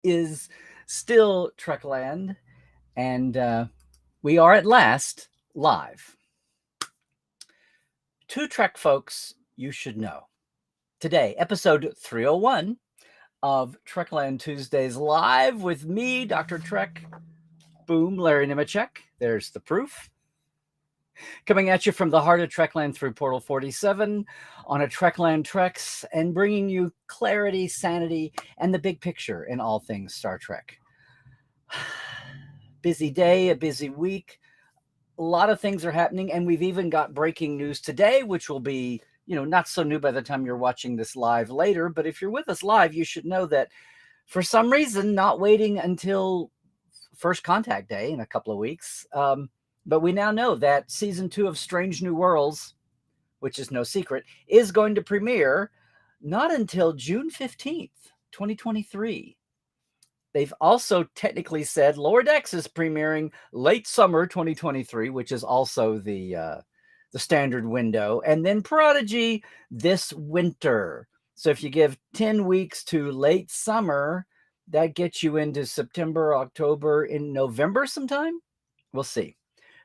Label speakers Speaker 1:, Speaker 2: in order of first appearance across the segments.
Speaker 1: is still Trekland, and we are at last live. Two Trek folks you should know. Today, episode 301 of Trekland Tuesdays live with me, Dr. Trek. Boom, Larry Nemechek. There's the proof. Coming at you from the heart of Trekland through Portal 47 on a Trekland Treks and bringing you clarity, sanity, and the big picture in all things Star Trek. Busy day, a busy week. A lot of things are happening, and we've even got breaking news today, which will be, not so new by the time you're watching this live later. But if you're with us live, you should know that for some reason, not waiting until first contact day in a couple of weeks. But we now know that season 2 of Strange New Worlds, which is no secret, is going to premiere not until June 15th, 2023. They've also technically said Lower Decks is premiering late summer 2023, which is also the standard window, and then Prodigy this winter. So if you give 10 weeks to late summer, that gets you into September, October, in November sometime. We'll see.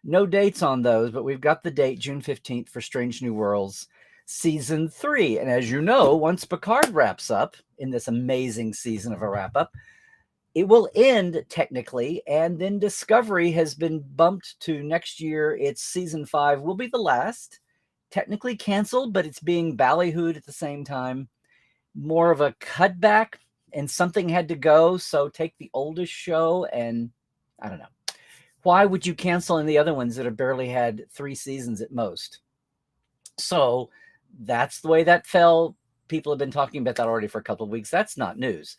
Speaker 1: No dates on those, but we've got the date, June 15th, for Strange New Worlds season 3. And as you know, once Picard wraps up in this amazing season of a wrap up, it will end technically, and then Discovery has been bumped to next year. It's season 5 will be the last, technically canceled, but it's being ballyhooed at the same time. More of a cutback, and something had to go, so take the oldest show, and I don't know. Why would you cancel in the other ones that have barely had 3 seasons at most? So that's the way that fell. People have been talking about that already for a couple of weeks. That's not news.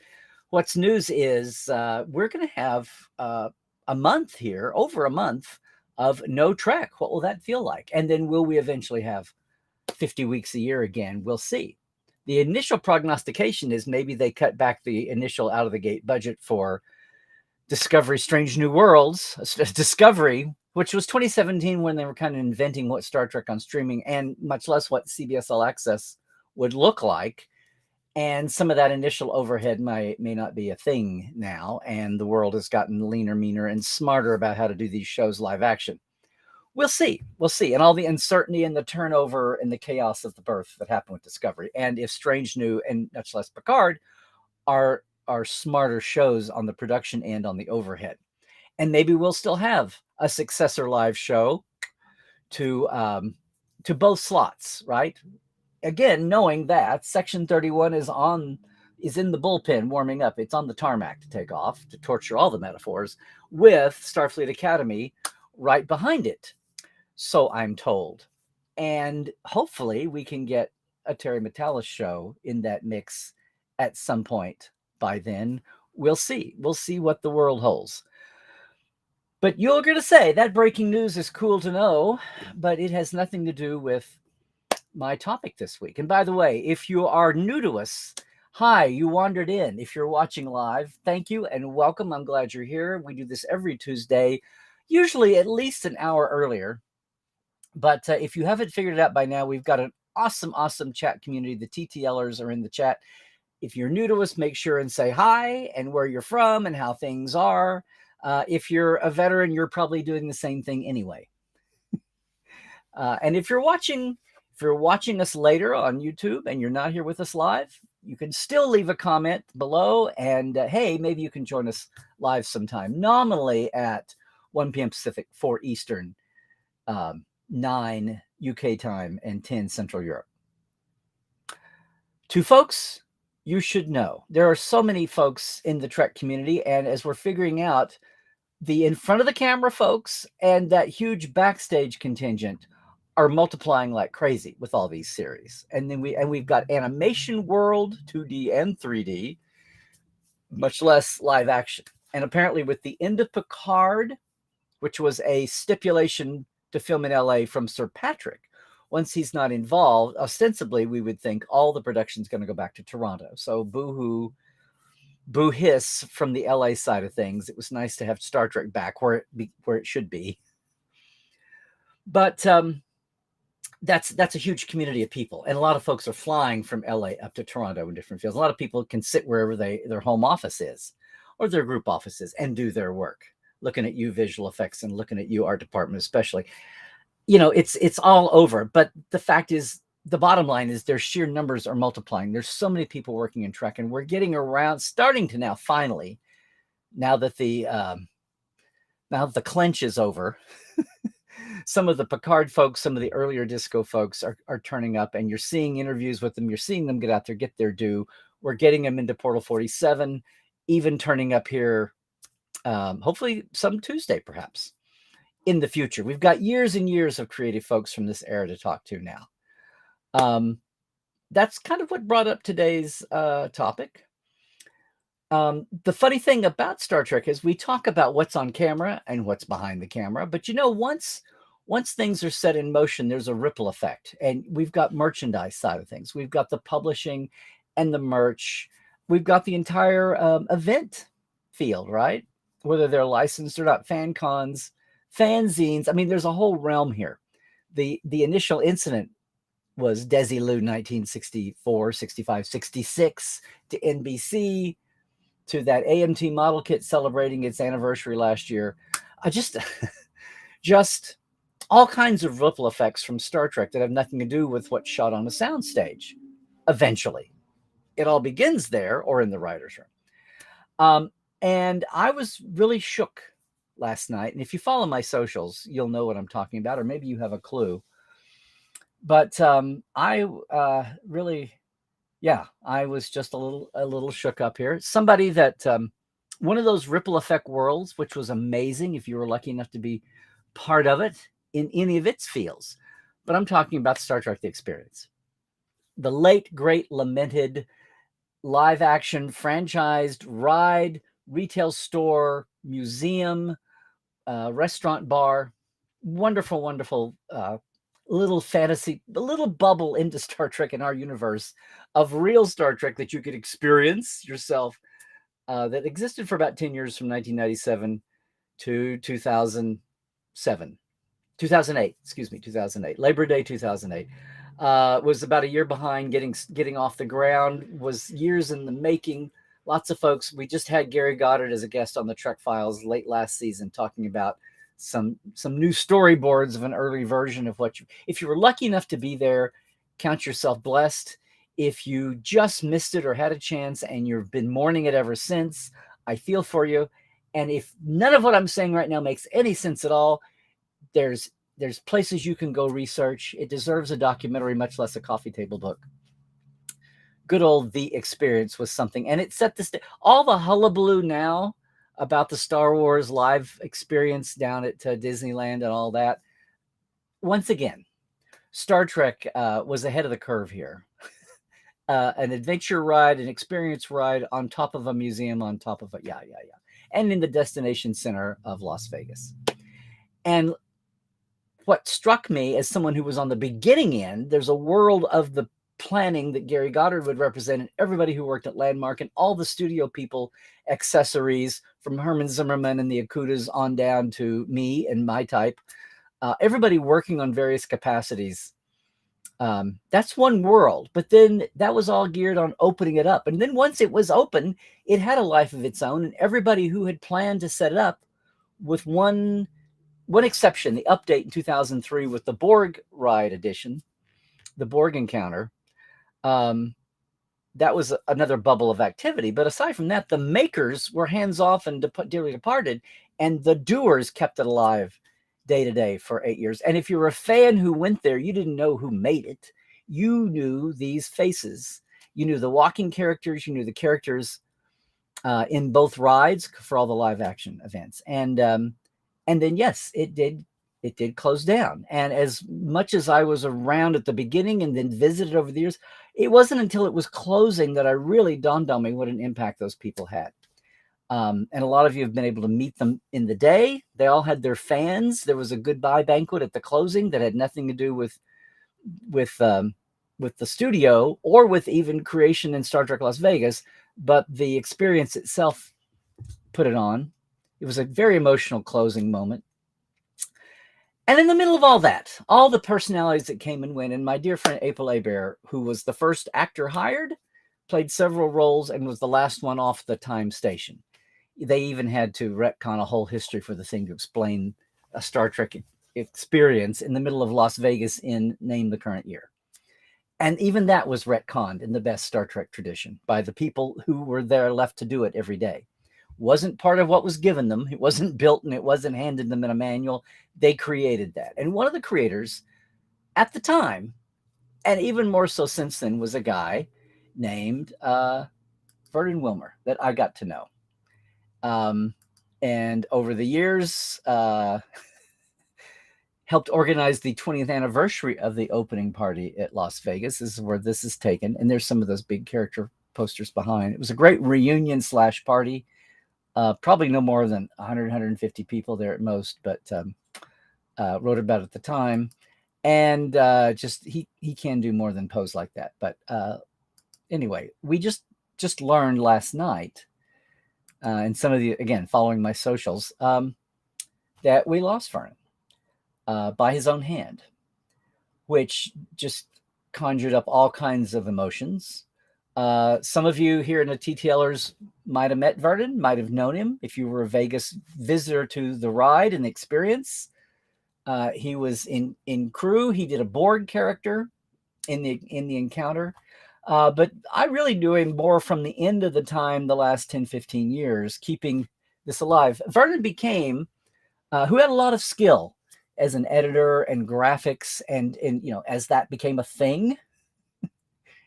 Speaker 1: What's news is we're going to have a month here, over a month of no Trek. What will that feel like? And then will we eventually have 50 weeks a year again? We'll see. The initial prognostication is maybe they cut back the initial out of the gate budget for Discovery Strange New Worlds, Discovery, which was 2017 when they were kind of inventing what Star Trek on streaming and much less what CBS All Access would look like. And some of that initial overhead may not be a thing now, and the world has gotten leaner, meaner, and smarter about how to do these shows live action. We'll see. We'll see. And all the uncertainty and the turnover and the chaos of the birth that happened with Discovery. And if Strange New and much less Picard are smarter shows on the production and on the overhead. And maybe we'll still have a successor live show to both slots, right? Again, knowing that Section 31 is in the bullpen warming up. It's on the tarmac to take off, to torture all the metaphors, with Starfleet Academy right behind it. So I'm told. And hopefully we can get a Terry Matalas show in that mix at some point by then. We'll see. We'll see what the world holds. But you're going to say that breaking news is cool to know, but it has nothing to do with my topic this week. And by the way, if you are new to us, hi, you wandered in. If you're watching live, thank you and welcome. I'm glad you're here. We do this every Tuesday, usually at least an hour earlier. But if you haven't figured it out by now, we've got an awesome chat community. The TTLers are in the chat. If you're new to us, make sure and say hi and where you're from and how things are. If you're a veteran, you're probably doing the same thing anyway. And if you're watching us later on YouTube and you're not here with us live, you can still leave a comment below. And hey, maybe you can join us live sometime, nominally at 1 p.m. Pacific, 4 Eastern, 9 UK time, and 10 Central Europe. Two folks you should know. There are so many folks in the Trek community, and as we're figuring out, the in front of the camera folks and that huge backstage contingent are multiplying like crazy with all these series. And then we've got Animation World, 2D and 3D, much less live action. And apparently with the end of Picard, which was a stipulation to film in LA from Sir Patrick, once he's not involved, ostensibly we would think all the production's going to go back to Toronto. So boo-hoo, boo-hiss from the LA side of things. It was nice to have Star Trek back where it should be. But that's a huge community of people, and a lot of folks are flying from LA up to Toronto in different fields. A lot of people can sit wherever their home office is. or their group offices and do their work. Looking at you, visual effects, and looking at you, art department especially. It's all over. But the fact is, the bottom line is their sheer numbers are multiplying. There's so many people working in Trek, and we're getting around, starting to now finally, now that the clench is over, some of the Picard folks, some of the earlier Disco folks are turning up, and you're seeing interviews with them. You're seeing them get out there, get their due. We're getting them into Portal 47, even turning up here, hopefully some Tuesday, perhaps, in the future. We've got years and years of creative folks from this era to talk to now. That's kind of what brought up today's topic. The funny thing about Star Trek is we talk about what's on camera and what's behind the camera, but once things are set in motion, there's a ripple effect. And we've got merchandise side of things. We've got the publishing and the merch. We've got the entire event field, right? Whether they're licensed or not, fan cons, fanzines. I mean, there's a whole realm here. The initial incident was Desilu 1964, 65, 66 to NBC, to that AMT model kit celebrating its anniversary last year. Just all kinds of ripple effects from Star Trek that have nothing to do with what's shot on a soundstage. Eventually, it all begins there or in the writer's room. And I was really shook last night. And if you follow my socials, you'll know what I'm talking about, or maybe you have a clue. But I was just a little shook up here. Somebody that one of those ripple effect worlds, which was amazing if you were lucky enough to be part of it in any of its fields. But I'm talking about Star Trek: The Experience, the late great lamented live action franchised ride, retail store, museum, restaurant bar, wonderful little fantasy, a little bubble into Star Trek in our universe of real Star Trek that you could experience yourself, that existed for about 10 years from 1997 to 2008, Labor Day 2008. Was about a year behind getting off the ground, was years in the making. Lots of folks. We just had Gary Goddard as a guest on the Trek Files late last season, talking about some new storyboards of an early version of if you were lucky enough to be there, count yourself blessed. If you just missed it or had a chance and you've been mourning it ever since, I feel for you. And if none of what I'm saying right now makes any sense at all, there's places you can go research. It deserves a documentary, much less a coffee table book. Good old The Experience was something. And it set this, all the hullabaloo now about the Star Wars live experience down at Disneyland and all that. Once again, Star Trek was ahead of the curve here. An adventure ride, an experience ride on top of a museum, on top of and in the destination center of Las Vegas. And what struck me as someone who was on the beginning end, there's a world of the planning that Gary Goddard would represent, and everybody who worked at Landmark and all the studio people, accessories from Herman Zimmerman and the Akutas on down to me and my type, everybody working on various capacities. That's one world, but then that was all geared on opening it up. And then once it was open, it had a life of its own, and everybody who had planned to set it up, with one exception, the update in 2003 with the Borg ride edition, the Borg encounter, that was another bubble of activity. But aside from that, the makers were hands off and dearly departed, and the doers kept it alive day to day for 8 years. And if you're a fan who went there, you didn't know who made it. You knew these faces. You knew the walking characters. You knew the characters in both rides for all the live action events. And then, yes, it did close down. And as much as I was around at the beginning and then visited over the years, it wasn't until it was closing that I really dawned on me what an impact those people had. And a lot of you have been able to meet them in the day. They all had their fans. There was a goodbye banquet at the closing that had nothing to do with the studio or with even creation in Star Trek Las Vegas, but the experience itself put it on. It was a very emotional closing moment. And in the middle of all that, all the personalities that came and went, and my dear friend April Hebert, who was the first actor hired, played several roles and was the last one off the time station. They even had to retcon a whole history for the thing to explain a Star Trek experience in the middle of Las Vegas in name the current year. And even that was retconned in the best Star Trek tradition by the people who were there left to do it every day. Wasn't part of what was given them. It wasn't built and it wasn't handed them in a manual. They created that. And one of the creators at the time, and even more so since then, was a guy named Vernon Wilmer that I got to know. And over the years, helped organize the 20th anniversary of the opening party at Las Vegas. This is where this is taken. And there's some of those big character posters behind. It was a great reunion / party. Probably no more than 100, 150 people there at most, but wrote about it at the time. And just he can do more than pose like that. But anyway, we just learned last night, and some of the, again, following my socials, that we lost Vernon by his own hand, which just conjured up all kinds of emotions. Some of you here in the TTLers might have met Vernon, might have known him if you were a Vegas visitor to the ride and the experience. He was in crew. He did a Borg character in the encounter. But I really knew him more from the end of the time, the last 10, 15 years, keeping this alive. Vernon became, who had a lot of skill as an editor and graphics, and as that became a thing,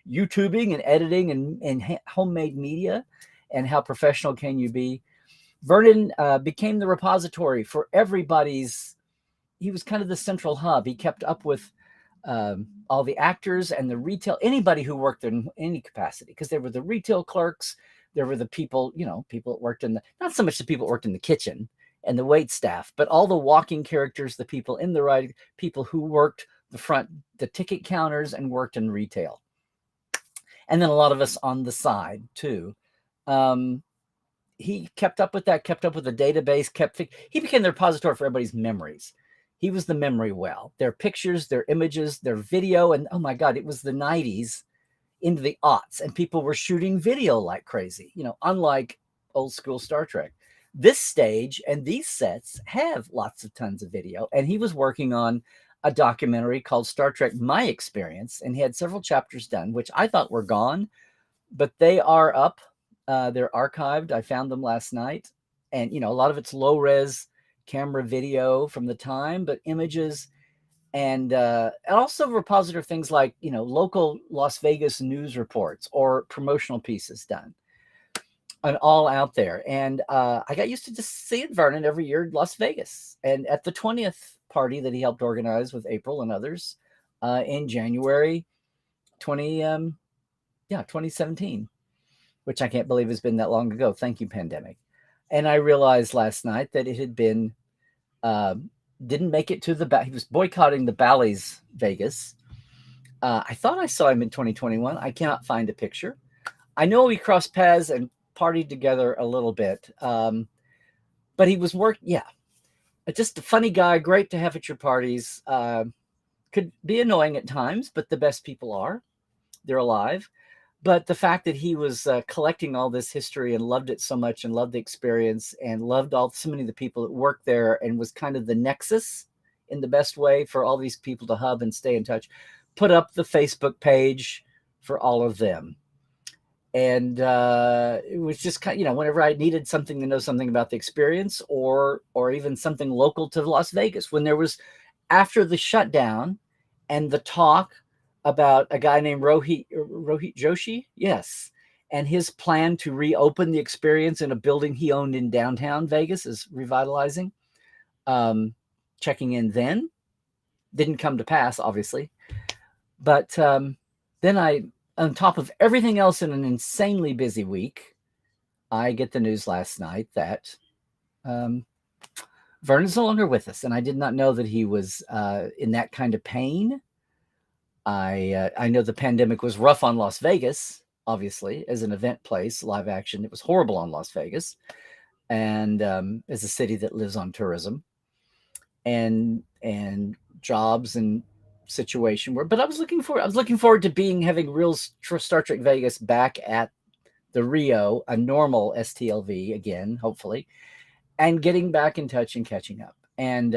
Speaker 1: YouTubing and editing and homemade media, and how professional can you be? Vernon became the repository for everybody's. He was kind of the central hub. He kept up with all the actors and the retail, anybody who worked in any capacity, because there were the retail clerks, there were the people, people that worked in the, not so much the people that worked in the kitchen and the wait staff, but all the walking characters, the people in the ride, people who worked the front, the ticket counters, and worked in retail. And then a lot of us on the side too. He kept up with that, kept up with the database, he became the repository for everybody's memories. He was the memory well. Their pictures, their images, their video, and oh my God, it was the 90s into the aughts, and people were shooting video like crazy, unlike old school Star Trek. This stage and these sets have lots of tons of video, and he was working on a documentary called Star Trek My Experience, and he had several chapters done, which I thought were gone, but they are up. They're archived. I found them last night, and a lot of it's low res camera video from the time, but images and also repository of things like local Las Vegas news reports or promotional pieces done, and all out there. And I got used to just seeing Vernon every year in Las Vegas, and at the 20th party that he helped organize with April and others in January 2017, which I can't believe has been that long ago. Thank you, pandemic. And I realized last night that it had been didn't make it to he was boycotting the Bally's Vegas. I thought I saw him in 2021. I cannot find a picture. I know we crossed paths and partied together a little bit, but he was just a funny guy, great to have at your parties. Could be annoying at times, but the best people are. They're alive. But the fact that he was collecting all this history and loved it so much and loved the experience and loved so many of the people that worked there and was kind of the nexus in the best way for all these people to hub and stay in touch, put up the Facebook page for all of them. And it was just kind of, whenever I needed something to know something about the experience or even something local to Las Vegas, when there was, after the shutdown and the talk about a guy named Rohit Joshi, yes, and his plan to reopen the experience in a building he owned in downtown Vegas is revitalizing. Checking in then, didn't come to pass, obviously. But then on top of everything else in an insanely busy week, I get the news last night that Vernon's no longer with us, and I did not know that he was in that kind of pain. I know the pandemic was rough on Las Vegas, obviously, as an event place, live action. It was horrible on Las Vegas, and as a city that lives on tourism and jobs and situation where. But I was looking forward to having real Star Trek Vegas back at the Rio, a normal STLV again, hopefully, and getting back in touch and catching up. And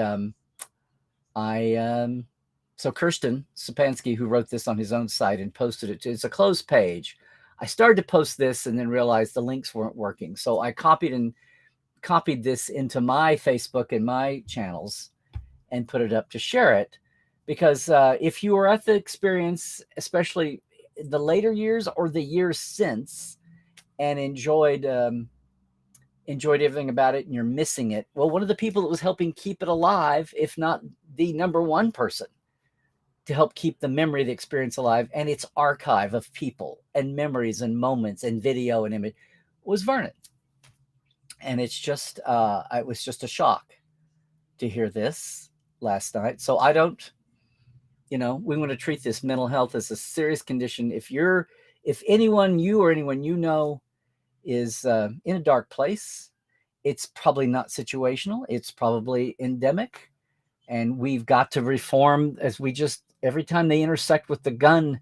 Speaker 1: so Kirsten Sapansky, who wrote this on his own site and posted it, it's a closed page. I started to post this and then realized the links weren't working. So I copied this into my Facebook and my channels and put it up to share it. Because if you were at the experience, especially the later years or the years since, and enjoyed everything about it, and you're missing it, well, one of the people that was helping keep it alive, if not the number one person to help keep the memory of the experience alive and its archive of people and memories and moments and video and image, was Vernon. And it's just, it was just a shock to hear this last night. So I don't, we want to treat this mental health as a serious condition. If anyone, you or anyone you know, is in a dark place, it's probably not situational. It's probably endemic. And we've got to reform, every time they intersect with the gun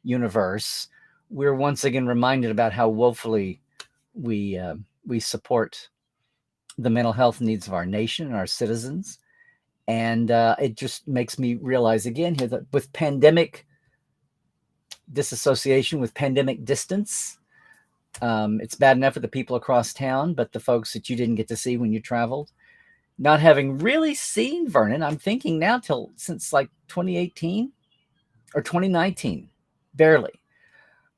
Speaker 1: universe, we're once again reminded about how woefully we support the mental health needs of our nation and our citizens. And it just makes me realize again here that with pandemic disassociation, with pandemic distance, it's bad enough for the people across town, but the folks that you didn't get to see when you traveled, not having really seen Vernon, I'm thinking now since like 2018 or 2019, barely.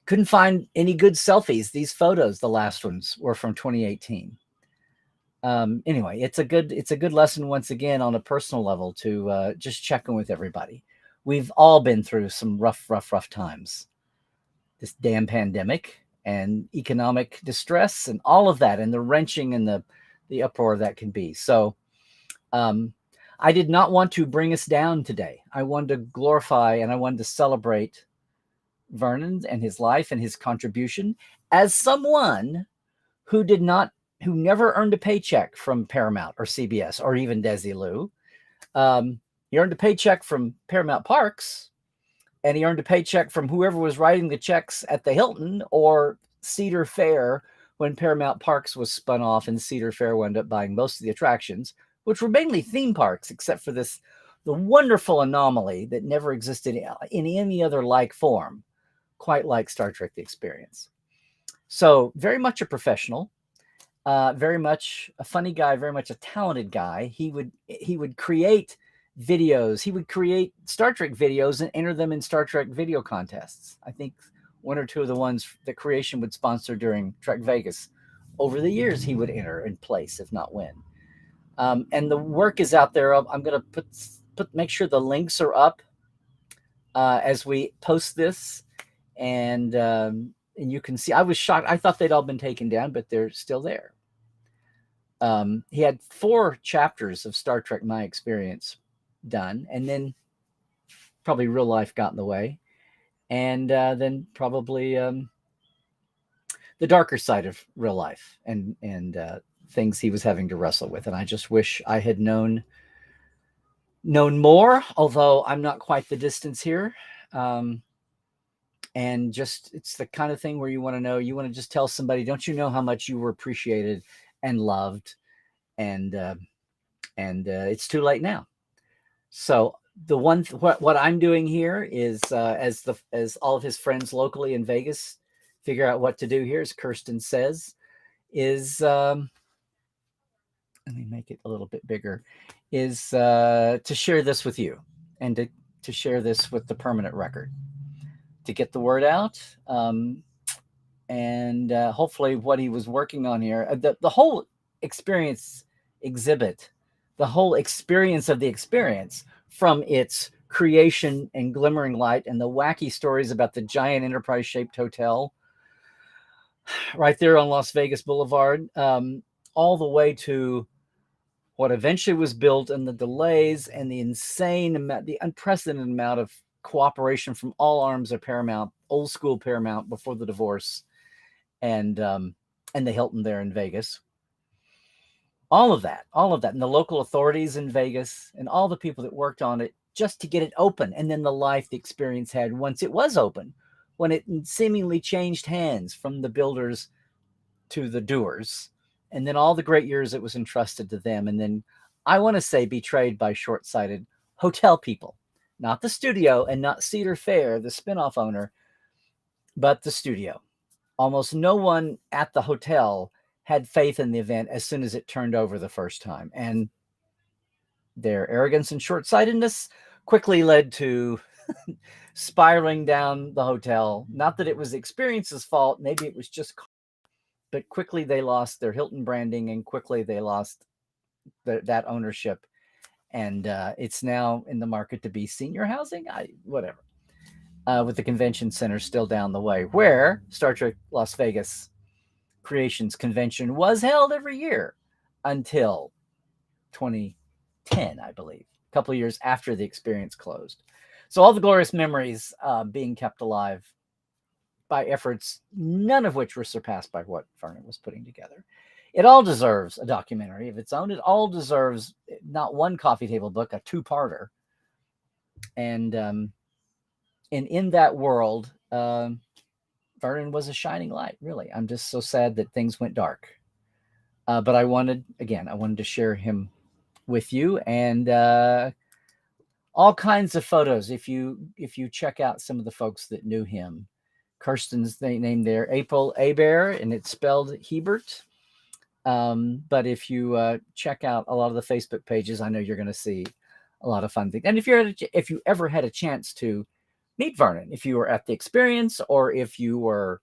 Speaker 1: Couldn't find any good selfies. These photos, the last ones, were from 2018. Anyway, it's a good lesson once again on a personal level to just check in with everybody. We've all been through some rough times. This damn pandemic and economic distress and all of that, and the wrenching and the uproar that can be. So I did not want to bring us down today. I wanted to glorify and I wanted to celebrate Vernon and his life and his contribution as someone who never earned a paycheck from Paramount or CBS or even Desilu. He earned a paycheck from Paramount Parks, and he earned a paycheck from whoever was writing the checks at the Hilton or Cedar Fair when Paramount Parks was spun off and Cedar Fair wound up buying most of the attractions, which were mainly theme parks, except for the wonderful anomaly that never existed in any other like form, quite like Star Trek The Experience. So very much a professional, very much a funny guy, very much a talented guy. He would create videos. He would create Star Trek videos and enter them in Star Trek video contests. I think one or two of the ones that Creation would sponsor during Trek Vegas, over the years, he would enter and place, if not win. And the work is out there. I'm going to make sure the links are up as we post this, and you can see. I was shocked. I thought they'd all been taken down, but they're still there. He had 4 chapters of Star Trek My Experience done, and then probably real life got in the way, and then probably the darker side of real life and things he was having to wrestle with. And I just wish I had known more, although I'm not quite the distance here. And just, it's the kind of thing where you want to just tell somebody, don't you know how much you were appreciated and loved? And it's too late now. So what I'm doing here is, as all of his friends locally in Vegas figure out what to do here, as Kirsten says, is, let me make it a little bit bigger, is to share this with you and to share this with the permanent record, to get the word out. And hopefully what he was working on here, the whole experience exhibit, the whole experience of the experience, from its creation and glimmering light and the wacky stories about the giant Enterprise-shaped hotel right there on Las Vegas Boulevard, all the way to what eventually was built, and the delays and the insane amount, the unprecedented amount of cooperation from all arms of Paramount, old school Paramount before the divorce, and the Hilton there in Vegas. All of that, and the local authorities in Vegas and all the people that worked on it just to get it open, and then the life the experience had once it was open, when it seemingly changed hands from the builders to the doers. And then all the great years it was entrusted to them. And then I want to say betrayed by short-sighted hotel people, not the studio and not Cedar Fair, the spinoff owner, but the studio. Almost no one at the hotel had faith in the event as soon as it turned over the first time. And their arrogance and short-sightedness quickly led to spiraling down the hotel. Not that it was the experience's fault, maybe it was just, but quickly they lost their Hilton branding and quickly they lost that ownership. And it's now in the market to be senior housing, whatever. With the convention center still down the way, where Star Trek Las Vegas Creations Convention was held every year until 2010, I believe, a couple of years after the experience closed. So all the glorious memories being kept alive by efforts, none of which were surpassed by what Vernon was putting together. It all deserves a documentary of its own. It all deserves not one coffee table book, a two-parter. And in that world, Vernon was a shining light, really. I'm just so sad that things went dark. But I wanted to share him with you, and all kinds of photos. If you check out some of the folks that knew him, Kirsten's name there, April Hebert, and it's spelled Hebert. But if you check out a lot of the Facebook pages, I know you're going to see a lot of fun things. And if you ever had a chance to meet Vernon, if you were at the experience or if you were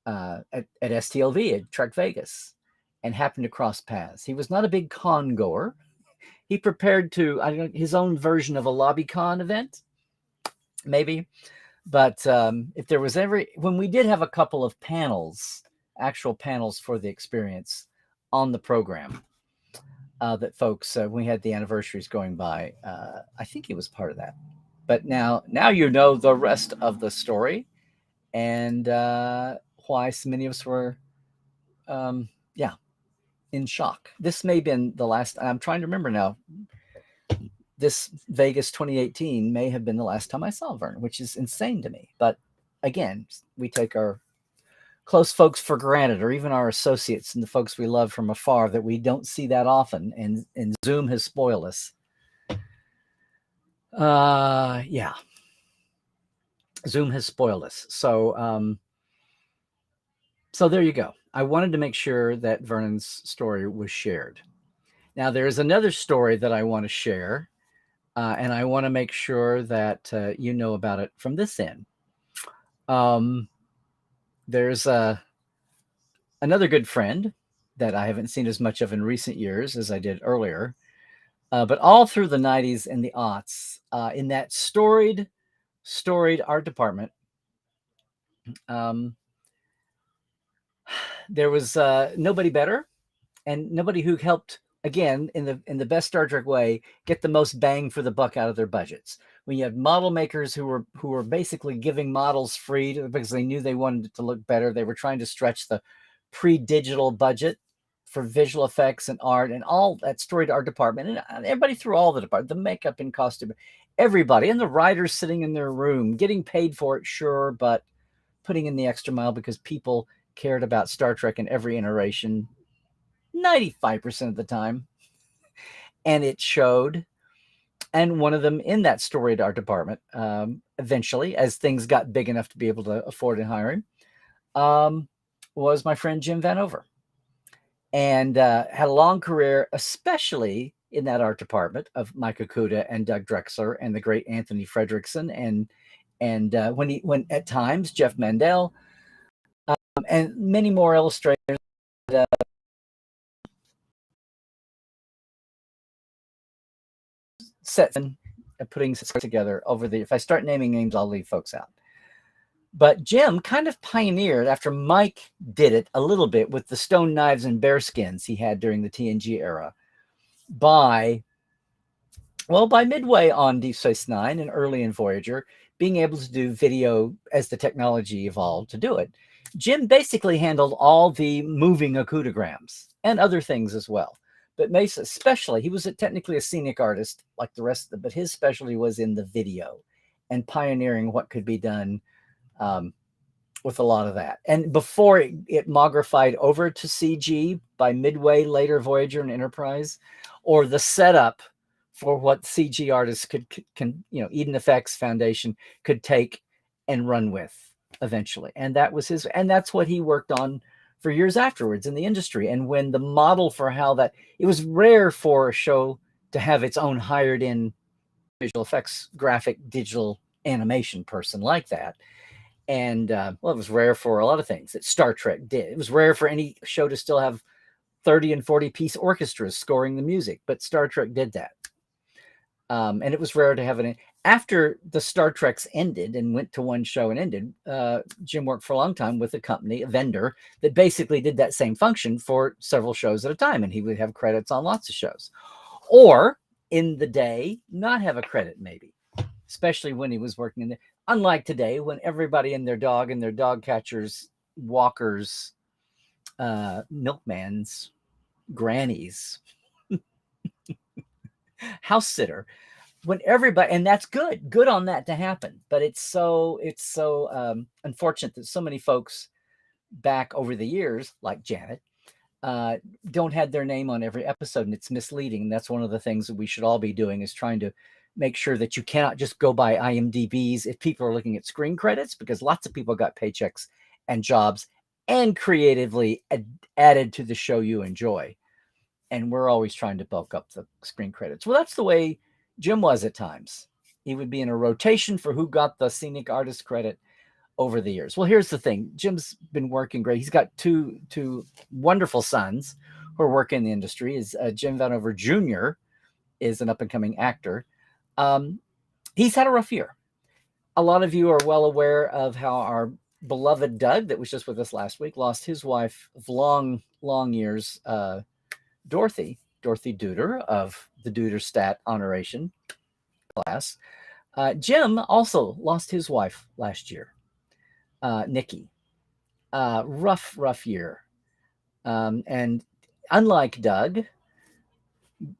Speaker 1: at STLV at Trek Vegas and happened to cross paths, he was not a big con goer. He prepared to, his own version of a lobby con event, maybe. But if there was when we did have a couple of panels, actual panels for the experience on the program, that folks, we had the anniversaries going by, I think he was part of that. But now you know the rest of the story, and why so many of us were, in shock. This may have been the last. I'm trying to remember now. This Vegas 2018 may have been the last time I saw Vernon, which is insane to me. But again, we take our close folks for granted, or even our associates and the folks we love from afar that we don't see that often. And Zoom has spoiled us. Zoom has spoiled us. So there you go. I wanted to make sure that Vernon's story was shared. Now, there's another story that I want to share, and I want to make sure that you know about it from this end. There's another good friend that I haven't seen as much of in recent years as I did earlier, but all through the 90s and the aughts, in that storied art department, there was nobody better, and nobody who helped, again, in the best Star Trek way, get the most bang for the buck out of their budgets. When you had model makers who were basically giving models free because they knew they wanted it to look better, they were trying to stretch the pre-digital budget for visual effects and art and all that storied art department, and everybody through all the department, the makeup and costume, everybody, and the writers sitting in their room getting paid for it, sure, but putting in the extra mile because people cared about Star Trek in every iteration 95% of the time, and it showed. And one of them in that storied art department, eventually, as things got big enough to be able to afford and hire him, was my friend Jim Vanover, and had a long career, especially in that art department of Mike Okuda and Doug Drexler and the great Anthony Fredrickson, and when at times Jeff Mandel, and many more illustrators. Sets and putting sets together over if I start naming names, I'll leave folks out. But Jim kind of pioneered, after Mike did it a little bit with the stone knives and bearskins he had during the TNG era, by midway on Deep Space Nine and early in Voyager, being able to do video as the technology evolved to do it. Jim basically handled all the moving Okudograms and other things as well. But Mesa, especially, he was technically a scenic artist like the rest of them, but his specialty was in the video and pioneering what could be done with a lot of that. And before it mogrified over to CG by Midway, later Voyager and Enterprise, or the setup for what CG artists can Eden Effects Foundation could take and run with eventually. And that was and that's what he worked on for years afterwards in the industry. And when the model for how that, it was rare for a show to have its own hired in visual effects, graphic, digital animation person like that. And well, it was rare for a lot of things that Star Trek did. It was rare for any show to still have 30 and 40 piece orchestras scoring the music, but Star Trek did that. And it was rare to have it. After the Star Treks ended and went to one show and ended, Jim worked for a long time with a company, a vendor, that basically did that same function for several shows at a time. And he would have credits on lots of shows. Or in the day, not have a credit maybe, especially when he was working in the, unlike today, when everybody and their dog catchers, walkers, milkmans, grannies, house sitter, when everybody, and that's good on that to happen. But it's so unfortunate that so many folks back over the years, like Janet, don't have their name on every episode, and it's misleading. And that's one of the things that we should all be doing, is trying to make sure that you cannot just go by IMDb's if people are looking at screen credits, because lots of people got paychecks and jobs and creatively added to the show you enjoy. And we're always trying to bulk up the screen credits. Well, that's the way Jim was at times. He would be in a rotation for who got the scenic artist credit over the years. Well, here's the thing. Jim's been working great. He's got two wonderful sons who are working in the industry. Is Jim Vanover Jr. is an up-and-coming actor. He's had a rough year. A lot of you are well aware of how our beloved Doug, that was just with us last week, lost his wife of long years, Dorothy Duder of the Duderstadt Honoration class. Jim also lost his wife last year, Nikki. Rough year. And unlike Doug,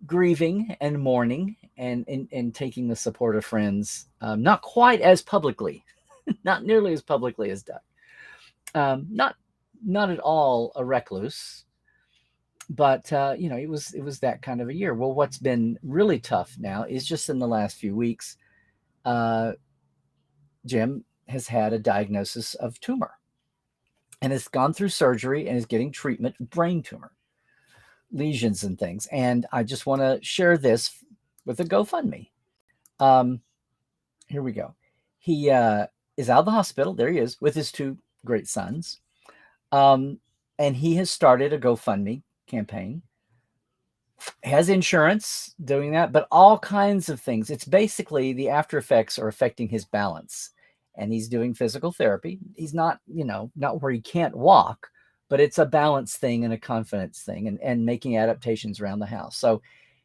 Speaker 1: grieving and mourning and taking the support of friends, not quite as publicly, not nearly as publicly as Doug. Not at all a recluse, but it was that kind of a year. Well, what's been really tough now is just in the last few weeks, Jim has had a diagnosis of tumor and has gone through surgery and is getting treatment, brain tumor, lesions and things. And I just want to share this with a GoFundMe. Here we go. He is out of the hospital. There he is with his two great sons. And he has started a GoFundMe campaign, has insurance doing that, but all kinds of things. It's basically the after effects are affecting his balance, and he's doing physical therapy. He's not where he can't walk, but it's a balance thing and a confidence thing, and making adaptations around the house. So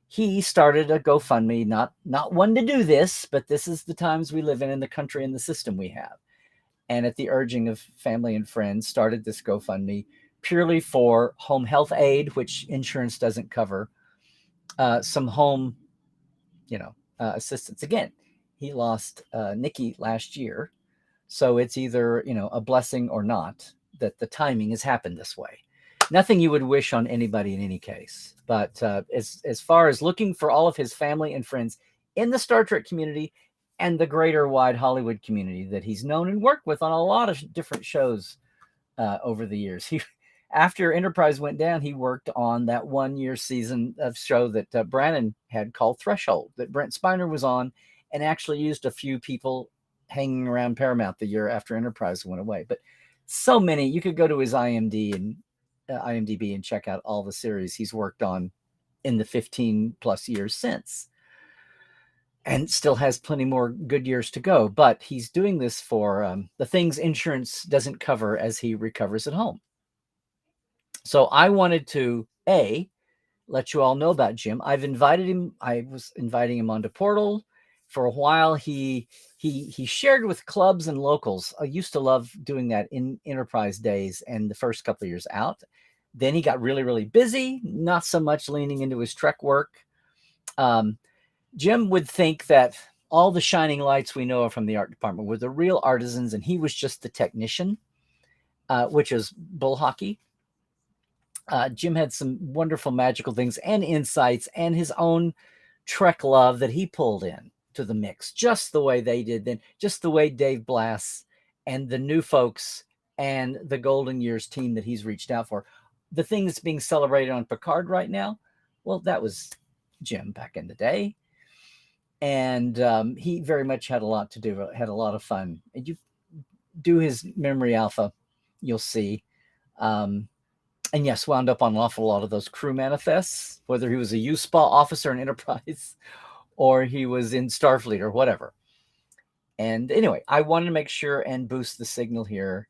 Speaker 1: he started a GoFundMe, not one to do this, but this is the times we live in the country and the system we have. And at the urging of family and friends, started this GoFundMe purely for home health aid, which insurance doesn't cover, some home, assistance. Again, he lost Nikki last year, so it's either a blessing or not that the timing has happened this way. Nothing you would wish on anybody in any case, but as far as looking for all of his family and friends in the Star Trek community and the greater wide Hollywood community that he's known and worked with on a lot of different shows over the years. After Enterprise went down, he worked on that 1 year season of show that Brannon had called Threshold, that Brent Spiner was on, and actually used a few people hanging around Paramount the year after Enterprise went away. But so many, you could go to his IMDb and check out all the series he's worked on in the 15 plus years since, and still has plenty more good years to go. But he's doing this for the things insurance doesn't cover as he recovers at home. So I wanted to let you all know about Jim. I've invited him. I was inviting him onto Portal for a while. He shared with clubs and locals. I used to love doing that in Enterprise days and the first couple of years out. Then he got really, really busy, not so much leaning into his Trek work. Jim would think that all the shining lights we know from the art department were the real artisans, and he was just the technician. which is bull hockey. Jim had some wonderful magical things and insights and his own Trek love that he pulled in to the mix, just the way they did then, just the way Dave Blass and the new folks and the Golden Years team that he's reached out for. The thing that's being celebrated on Picard right now, well, that was Jim back in the day. And he very much had a lot to do, had a lot of fun. And you do his Memory Alpha, you'll see. And yes, wound up on an awful lot of those crew manifests, whether he was a U-Spa officer in Enterprise or he was in Starfleet or whatever. And anyway, I wanted to make sure and boost the signal here.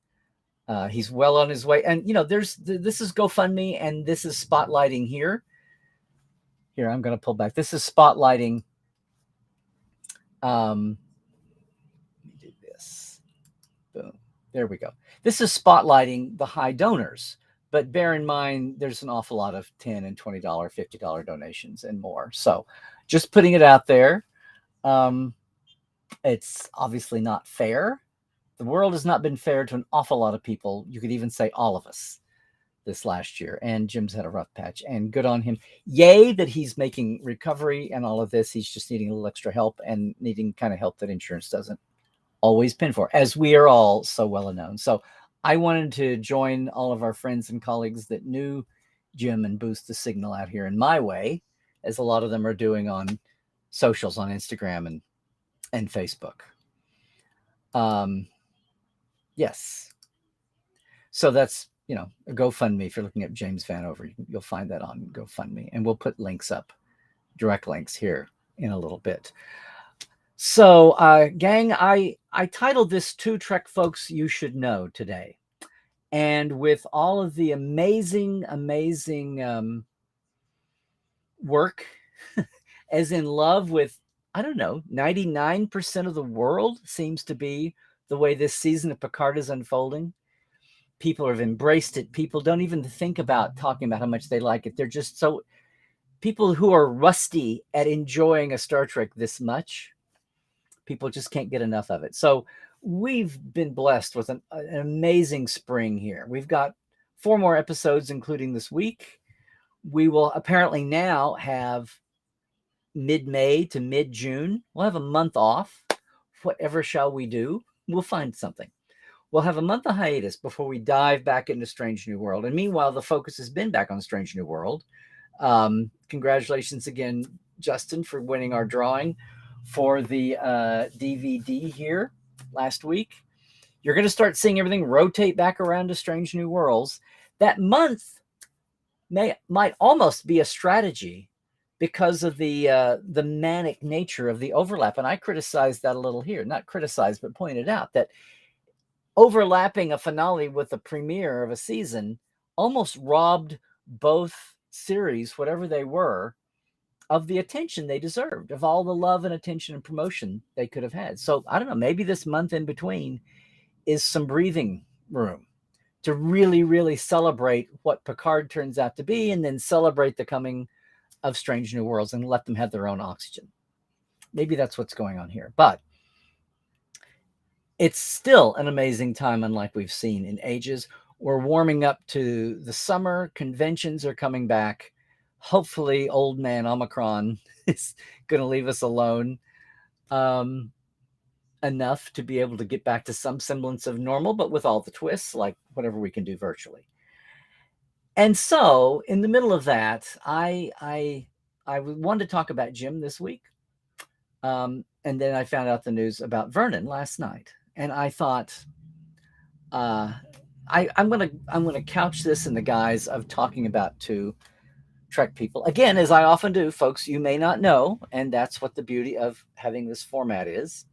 Speaker 1: He's well on his way. And, this is GoFundMe and this is spotlighting here. Here, I'm going to pull back. This is spotlighting. Let me do this. Boom. There we go. This is spotlighting the high donors. But bear in mind, there's an awful lot of $10 and $20, $50 donations and more. So just putting it out there. It's obviously not fair. The world has not been fair to an awful lot of people. You could even say all of us this last year. And Jim's had a rough patch. And good on him. Yay that he's making recovery and all of this. He's just needing a little extra help and needing kind of help that insurance doesn't always pin for, as we are all so well known. So I wanted to join all of our friends and colleagues that knew Jim and boost the signal out here in my way, as a lot of them are doing on socials, on Instagram and Facebook. Yes. So that's, a GoFundMe. If you're looking at James Vanover, you'll find that on GoFundMe. And we'll put links up, direct links here in a little bit. So, gang, I titled this 2 Trek Folks You Should Know today. And with all of the amazing work, as in love with, 99% of the world seems to be the way this season of Picard is unfolding. People have embraced it. People don't even think about talking about how much they like it. They're just so, people who are rusty at enjoying a Star Trek this much, people just can't get enough of it. So we've been blessed with an amazing spring here. We've got 4 more episodes, including this week. We will apparently now have mid-May to mid-June. We'll have a month off. Whatever shall we do? We'll find something. We'll have a month of hiatus before we dive back into Strange New World. And meanwhile, the focus has been back on Strange New World. Congratulations again, Justin, for winning our drawing for the DVD here last week. You're going to start seeing everything rotate back around to Strange New Worlds. That month might almost be a strategy because of the manic nature of the overlap. And I criticized that a little here. Not criticized, but pointed out that overlapping a finale with a premiere of a season almost robbed both series, whatever they were, of the attention they deserved, of all the love and attention and promotion they could have had. So I don't know, maybe this month in between is some breathing room to really, really celebrate what Picard turns out to be, and then celebrate the coming of Strange New Worlds and let them have their own oxygen. Maybe that's what's going on here. But it's still an amazing time, unlike we've seen in ages. We're warming up to the summer. Conventions are coming back. Hopefully old man Omicron is going to leave us alone enough to be able to get back to some semblance of normal, but with all the twists, like whatever we can do virtually. And so in the middle of that, I wanted to talk about Jim this week. And then I found out the news about Vernon last night. And I thought, I'm gonna couch this in the guise of talking about 2 Trek people. Again, as I often do, folks, you may not know, and that's what the beauty of having this format is.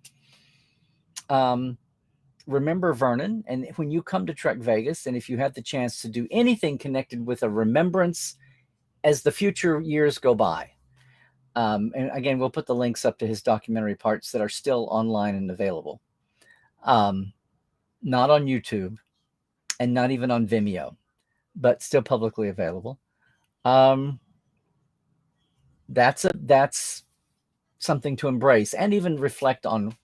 Speaker 1: Remember Vernon, and when you come to Trek Vegas, and if you have the chance to do anything connected with a remembrance as the future years go by, and again, we'll put the links up to his documentary parts that are still online and available. Not on YouTube and not even on Vimeo, but still publicly available. That's something to embrace and even reflect on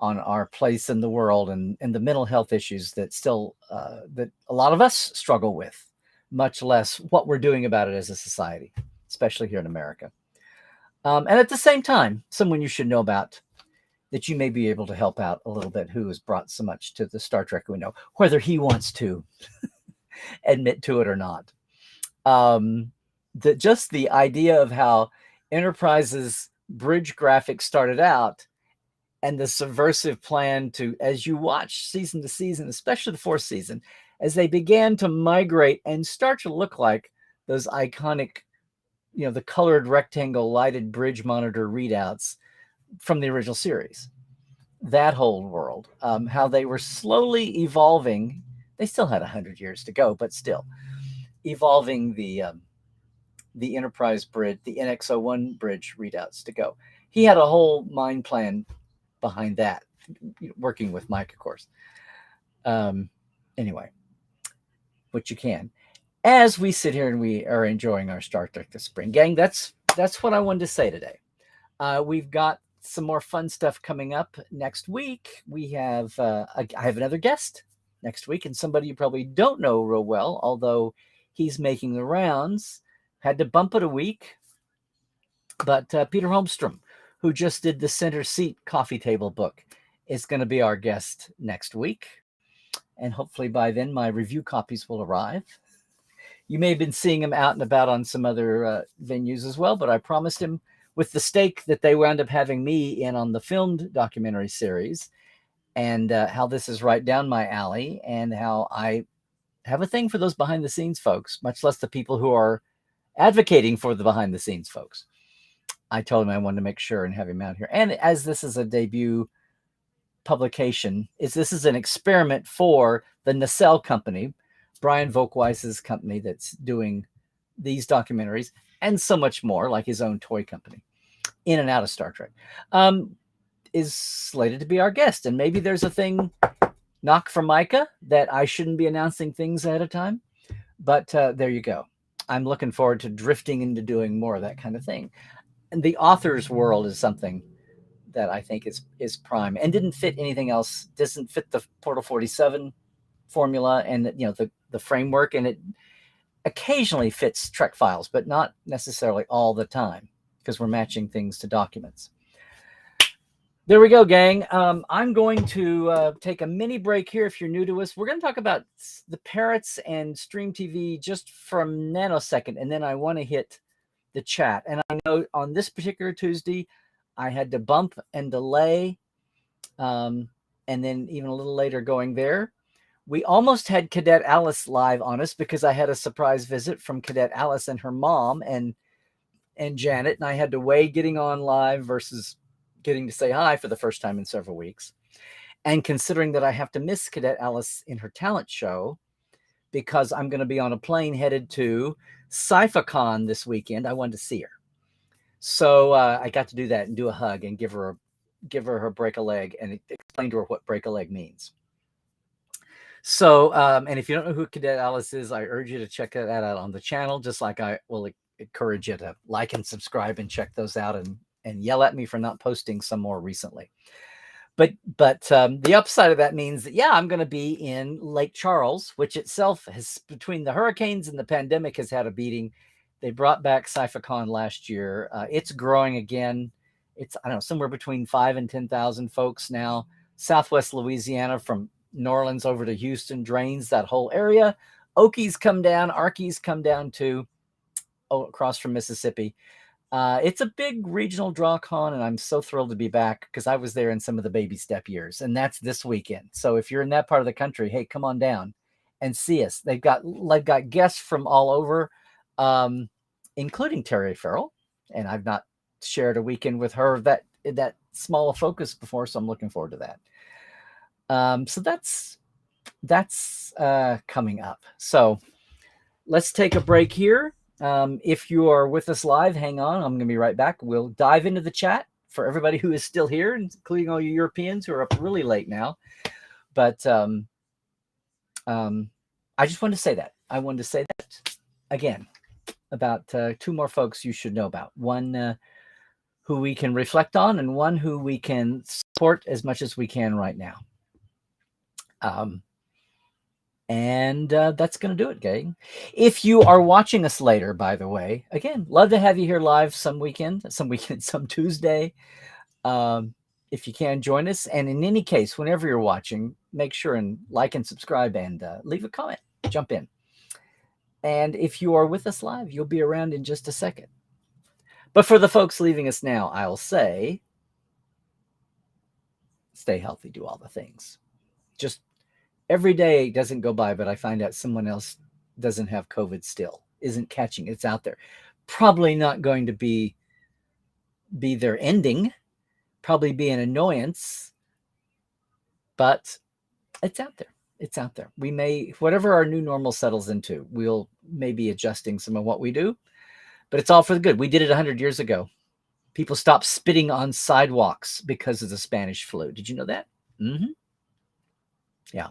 Speaker 1: on our place in the world and the mental health issues that still that a lot of us struggle with, much less what we're doing about it as a society, especially here in America. And at the same time, someone you should know about that you may be able to help out a little bit, who has brought so much to the Star Trek we know, whether he wants to admit to it or not. Just the idea of how Enterprise's bridge graphics started out and the subversive plan to, as you watch season to season, especially the fourth season, as they began to migrate and start to look like those iconic, the colored rectangle lighted bridge monitor readouts from the original series. That whole world, how they were slowly evolving. They still had 100 years to go, but still evolving the Enterprise bridge, the NX-01 bridge readouts to go. He had a whole mind plan behind that, working with Mike, of course. Anyway, but you can. As we sit here and we are enjoying our Star Trek this spring, gang, that's what I wanted to say today. We've got some more fun stuff coming up next week. We have I have another guest next week, and somebody you probably don't know real well, although he's making the rounds. Had to bump it a week, but Peter Holmstrom, who just did the Center Seat Coffee Table book, is going to be our guest next week. And hopefully by then my review copies will arrive. You may have been seeing him out and about on some other venues as well, but I promised him, with the stake that they wound up having me in on the filmed documentary series, and how this is right down my alley, and how I have a thing for those behind the scenes folks, much less the people who are advocating for the behind the scenes folks. I told him I wanted to make sure and have him out here. And as this is a debut publication, this is an experiment for the Nacelle company, Brian Volkweiss's company that's doing these documentaries and so much more, like his own toy company, in and out of Star Trek, is slated to be our guest. And maybe there's a thing, knock from Micah, that I shouldn't be announcing things ahead of time. But there you go. I'm looking forward to drifting into doing more of that kind of thing. And the author's world is something that I think is prime and didn't fit anything else, doesn't fit the Portal 47 formula and the framework, and it occasionally fits Trek Files, but not necessarily all the time, because we're matching things to documents. There we go, gang. I'm going to take a mini break here. If you're new to us, we're going to talk about the Parrots and Stream TV just for a nanosecond, and then I want to hit the chat. And I know on this particular Tuesday, I had to bump and delay, and then even a little later going there. We almost had Cadet Alice live on us because I had a surprise visit from Cadet Alice and her mom and Janet, and I had to weigh getting on live versus getting to say hi for the first time in several weeks. And considering that I have to miss Cadet Alice in her talent show because I'm going to be on a plane headed to SciFiCon this weekend, I wanted to see her. So I got to do that and do a hug and give her her break a leg and explain to her what break a leg means. So, and if you don't know who Cadet Alice is, I urge you to check that out on the channel, just like I will encourage you to like and subscribe and check those out and yell at me for not posting some more recently. But the upside of that means that, yeah, I'm going to be in Lake Charles, which itself has, between the hurricanes and the pandemic, has had a beating. They brought back SciFiCon last year. It's growing again. It's, I don't know, somewhere between 5,000 and 10,000 folks now. Southwest Louisiana, from New Orleans over to Houston, drains that whole area. Okies come down, Arkies come down too, across from Mississippi. It's a big regional draw con, and I'm so thrilled to be back because I was there in some of the baby step years, and that's this weekend. So if you're in that part of the country, hey, come on down and see us. They've got guests from all over, including Terry Farrell, and I've not shared a weekend with her that small a focus before, so I'm looking forward to that. So that's coming up. So let's take a break here. If you are with us live, hang on. I'm going to be right back. We'll dive into the chat for everybody who is still here, including all you Europeans who are up really late now. But I just wanted to say that. I wanted to say that again about two more folks you should know about. One, who we can reflect on and one who we can support as much as we can right now. And that's going to do it, gang. If you are watching us later, by the way, again, love to have you here live some Tuesday. If you can, join us. And in any case, whenever you're watching, make sure and like and subscribe and leave a comment. Jump in. And if you are with us live, you'll be around in just a second. But for the folks leaving us now, I'll say, stay healthy, do all the things. Just every day doesn't go by, but I find out someone else doesn't have COVID still, isn't catching. It's out there. Probably not going to be their ending, probably be an annoyance, but it's out there. It's out there. We may, whatever our new normal settles into, we'll maybe adjusting some of what we do, but it's all for the good. We did it 100 years ago. People stopped spitting on sidewalks because of the Spanish flu. Did you know that? Mm-hmm. Yeah.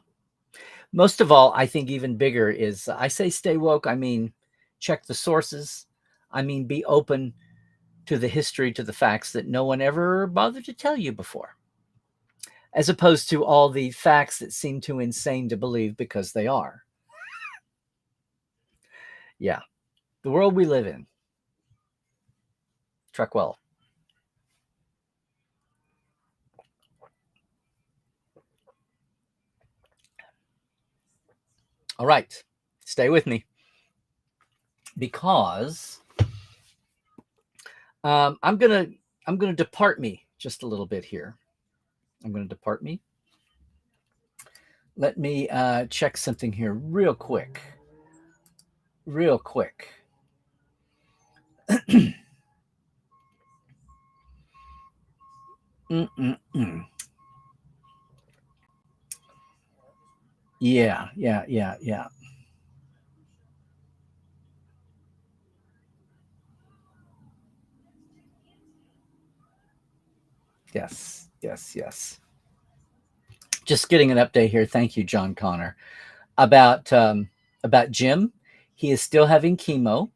Speaker 1: Most of all, I think even bigger is, I say stay woke. I mean, check the sources. I mean, be open to the history, to the facts that no one ever bothered to tell you before, as opposed to all the facts that seem too insane to believe because they are. Yeah. The world we live in. Truck well. All right, stay with me, because I'm gonna depart me just a little bit here. I'm gonna depart me. Let me check something here real quick. Real quick. Yeah. Yes. Just getting an update here. Thank you, John Connor. About Jim. He is still having chemo.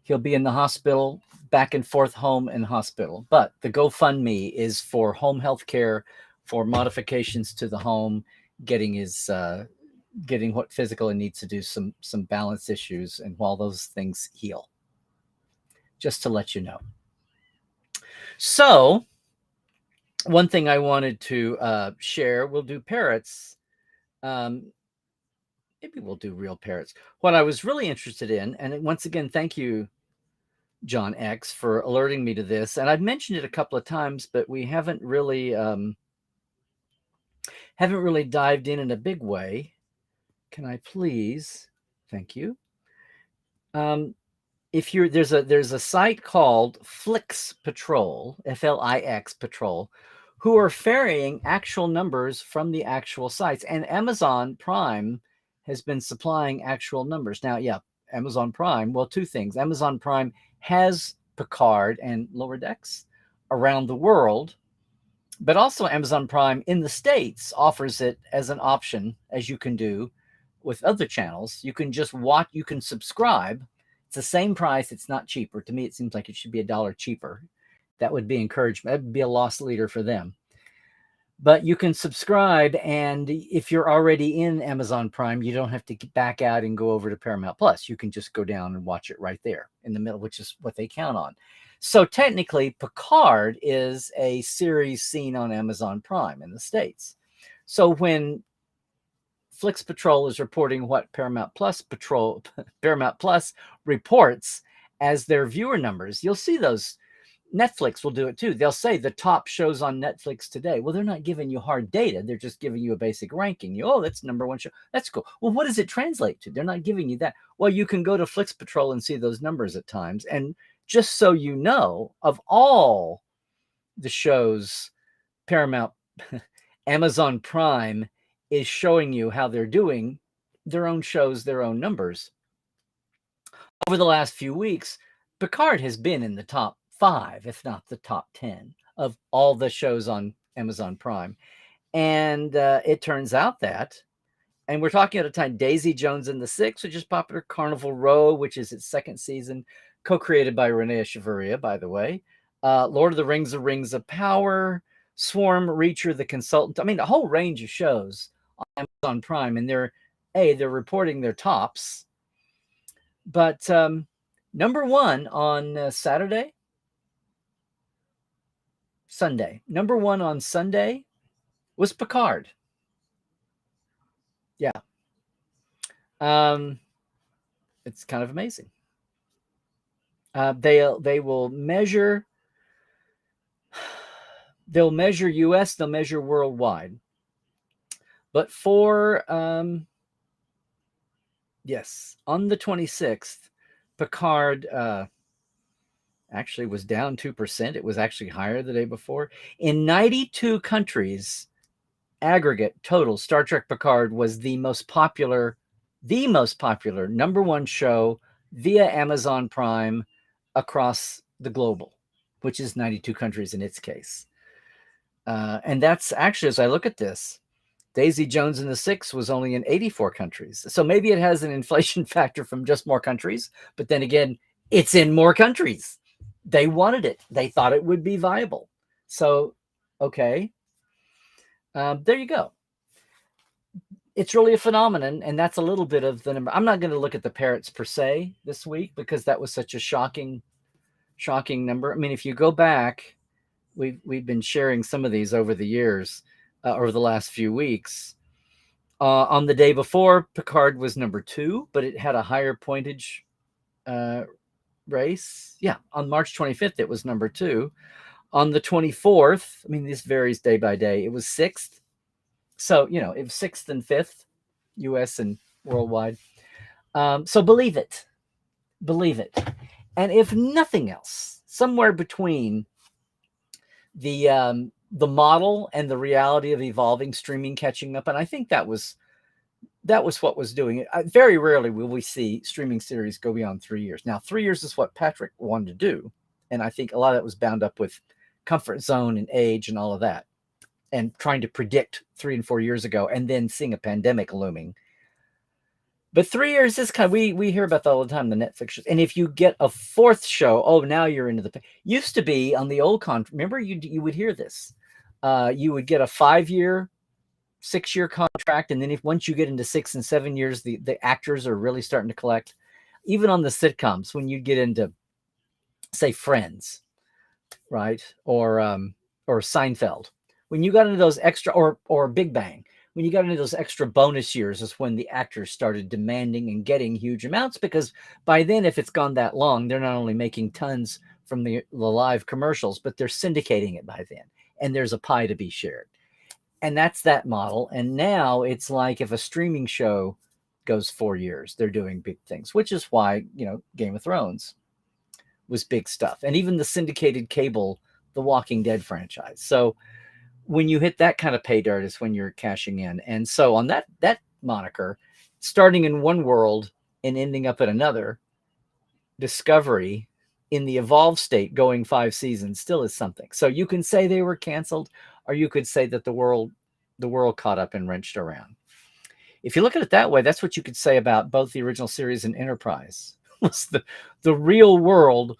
Speaker 1: He'll be in the hospital, back and forth, home and hospital. But the GoFundMe is for home health care, for modifications to the home, getting what physical he needs to do, some balance issues, and while those things heal. Just to let you know. So, one thing I wanted to share, we'll do parrots. Maybe we'll do real parrots. What I was really interested in, and once again, thank you, John X, for alerting me to this. And I've mentioned it a couple of times, but we haven't really dived in a big way. Can I please? Thank you. If you're there's a site called Flix Patrol, Flix Patrol, who are ferrying actual numbers from the actual sites, and Amazon Prime has been supplying actual numbers. Now, yeah, Amazon Prime. Well, two things. Amazon Prime has Picard and Lower Decks around the world, but also Amazon Prime in the States offers it as an option, as you can do with other channels. You can just watch, you can subscribe. It's the same price. It's not cheaper. To me, it seems like it should be $1 cheaper. That would be encouragement. That would be a loss leader for them. But you can subscribe, and if you're already in Amazon Prime, you don't have to get back out and go over to Paramount Plus. You can just go down and watch it right there in the middle, which is what they count on. So technically, Picard is a series seen on Amazon Prime in the States. So when Flix Patrol is reporting what Paramount Plus reports as their viewer numbers, you'll see those. Netflix will do it too. They'll say the top shows on Netflix today. Well, they're not giving you hard data. They're just giving you a basic ranking. That's number one show. That's cool. Well, what does it translate to? They're not giving you that. Well, you can go to Flix Patrol and see those numbers at times. And just so you know, of all the shows, Paramount, Amazon Prime is showing you how they're doing their own shows, their own numbers. Over the last few weeks, Picard has been in the top 5, if not the top 10 of all the shows on Amazon Prime. And it turns out that, and we're talking at a time, Daisy Jones and the Six, which is popular, Carnival Row, which is its second season, co-created by Renee Echevarria, by the way. Lord of the Rings, The Rings of Power, Swarm, Reacher, The Consultant. I mean, a whole range of shows on Amazon Prime, and they're reporting their tops. But number one on Sunday. Number one on Sunday was Picard. Yeah. It's kind of amazing. They will measure. They'll measure U.S. They'll measure worldwide. But for yes, on the 26th, Picard actually was down 2%. It was actually higher the day before. In 92 countries, aggregate total, Star Trek Picard was the most popular number one show via Amazon Prime across the global, which is 92 countries in its case. And that's actually, as I look at this, Daisy Jones and the Six was only in 84 countries. So maybe it has an inflation factor from just more countries, but then again, it's in more countries. They wanted it. They thought it would be viable. So, okay. There you go. It's really a phenomenon, and that's a little bit of the number. I'm not going to look at the parrots per se this week because that was such a shocking number. I mean, if you go back, we've been sharing some of these over the years, over the last few weeks. On the day before, Picard was number 2, but it had a higher pointage race. Yeah, on March 25th, it was number 2. On the 24th, I mean, this varies day by day, it was 6th. So, it was 6th and 5th, U.S. and worldwide. So believe it. And if nothing else, somewhere between the model and the reality of evolving streaming catching up, and I think that was what was doing it. Very rarely will we see streaming series go beyond 3 years. Now, 3 years is what Patrick wanted to do, and I think a lot of that was bound up with comfort zone and age and all of that, and trying to predict 3 and 4 years ago, and then seeing a pandemic looming. But 3 years is kind of, we hear about that all the time, the Netflix shows. And if you get a 4th show, now you're into the, used to be on the old remember you would hear this. You would get a 5-year, 6-year contract, and then once you get into 6 and 7 years, the actors are really starting to collect. Even on the sitcoms, when you get into, say, Friends, right, or Seinfeld, when you got into those extra, or Big Bang, when you got into those extra bonus years is when the actors started demanding and getting huge amounts, because by then, if it's gone that long, they're not only making tons from the live commercials, but they're syndicating it by then, and there's a pie to be shared. And that's that model. And now it's like if a streaming show goes 4 years, they're doing big things, which is why, Game of Thrones was big stuff. And even the syndicated cable, the Walking Dead franchise. So when you hit that kind of pay dirt is when you're cashing in. And so on that moniker, starting in one world and ending up at another, Discovery in the evolved state going 5 seasons still is something. So you can say they were canceled, or you could say that the world caught up and wrenched around. If you look at it that way, that's what you could say about both the original series and Enterprise. The real world,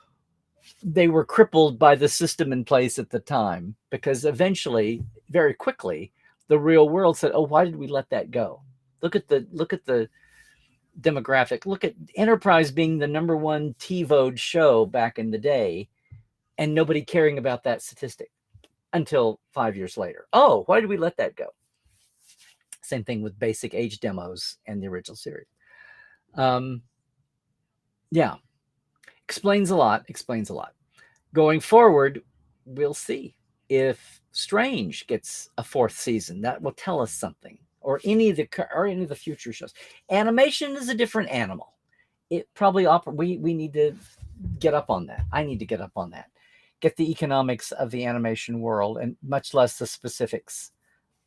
Speaker 1: they were crippled by the system in place at the time, because eventually, very quickly, the real world said, why did we let that go? Look at the demographic. Look at Enterprise being the number 1 TiVo'd show back in the day, and nobody caring about that statistic until 5 years later. Why did we let that go? Same thing with basic age demos and the original series. Yeah. Explains a lot. Going forward, we'll see if Strange gets a 4th season. That will tell us something, or any of the future shows. Animation is a different animal. It probably we need to get up on that. I need to get up on that. Get the economics of the animation world, and much less the specifics.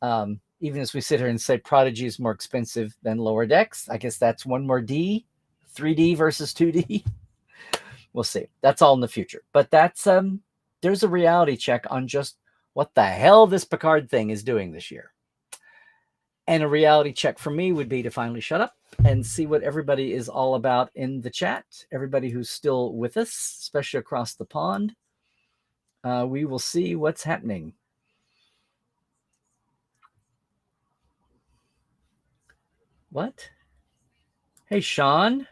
Speaker 1: Even as we sit here and say Prodigy is more expensive than Lower Decks, I guess that's one more D, 3D versus 2D. We'll see. That's all in the future. But that's there's a reality check on just what the hell this Picard thing is doing this year. And a reality check for me would be to finally shut up and see what everybody is all about in the chat. Everybody who's still with us, especially across the pond. We will see what's happening. What? Hey, Sean.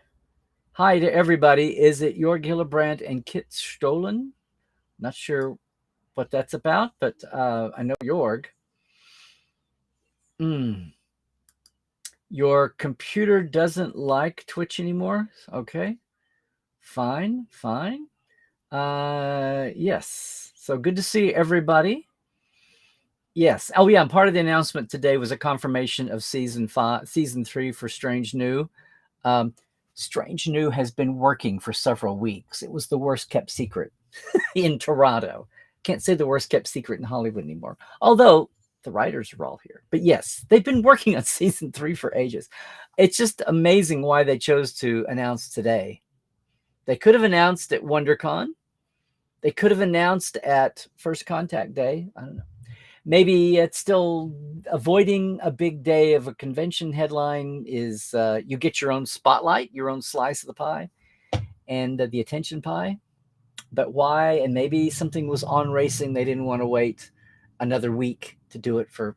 Speaker 1: Hi to everybody. Is it Jorg Hillebrand and Kit Stolen? Not sure what that's about, but I know Jorg. Your computer doesn't like Twitch anymore? Okay. Fine. Yes. So good to see everybody. Yes. Oh yeah. And part of the announcement today was a confirmation of season 3 for Strange New. Strange New has been working for several weeks. It was the worst kept secret in Toronto. Can't say the worst kept secret in Hollywood anymore. Although the writers are all here. But yes, they've been working on season 3 for ages. It's just amazing why they chose to announce today. They could have announced at WonderCon. They could have announced at First Contact Day. I don't know. Maybe it's still avoiding a big day of a convention headline is you get your own spotlight, your own slice of the pie, and the attention pie. But why? And maybe something was on racing. They didn't want to wait another week to do it for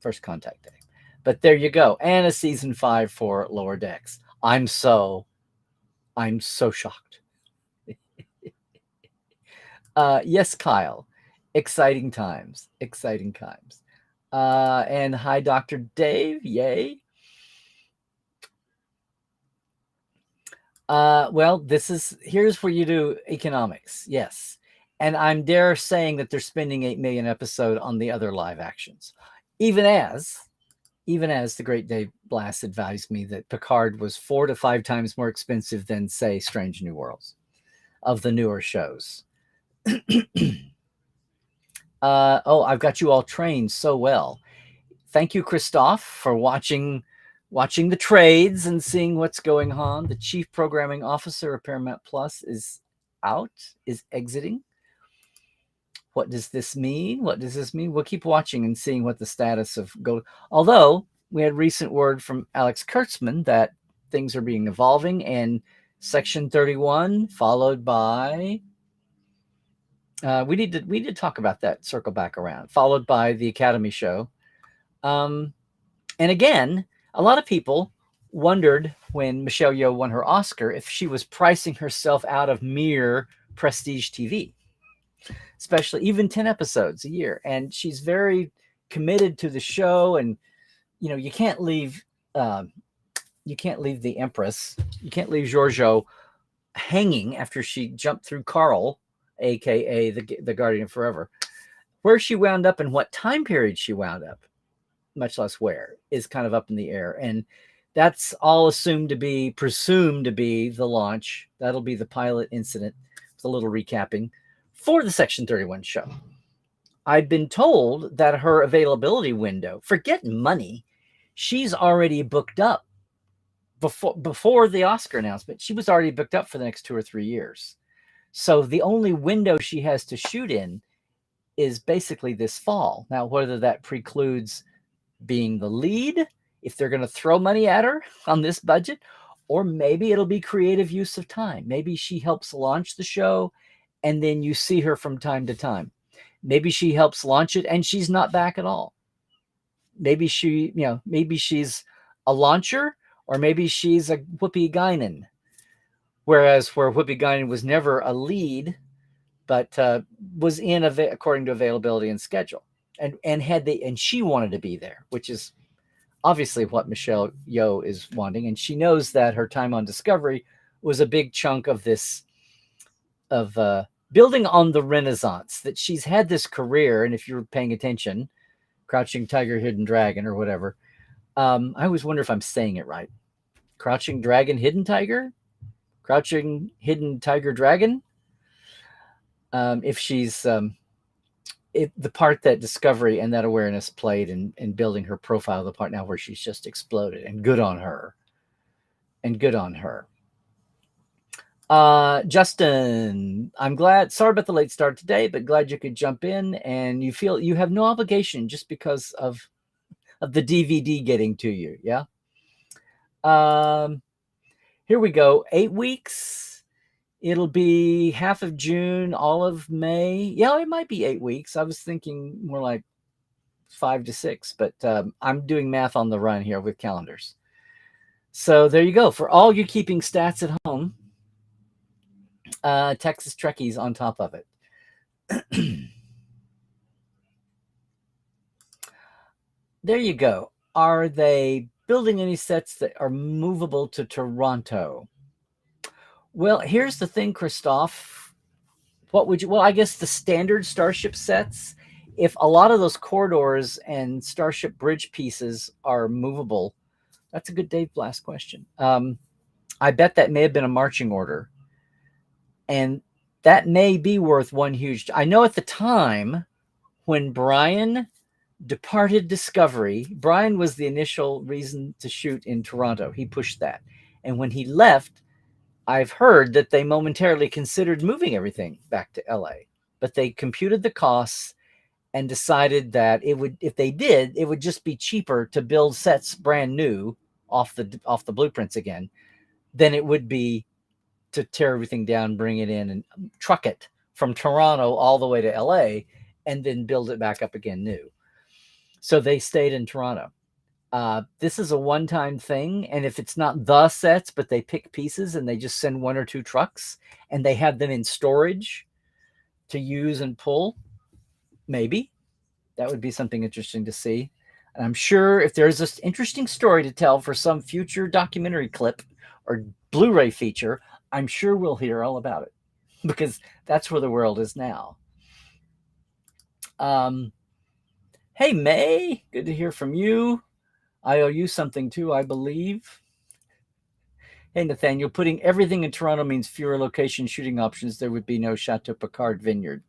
Speaker 1: First Contact Day. But there you go. And a season 5 for Lower Decks. I'm so shocked. Yes, Kyle. Exciting times. And hi, Dr. Dave. Yay. Well, here's where you do economics. Yes. And I'm dare saying that they're spending $8 million episode on the other live actions. Even as the great Dave Blass advised me that Picard was 4 to 5 times more expensive than, say, Strange New Worlds of the newer shows. I've got you all trained so well. Thank you, Christoph, for watching the trades and seeing what's going on. The chief programming officer of Paramount Plus is exiting. What does this mean? We'll keep watching and seeing what the status of go. Although we had recent word from Alex Kurtzman that things are being evolving, and Section 31 followed by we need to talk about that, circle back around, followed by the Academy show. And again, a lot of people wondered when Michelle Yeoh won her Oscar if she was pricing herself out of mere prestige TV, especially even 10 episodes a year. And she's very committed to the show. And, you can't leave the Empress, you can't leave Giorgio hanging after she jumped through Carl, aka the Guardian Forever. Where she wound up and what time period she wound up, much less where, is kind of up in the air. And that's all presumed to be the launch. That'll be the pilot incident with a little recapping for the Section 31 show. I've been told that her availability window, forget money, she's already booked up before the Oscar announcement. She was already booked up for the next 2 or 3 years. So the only window she has to shoot in is basically this fall. Now, whether that precludes being the lead, if they're going to throw money at her on this budget, or maybe it'll be creative use of time. Maybe she helps launch the show and then you see her from time to time. Maybe she helps launch it and she's not back at all. Maybe she's a launcher, or maybe she's a Whoopi Guinan. Whereas where Whoopi Guinan was never a lead, but was in according to availability and schedule, and she wanted to be there, which is obviously what Michelle Yeoh is wanting, and she knows that her time on Discovery was a big chunk of this, of building on the Renaissance that she's had this career. And if you're paying attention, Crouching Tiger, Hidden Dragon, or whatever. I always wonder if I'm saying it right. Crouching Dragon, Hidden Tiger, Crouching Hidden Tiger Dragon. If she's the part that Discovery and that awareness played in building her profile, the part now where she's just exploded, and good on her. Justin, I'm glad. Sorry about the late start today, but glad you could jump in, and you feel you have no obligation just because of the DVD getting to you. Yeah. Here we go. 8 weeks. It'll be half of June, all of May. Yeah, it might be 8 weeks. I was thinking more like 5 to 6, but I'm doing math on the run here with calendars. So there you go. For all you keeping stats at home, Texas Trekkies on top of it. There you go. Are they building any sets that are movable to Toronto? Well, here's the thing, Christoph. What would you? Well, I guess the standard Starship sets. If a lot of those corridors and Starship bridge pieces are movable, that's a good Dave Blast question. I bet that may have been a marching order, and that may be worth one huge. I know at the time when Brian departed Discovery, Brian was the initial reason to shoot in Toronto. He pushed that, and when he left, I've heard that they momentarily considered moving everything back to LA, but they computed the costs and decided that it would, if they did, it would just be cheaper to build sets brand new off the blueprints again than it would be to tear everything down, bring it in, and truck it from Toronto all the way to LA and then build it back up again new. So they stayed in Toronto. This is a one-time thing, and if it's not the sets, but they pick pieces and they just send 1 or 2 trucks and they have them in storage to use and pull, maybe that would be something interesting to see. And I'm sure if there's this interesting story to tell for some future documentary clip or Blu-ray feature, I'm sure we'll hear all about it because that's where the world is now. Hey, May, good to hear from you. I owe you something too, I believe. Hey, Nathaniel, putting everything in Toronto means fewer location shooting options. There would be no Chateau Picard vineyard.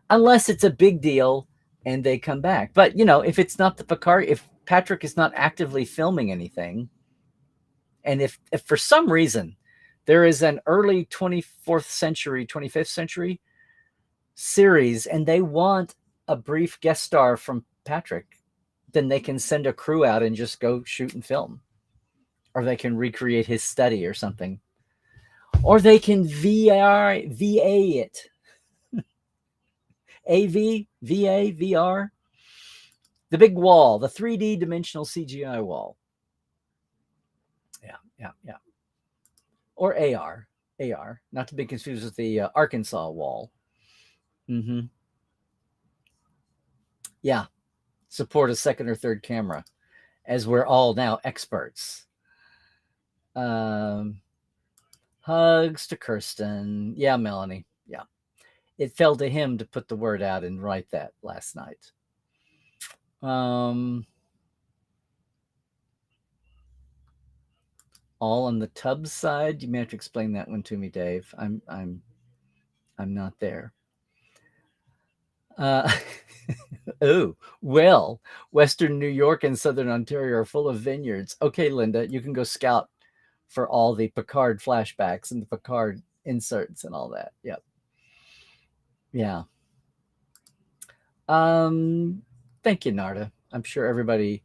Speaker 1: Unless it's a big deal and they come back. But, if it's not the Picard, if Patrick is not actively filming anything, and if for some reason there is an early 24th century, 25th century series and they want a brief guest star from Patrick, then they can send a crew out and just go shoot and film. Or they can recreate his study or something. Or they can VA it. AV, VA, VR. The big wall, the 3D dimensional CGI wall. Yeah. Or AR, not to be confused with the Arkansas wall. Mm-hmm. Yeah, support a second or third camera, as we're all now experts. Hugs to Kirsten. Yeah, Melanie. Yeah. It fell to him to put the word out and write that last night. All on the Tubbs side. You may have to explain that one to me, Dave. I'm not there. Oh, well, Western New York and Southern Ontario are full of vineyards. Okay, Linda, you can go scout for all the Picard flashbacks and the Picard inserts and all that. Yep. Yeah. Thank you, Narda. I'm sure everybody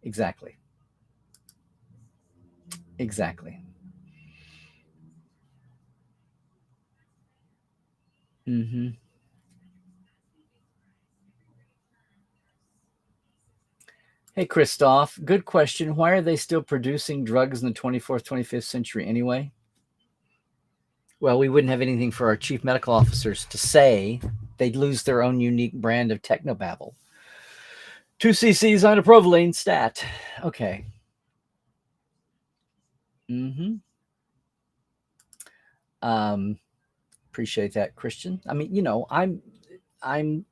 Speaker 1: exactly. Mm-hmm. Hey, Christoph, good question. Why are they still producing drugs in the 24th, 25th century anyway? Well, we wouldn't have anything for our chief medical officers to say. They'd lose their own unique brand of technobabble. 2 cc's isoprovolene stat. Okay. Mm-hmm. Appreciate that, Christian. I mean, I'm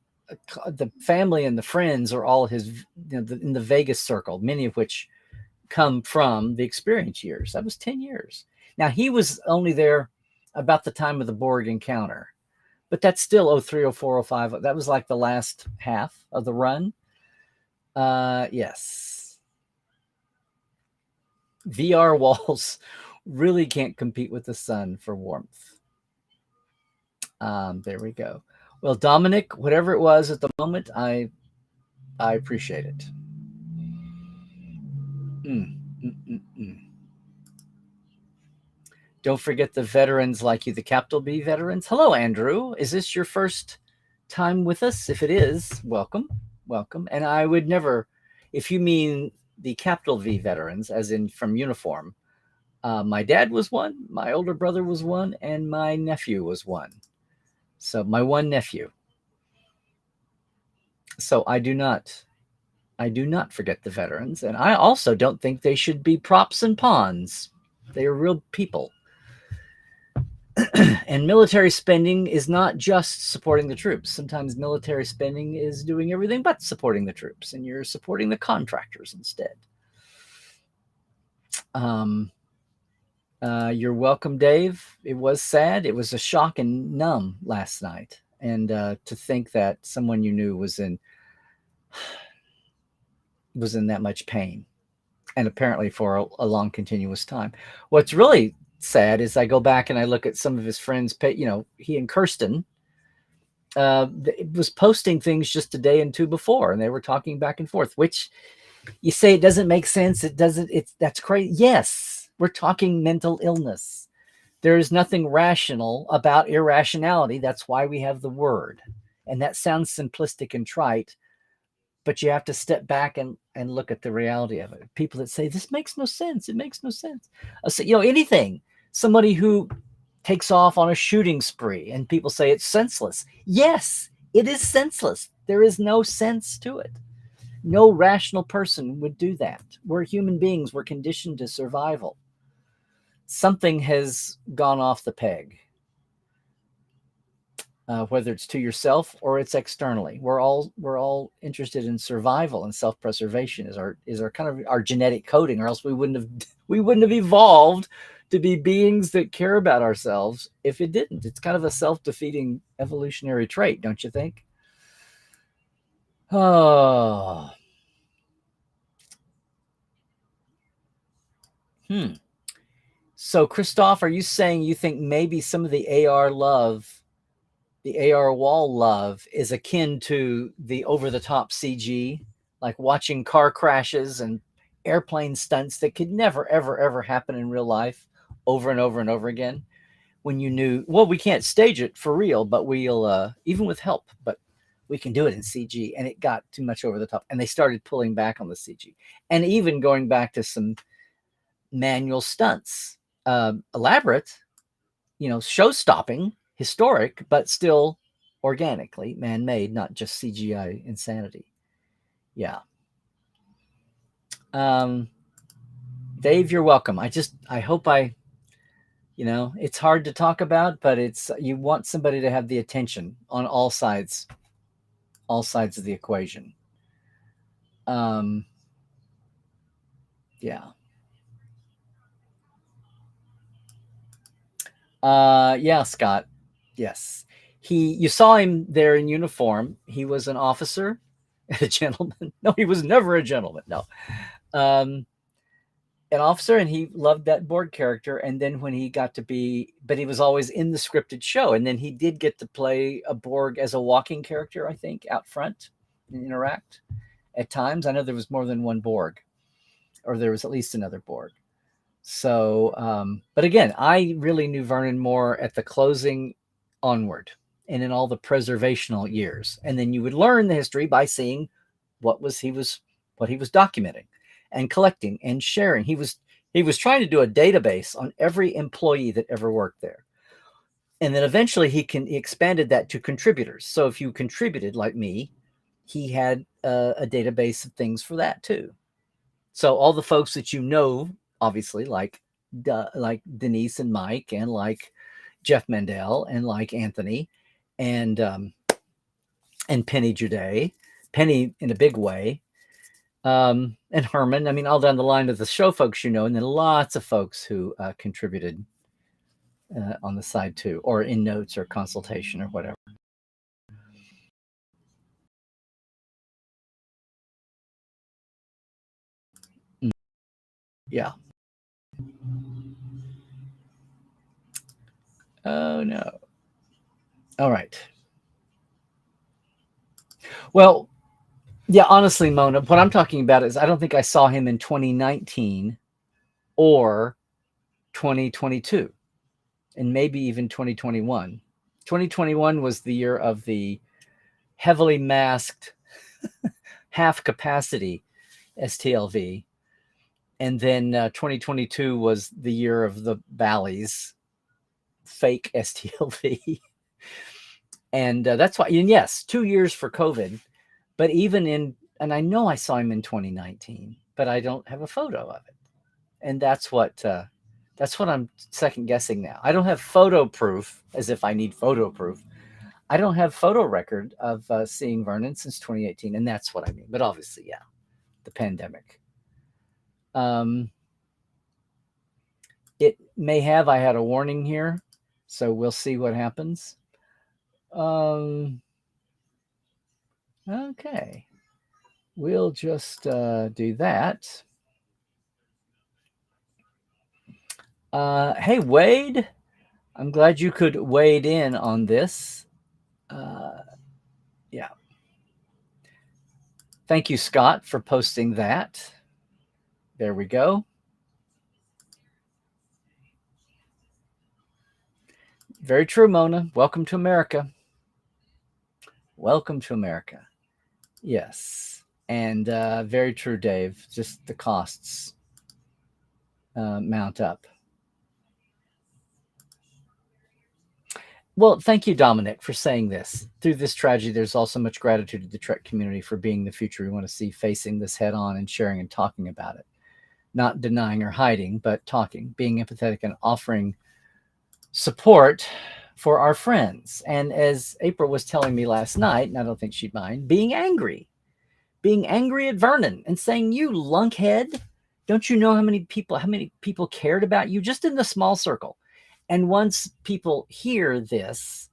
Speaker 1: the family and the friends are all his, in the Vegas circle, many of which come from the experience years. That was 10 years. Now, he was only there about the time of the Borg encounter, but that's still 03, 04, 05. That was like the last half of the run. Yes. VR walls really can't compete with the sun for warmth. There we go. Well, Dominic, whatever it was at the moment, I appreciate it. Don't forget the veterans like you, the capital B veterans. Hello, Andrew. Is this your first time with us? If it is, welcome, welcome. And I would never, if you mean the capital V veterans, as in from uniform, my dad was one, my older brother was one, and my nephew was one. So my one nephew. So I do not forget the veterans, and I also don't think they should be props and pawns. They are real people. And military spending is not just supporting the troops. Sometimes military spending is doing everything but supporting the troops, and you're supporting the contractors instead. You're welcome, Dave. It was sad. It was a shock and numb last night. And to think that someone you knew was in that much pain, and apparently for a long continuous time. What's really sad is I go back and I look at some of his friends. He and Kirsten was posting things just a day and two before, and they were talking back and forth, which you say it doesn't make sense. It doesn't. That's crazy. Yes, we're talking mental illness. There is nothing rational about irrationality. That's why we have the word. And that sounds simplistic and trite, but you have to step back and look at the reality of it. People that say, this makes no sense. It makes no sense. So, anything. Somebody who takes off on a shooting spree and people say it's senseless. Yes, it is senseless. There is no sense to it. No rational person would do that. We're human beings. We're conditioned to survival. Something has gone off the peg, whether it's to yourself or it's externally. We're all interested in survival, and self-preservation is our kind of our genetic coding, or else we wouldn't have evolved to be beings that care about ourselves if it didn't. It's kind of a self-defeating evolutionary trait, don't you think? Oh. So, Christoph, are you saying you think maybe some of the AR wall love is akin to the over-the-top CG, like watching car crashes and airplane stunts that could never, ever, ever happen in real life over and over and over again? When you knew, well, we can't stage it for real, but we'll, even with help, but we can do it in CG. And it got too much over the top. And they started pulling back on the CG. And even going back to some manual stunts. Elaborate, show-stopping, historic, but still organically man-made, not just CGI insanity. Yeah. Dave, you're welcome. I hope it's hard to talk about, but you want somebody to have the attention on all sides of the equation. Yeah. Yeah, Scott. Yes. You saw him there in uniform. He was an officer, a gentleman. No, he was never a gentleman. No. An officer, and he loved that Borg character. And then when he got to but he was always in the scripted show. And then he did get to play a Borg as a walking character, I think, out front and interact at times. I know there was more than one Borg, or there was at least another Borg. So, but again, I really knew Vernon more at the closing onward and in all the preservational years. And then you would learn the history by seeing what he was documenting and collecting and sharing. He was trying to do a database on every employee that ever worked there. And then eventually he expanded that to contributors. So if you contributed like me, he had a database of things for that too. So all the folks that obviously, like Denise and Mike, and like Jeff Mandel, and like Anthony, and Penny Juday, Penny in a big way, and Herman. I mean, all down the line of the show folks, and then lots of folks who contributed on the side too, or in notes or consultation or whatever. Yeah. Oh, no. All right. Well, yeah, honestly, Mona, what I'm talking about is I don't think I saw him in 2019 or 2022. and maybe even 2021. 2021 was the year of the heavily masked half capacity STLV. And then 2022 was the year of the Bally's fake STLV. And that's why, and yes, 2 years for COVID. But even in, and I know I saw him in 2019, but I don't have a photo of it. And that's what I'm second guessing now. I don't have photo proof, as if I need photo proof. I don't have photo record of seeing Vernon since 2018, and that's what I mean. But obviously, yeah, the pandemic. It may have. I had a warning here, so we'll see what happens. Okay, we'll just do that. Hey, Wade, I'm glad you could wade in on this. Yeah. Thank you, Scott, for posting that. There we go. Very true, Mona. Welcome to America. Welcome to America. Yes. And very true, Dave. Just the costs mount up. Well, thank you, Dominic, for saying this. Through this tragedy, there's also much gratitude to the Trek community for being the future we want to see, facing this head on and sharing and talking about it. Not denying or hiding, but talking, being empathetic and offering support for our friends. And as April was telling me last night, and I don't think she'd mind, being angry at Vernon and saying, you lunkhead, don't you know how many people cared about you just in the small circle? And once people hear this,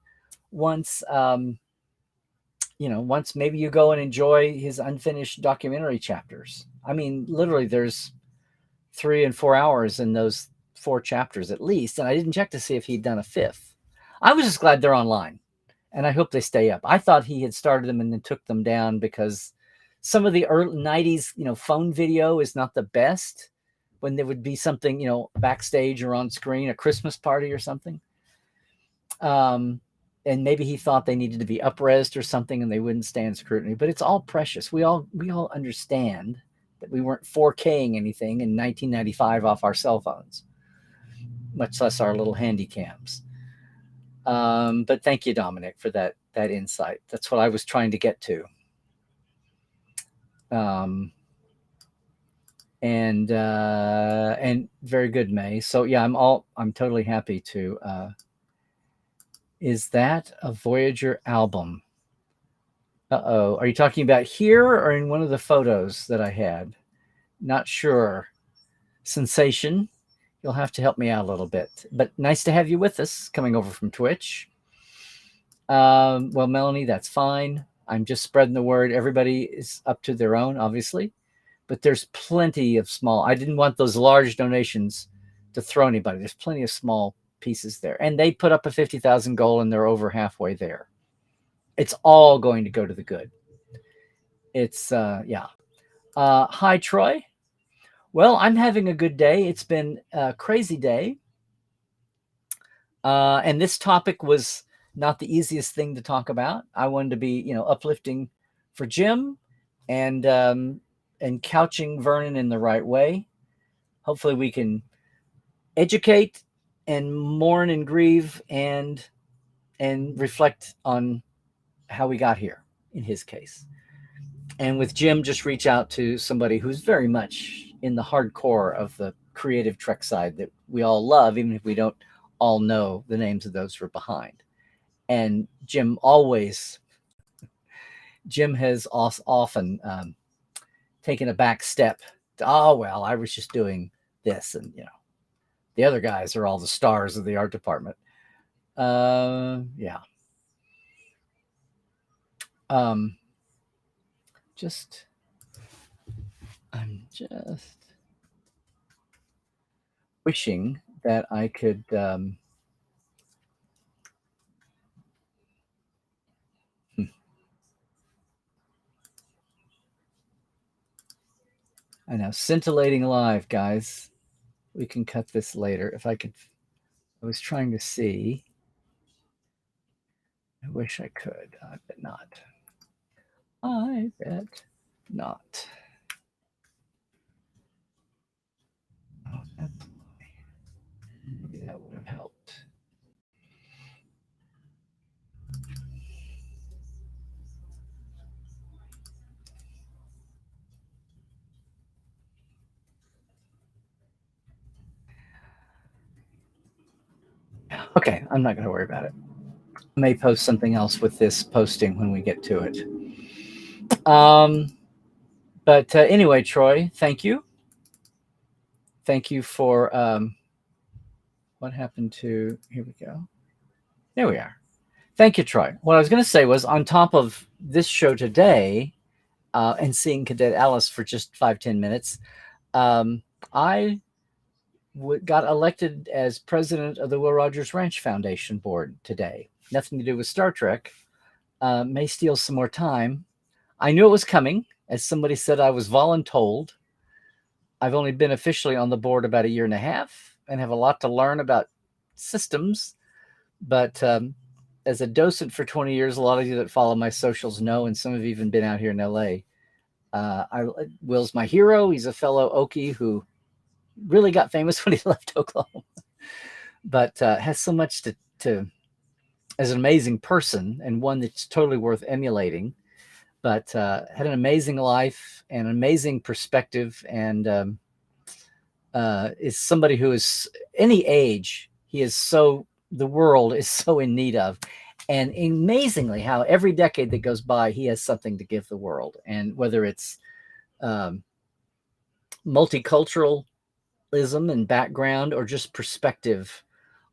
Speaker 1: once once maybe you go and enjoy his unfinished documentary chapters. I mean, literally there's 3 and 4 hours in those 4 chapters at least. And I didn't check to see if he'd done a 5th. I was just glad they're online, and I hope they stay up. I thought he had started them and then took them down because some of the early 90s, phone video is not the best. When there would be something, backstage or on screen, a Christmas party or something. And maybe he thought they needed to be up-resed or something and they wouldn't stand scrutiny, but it's all precious. We all understand that we weren't 4K'ing anything in 1995 off our cell phones, much less our little handy cams. But thank you, Dominic, for that insight. That's what I was trying to get to. And very good, May. So yeah, I'm totally happy to. Is that a Voyager album? Uh-oh. Are you talking about here or in one of the photos that I had? Not sure. Sensation. You'll have to help me out a little bit. But nice to have you with us, coming over from Twitch. Well, Melanie, that's fine. I'm just spreading the word. Everybody is up to their own, obviously. But there's plenty of small. I didn't want those large donations to throw anybody. There's plenty of small pieces there. And they put up a 50,000 goal and they're over halfway there. It's all going to go to the good. It's, yeah. Hi, Troy. Well, I'm having a good day. It's been a crazy day. And this topic was not the easiest thing to talk about. I wanted to be, uplifting for Jim and couching Vernon in the right way. Hopefully we can educate and mourn and grieve and reflect on how we got here in his case. And with Jim, just reach out to somebody who's very much in the hardcore of the creative Trek side that we all love, even if we don't all know the names of those who are behind. And Jim has often taken a back step to, oh, well, I was just doing this. And, the other guys are all the stars of the art department. Yeah. I'm just wishing that I could I know, scintillating live, guys. We can cut this later if I could. I was trying to see. I wish I could. I bet not. I bet not. Oh, maybe that would have helped. Okay, I'm not going to worry about it. I may post something else with this posting when we get to it. But anyway, Troy, thank you. Thank you for what happened to. Here we go. There we are. Thank you, Troy. What I was going to say was on top of this show today and seeing Cadet Alice for just 5-10 minutes, I got elected as president of the Will Rogers Ranch Foundation board today. Nothing to do with Star Trek. May steal some more time. I knew it was coming. As somebody said, I was voluntold. I've only been officially on the board about 1.5 years and have a lot to learn about systems. But as a docent for 20 years, a lot of you that follow my socials know, and some have even been out here in LA. Will's my hero. He's a fellow Okie who really got famous when he left Oklahoma, but has so much to as an amazing person and one that's totally worth emulating. But had an amazing life and an amazing perspective, and is somebody who is any age. He is so the world is so in need of, and amazingly how every decade that goes by, he has something to give the world, and whether it's multiculturalism and background or just perspective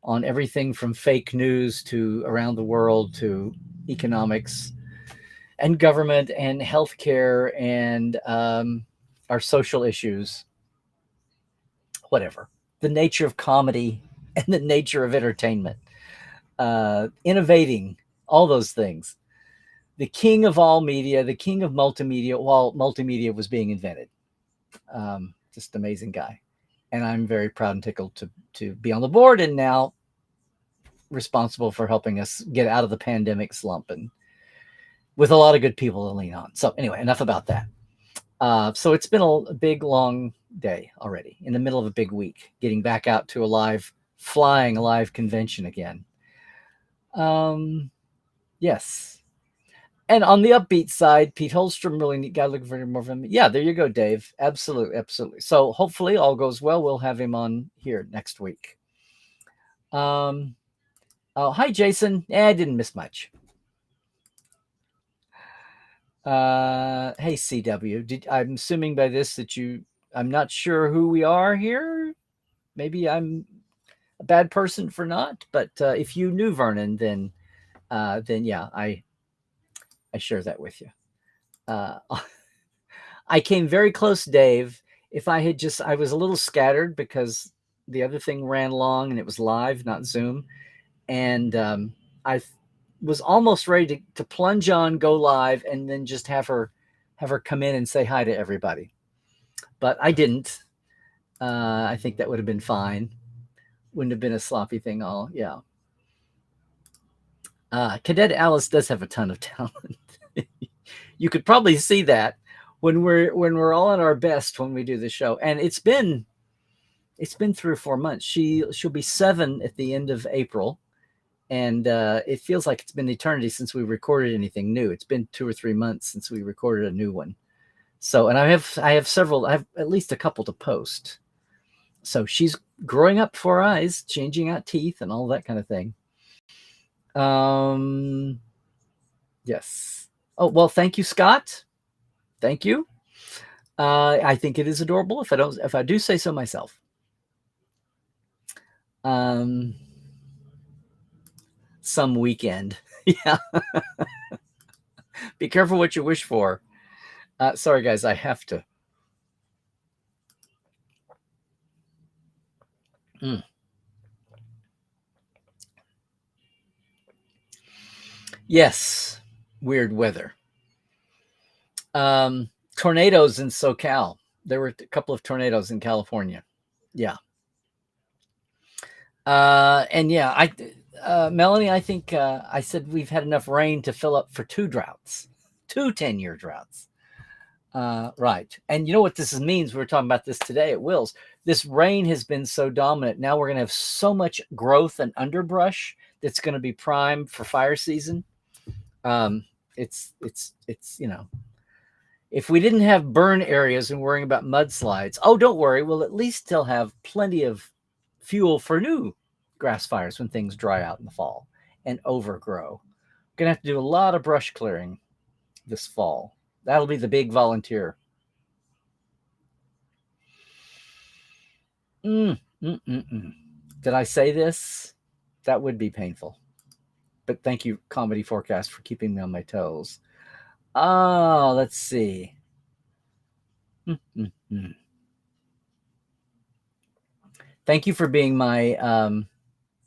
Speaker 1: on everything from fake news to around the world to economics and government and healthcare and our social issues, whatever, the nature of comedy and the nature of entertainment, innovating, all those things. The king of all media, the king of multimedia while multimedia was being invented. Just amazing guy. And I'm very proud and tickled to be on the board and now responsible for helping us get out of the pandemic slump and with a lot of good people to lean on. So anyway, enough about that. So it's been a big, long day already in the middle of a big week, getting back out to flying a live convention again. Yes. And on the upbeat side, Pete Holstrom, really neat guy, looking for more from him. Yeah, there you go, Dave. Absolutely, absolutely. So hopefully all goes well. We'll have him on here next week. Oh, hi, Jason. I didn't miss much. Hey, CW. I'm assuming by this that I'm not sure who we are here. Maybe I'm a bad person for not, but if you knew Vernon, then yeah, I share that with you. I came very close, Dave. If I had I was a little scattered because the other thing ran long and it was live, not Zoom. And I was almost ready to plunge on, go live, and then just have her come in and say hi to everybody. But I didn't. I think that would have been fine. Wouldn't have been a sloppy thing all. Yeah. Cadet Alice does have a ton of talent. You could probably see that when we're all at our best when we do the show. And it's been 3 or 4 months. She'll be 7 at the end of April. And it feels like it's been eternity since we recorded anything new. It's been 2 or 3 months since we recorded a new one. So, and I have several. I have at least a couple to post. So she's growing up before our eyes, changing out teeth and all that kind of thing. Yes. Oh, well, thank you, Scott. Thank you. I think it is adorable if I do say so myself. Some weekend. Yeah. Be careful what you wish for. Sorry, guys, I have to. Yes. Weird weather. Tornadoes in SoCal. There were a couple of tornadoes in California. Yeah. And yeah, Melanie, I think I said we've had enough rain to fill up for 2 droughts, 2 10-year droughts. Right. And you know what this means? We were talking about this today at Will's. This rain has been so dominant. Now we're going to have so much growth and underbrush that's going to be prime for fire season. Um, it's if we didn't have burn areas and worrying about mudslides, oh, don't worry. We'll at least still have plenty of fuel for new grass fires when things dry out in the fall and overgrow. We're going to have to do a lot of brush clearing this fall. That'll be the big volunteer. Did I say this? That would be painful. But thank you, Comedy Forecast, for keeping me on my toes. Oh, let's see. Thank you for being my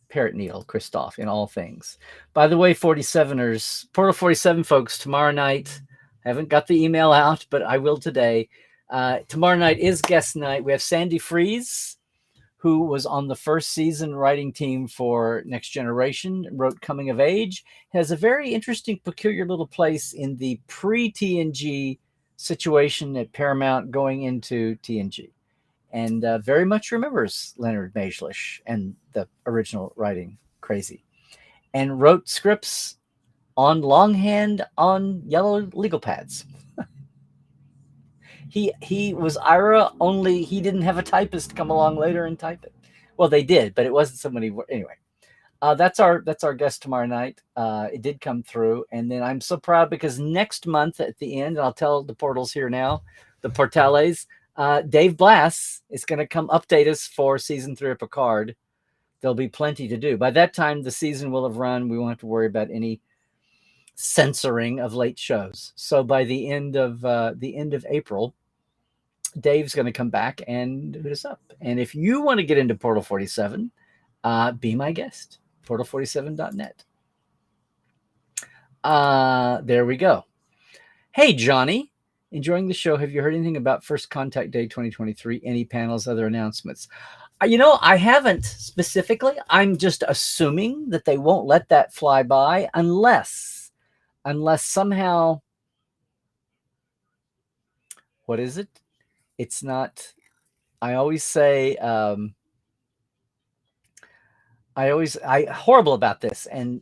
Speaker 1: parrot needle, Christoph, in all things. By the way, 47ers, Portal 47 folks, tomorrow night, I haven't got the email out, but I will today. Tomorrow night is guest night. We have Sandy Fries, who was on the first season writing team for Next Generation, wrote Coming of Age, has a very interesting, peculiar little place in the pre-TNG situation at Paramount going into TNG. And very much remembers Leonard Maizlish and the original writing crazy. And wrote scripts on longhand on yellow legal pads. He was Ira, only he didn't have a typist come along later and type it. Well, they did, but it wasn't somebody. Anyway, that's our guest tomorrow night. It did come through, and then I'm so proud because next month at the end, and I'll tell the portals here now, the portales. Dave Blass is going to come update us for season 3 of Picard. There'll be plenty to do. By that time, the season will have run. We won't have to worry about any censoring of late shows. So by the end of April, Dave's going to come back and hoot us up. And if you want to get into Portal 47, be my guest. Portal47.net. There we go. Hey, Johnny. Enjoying the show. Have you heard anything about First Contact Day 2023? Any panels, other announcements? I haven't specifically. I'm just assuming that they won't let that fly by unless somehow, what is it? It's not, I always say, horrible about this. And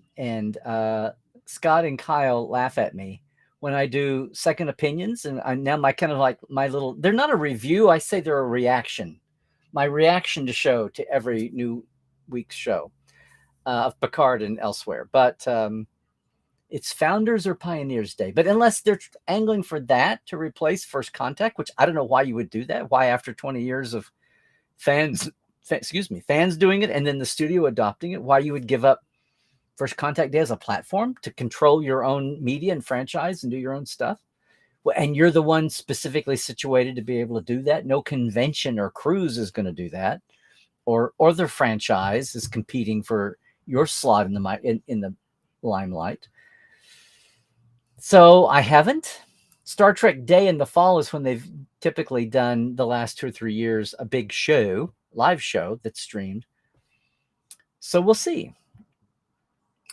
Speaker 1: Scott and Kyle laugh at me when I do second opinions, and I'm now my kind of like my little, they're not a review. I say they're a reaction, my reaction to every new week's show of Picard and elsewhere. But it's Founders or Pioneers Day. But unless they're angling for that to replace First Contact, which I don't know why you would do that. Why after 20 years of fans doing it and then the studio adopting it, why you would give up First Contact Day as a platform to control your own media and franchise and do your own stuff. And you're the one specifically situated to be able to do that. No convention or cruise is going to do that, or the franchise is competing for your slot in the limelight. So I haven't. Star Trek Day in the fall is when they've typically done the last 2 or 3 years a big show, live show that's streamed. So we'll see.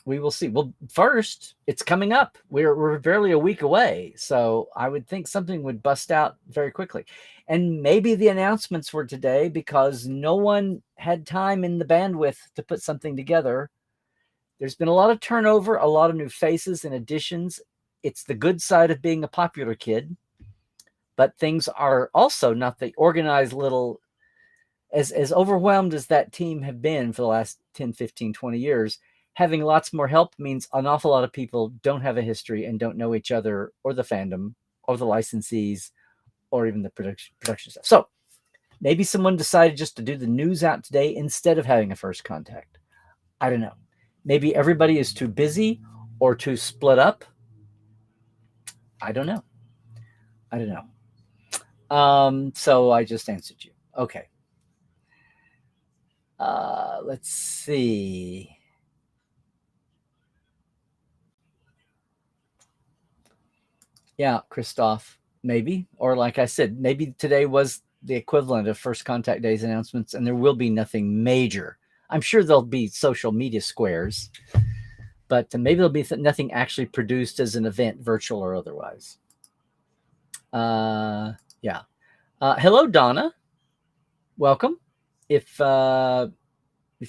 Speaker 1: We will see. Well, first, it's coming up. We're barely a week away. So I would think something would bust out very quickly. And maybe the announcements were today because no one had time in the bandwidth to put something together. There's been a lot of turnover, a lot of new faces and additions. It's the good side of being a popular kid. But things are also not the organized little, as overwhelmed as that team have been for the last 10, 15, 20 years. Having lots more help means an awful lot of people don't have a history and don't know each other or the fandom or the licensees or even the production stuff. So maybe someone decided just to do the news out today instead of having a First Contact. I don't know. Maybe everybody is too busy or too split up. I don't know. So I just answered you. Okay. Let's see. Yeah, Christoph, maybe. Or like I said, maybe today was the equivalent of First Contact Day's announcements, and there will be nothing major I'm sure there'll be social media squares, but maybe there'll be nothing actually produced as an event, virtual or otherwise. Yeah. Hello, Donna. Welcome. If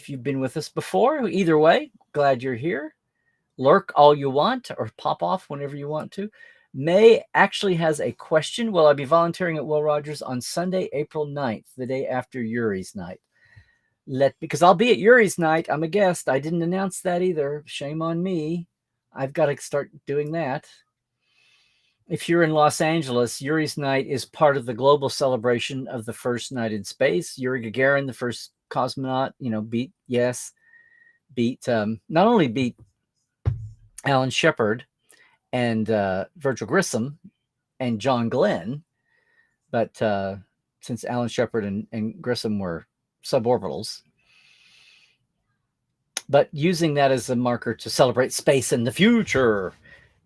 Speaker 1: you've been with us before, either way, glad you're here. Lurk all you want or pop off whenever you want to. May actually has a question. Will I be volunteering at Will Rogers on Sunday, April 9th, the day after Yuri's night? Because I'll be at Yuri's night. I'm a guest. I didn't announce that either. Shame on me. I've got to start doing that. If you're in Los Angeles, Yuri's night is part of the global celebration of the first night in space. Yuri Gagarin, the first cosmonaut, beat not only beat Alan Shepard and Virgil Grissom and John Glenn, but since Alan Shepard and Grissom were suborbitals, but using that as a marker to celebrate space in the future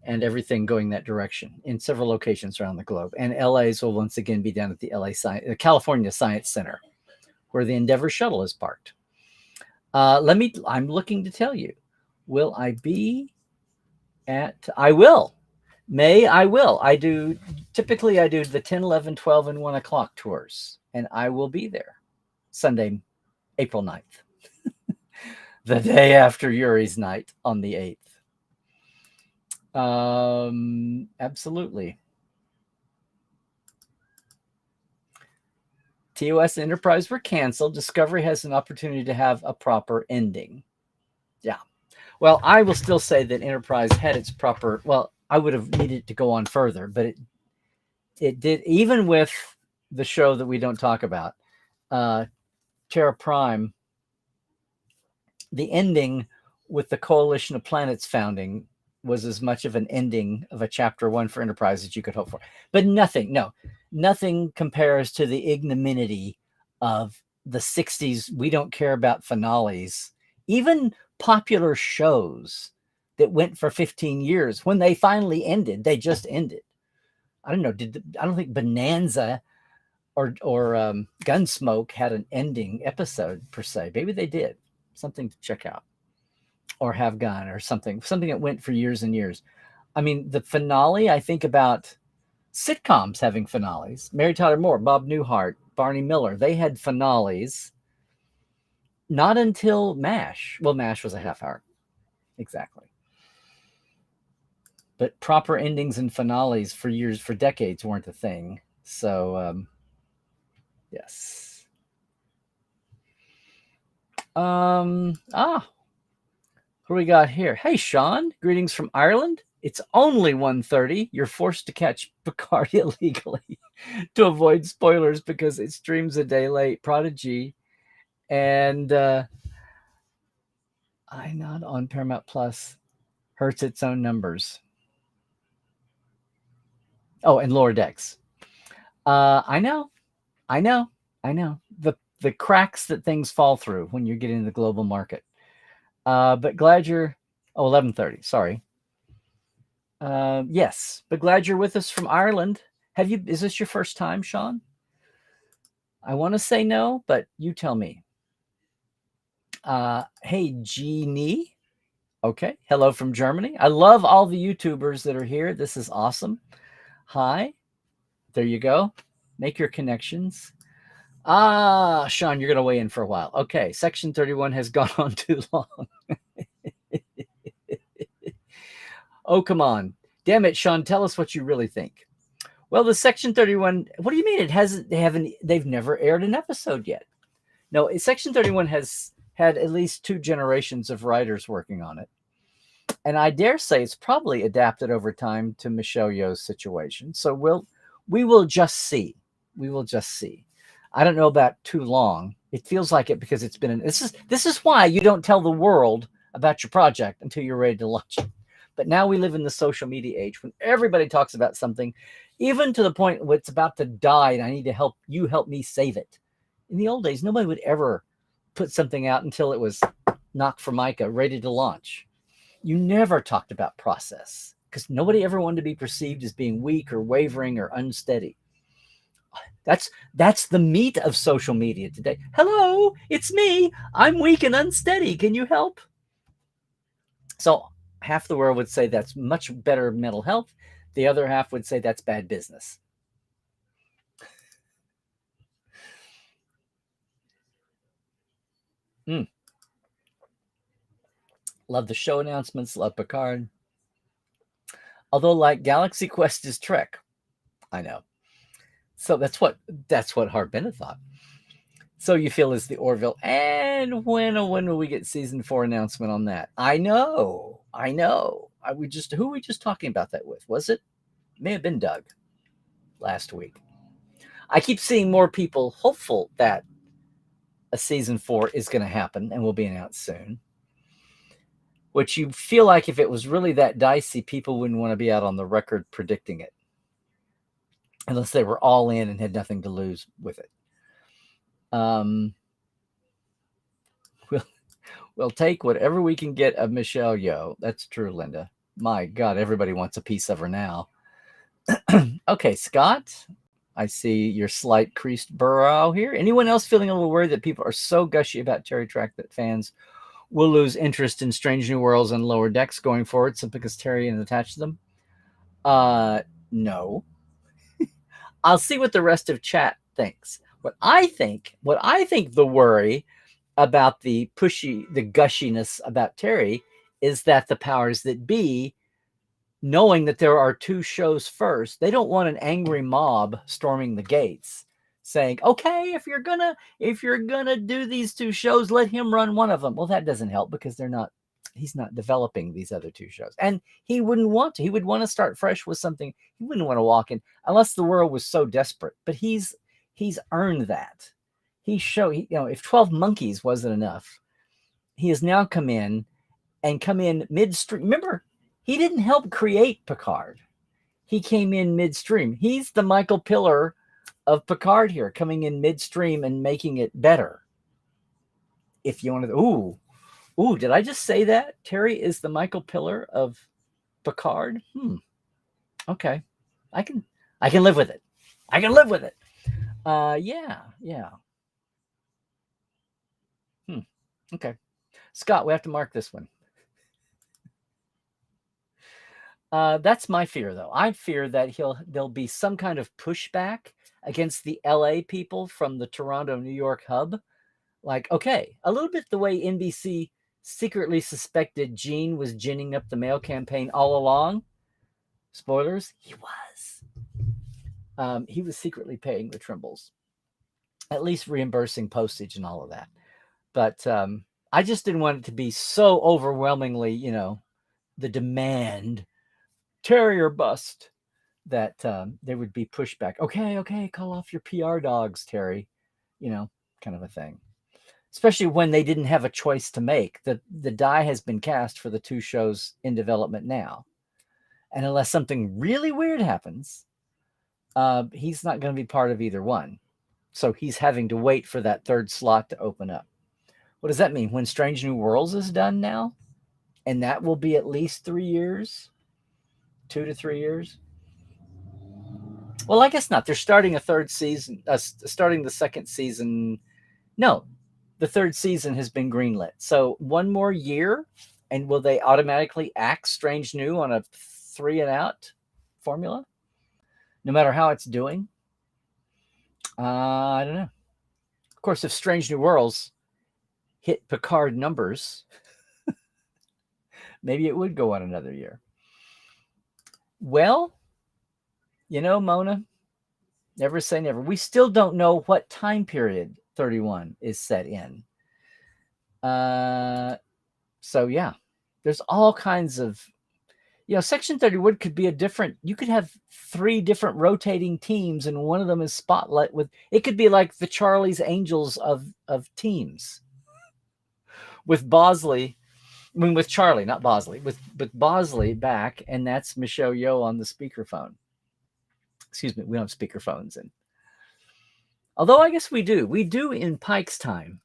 Speaker 1: and everything going that direction in several locations around the globe. And LA's will once again be down at the California Science Center, where the Endeavour shuttle is parked. I'm looking to tell you, will I be at? I will. May, I will. Typically I do the 10, 11, 12, and 1 o'clock tours, and I will be there Sunday, April 9th, the day after Yuri's night on the 8th. Absolutely. TOS Enterprise were canceled. Discovery has an opportunity to have a proper ending. Yeah. Well, I will still say that Enterprise had its proper. Well, I would have needed to go on further, but it did, even with the show that we don't talk about, Terra Prime. The ending with the Coalition of Planets founding was as much of an ending of a chapter 1 for Enterprise as you could hope for. But nothing compares to the ignominy of the 60s. We don't care about finales. Even popular shows that went for 15 years, when they finally ended, they just ended. I don't know. I don't think Bonanza or Gunsmoke had an ending episode per se. Maybe they did. Something to check out. Or Have Gun or something that went for years and years. I mean, the finale, I think about sitcoms having finales. Mary Tyler Moore, Bob Newhart, Barney Miller, they had finales not until MASH. Well, MASH was a half hour. Exactly. But proper endings and finales for years, for decades, weren't a thing. So, yes. Who we got here? Hey, Sean. Greetings from Ireland. It's only 1:30. You're forced to catch Picard illegally to avoid spoilers because it streams a day late. Prodigy. And I not on Paramount Plus hurts its own numbers. Oh, and Lower Decks. I know. The cracks that things fall through when you get into the global market. But glad you're 11:30. Sorry. Yes, but glad you're with us from Ireland. Is this your first time, Sean? I want to say no, but you tell me. Hey, Jeannie. Okay. Hello from Germany. I love all the YouTubers that are here. This is awesome. Hi. There you go. Make your connections. Sean, you're going to weigh in for a while. Okay. Section 31 has gone on too long. Oh, come on. Damn it, Sean. Tell us what you really think. Well, the Section 31, what do you mean? They've never aired an episode yet. No, Section 31 has had at least 2 generations of writers working on it. And I dare say it's probably adapted over time to Michelle Yeoh's situation. So we will just see. We will just see. I don't know about too long. It feels like it because it's been this is why you don't tell the world about your project until you're ready to launch it. But now we live in the social media age when everybody talks about something, even to the point where it's about to die and I need to help me save it. In the old days, nobody would ever put something out until it was knock for Micah, ready to launch. You never talked about process because nobody ever wanted to be perceived as being weak or wavering or unsteady. That's the meat of social media today. Hello, it's me. I'm weak and unsteady. Can you help? So half the world would say that's much better mental health. The other half would say that's bad business. Mm. Love the show announcements. Love Picard. Although, like Galaxy Quest is Trek, I know. So that's what Harbin thought. So you feel is the Orville, and when will we get season 4 announcement on that? I know. Who were we just talking about that with? Was it? May have been Doug last week. I keep seeing more people hopeful that a season 4 is going to happen and will be announced soon. Which you feel like if it was really that dicey, people wouldn't want to be out on the record predicting it, unless they were all in and had nothing to lose with it. We'll take whatever we can get of Michelle Yeoh. That's true, Linda. My God, everybody wants a piece of her now. Okay, Scott, I see your slight creased brow here. Anyone else feeling a little worried that people are so gushy about Terry Track that fans will lose interest in Strange New Worlds and Lower Decks going forward simply because Terry is attached to them? No. I'll see what the rest of chat thinks. What I think the worry about the gushiness about Terry is that the powers that be, knowing that there are 2 shows first, they don't want an angry mob storming the gates saying, okay, if you're gonna do these 2 shows, let him run one of them. Well, that doesn't help because he's not developing these other 2 shows. And he wouldn't want to. He would want to start fresh with something. He wouldn't want to walk in unless the world was so desperate. But he's earned that. If 12 Monkeys wasn't enough, he has now come in midstream. Remember, he didn't help create Picard. He came in midstream. He's the Michael Piller of Picard here, coming in midstream and making it better. If you want to, ooh, did I just say that? Terry is the Michael Piller of Picard? Okay. I can live with it. Yeah. Okay. Scott, we have to mark this one. That's my fear, though. I fear that there'll be some kind of pushback against the LA people from the Toronto, New York hub. Like, okay, a little bit the way NBC secretly suspected Gene was ginning up the mail campaign all along. Spoilers, he was. He was secretly paying the Trimbles, at least reimbursing postage and all of that. But I just didn't want it to be so overwhelmingly, the demand, Terry or bust, that there would be pushback. Okay, call off your PR dogs, Terry, kind of a thing. Especially when they didn't have a choice to make. The die has been cast for the 2 shows in development now. And unless something really weird happens, he's not going to be part of either one. So he's having to wait for that 3rd slot to open up. What does that mean? When Strange New Worlds is done now? And that will be at least 3 years? 2 to 3 years? Well, I guess not. They're starting a 3rd season, starting the 2nd season. No, the 3rd season has been greenlit. So 1 more year, and will they automatically axe Strange New on a 3 and out formula? No matter how it's doing? I don't know. Of course, if Strange New Worlds hit Picard numbers, maybe it would go on another year. Well, Mona, never say never. We still don't know what time period 31 is set in. So yeah, there's all kinds of, Section 31 could be you could have 3 different rotating teams, and one of them is Spotlight it could be like the Charlie's Angels of teams. With Bosley, with Charlie, not Bosley, with Bosley back, and that's Michelle Yeoh on the speakerphone. Excuse me, we don't have speakerphones in. Although I guess we do. We do in Pike's time,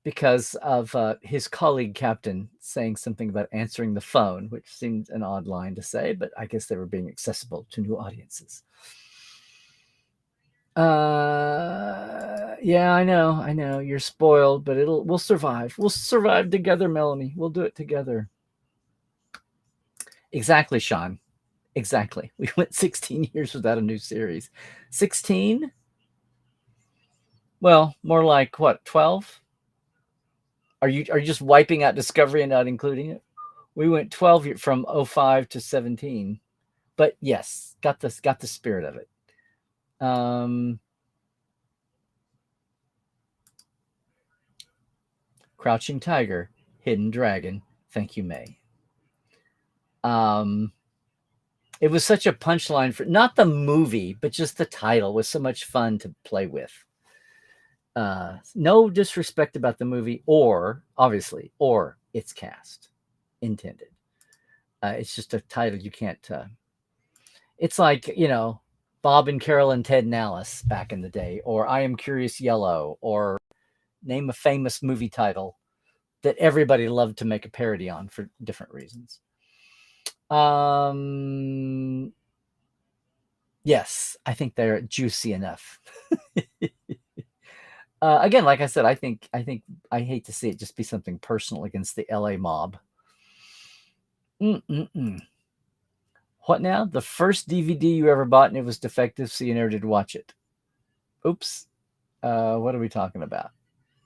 Speaker 1: because of his colleague captain saying something about answering the phone, which seemed an odd line to say, but I guess they were being accessible to new audiences. Yeah, I know. You're spoiled, but we'll survive. We'll survive together, Melanie. We'll do it together. Exactly, Sean. Exactly. We went 16 years without a new series. 16? Well, more like what, 12? Are you just wiping out Discovery and not including it? We went 12 from 05 to 17. But yes, got the spirit of it. Crouching Tiger, Hidden Dragon. Thank you, May. It was such a punchline for not the movie, but just the title was so much fun to play with. No disrespect about the movie or its cast intended. It's just a title you can't. It's like, Bob and Carol and Ted and Alice back in the day, or I Am Curious Yellow, or name a famous movie title that everybody loved to make a parody on for different reasons. Yes, I think they're juicy enough. Again, like I said, I think I hate to see it just be something personal against the LA mob. What now? The first DVD you ever bought and it was defective, so you never did watch it. Oops. What are we talking about?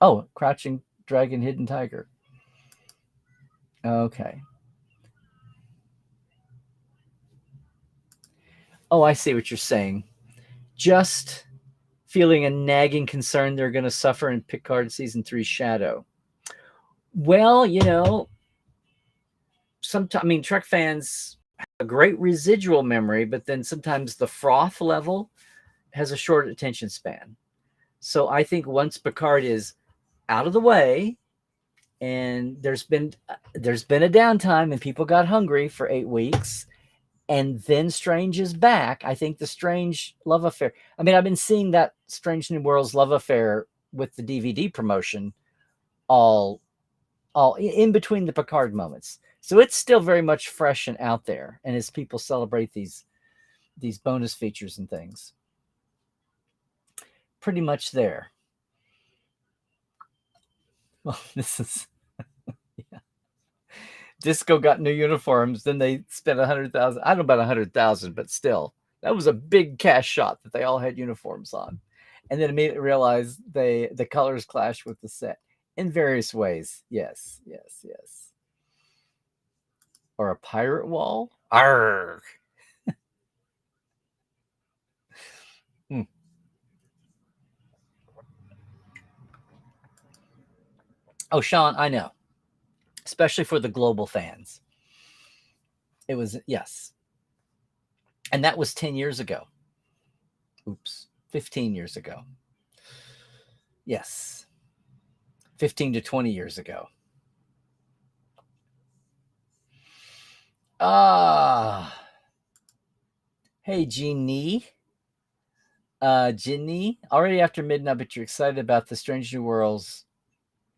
Speaker 1: Oh, Crouching Dragon, Hidden Tiger. Okay. Oh, I see what you're saying. Just feeling a nagging concern they're going to suffer in Picard Season 3 Shadow. Well, sometimes, Trek fans have a great residual memory, but then sometimes the froth level has a short attention span. So I think once Picard is out of the way, and there's been a downtime and people got hungry for 8 weeks, and then Strange is back. I think the Strange love affair. I mean, I've been seeing that Strange New Worlds love affair with the DVD promotion all in between the Picard moments. So it's still very much fresh and out there. And as people celebrate these bonus features and things, pretty much there. Well, this is yeah. Disco got new uniforms. Then they spent 100,000. I don't know about 100,000, but still, that was a big cash shot that they all had uniforms on, and then immediately realized the colors clashed with the set in various ways. Yes. Or a pirate wall. Arrgh. Oh, Sean, I know. Especially for the global fans. It was, yes. And that was 10 years ago. Oops. 15 years ago. Yes. 15 to 20 years ago. Hey, Jeannie. Ginny, already after midnight, but you're excited about the Strange New Worlds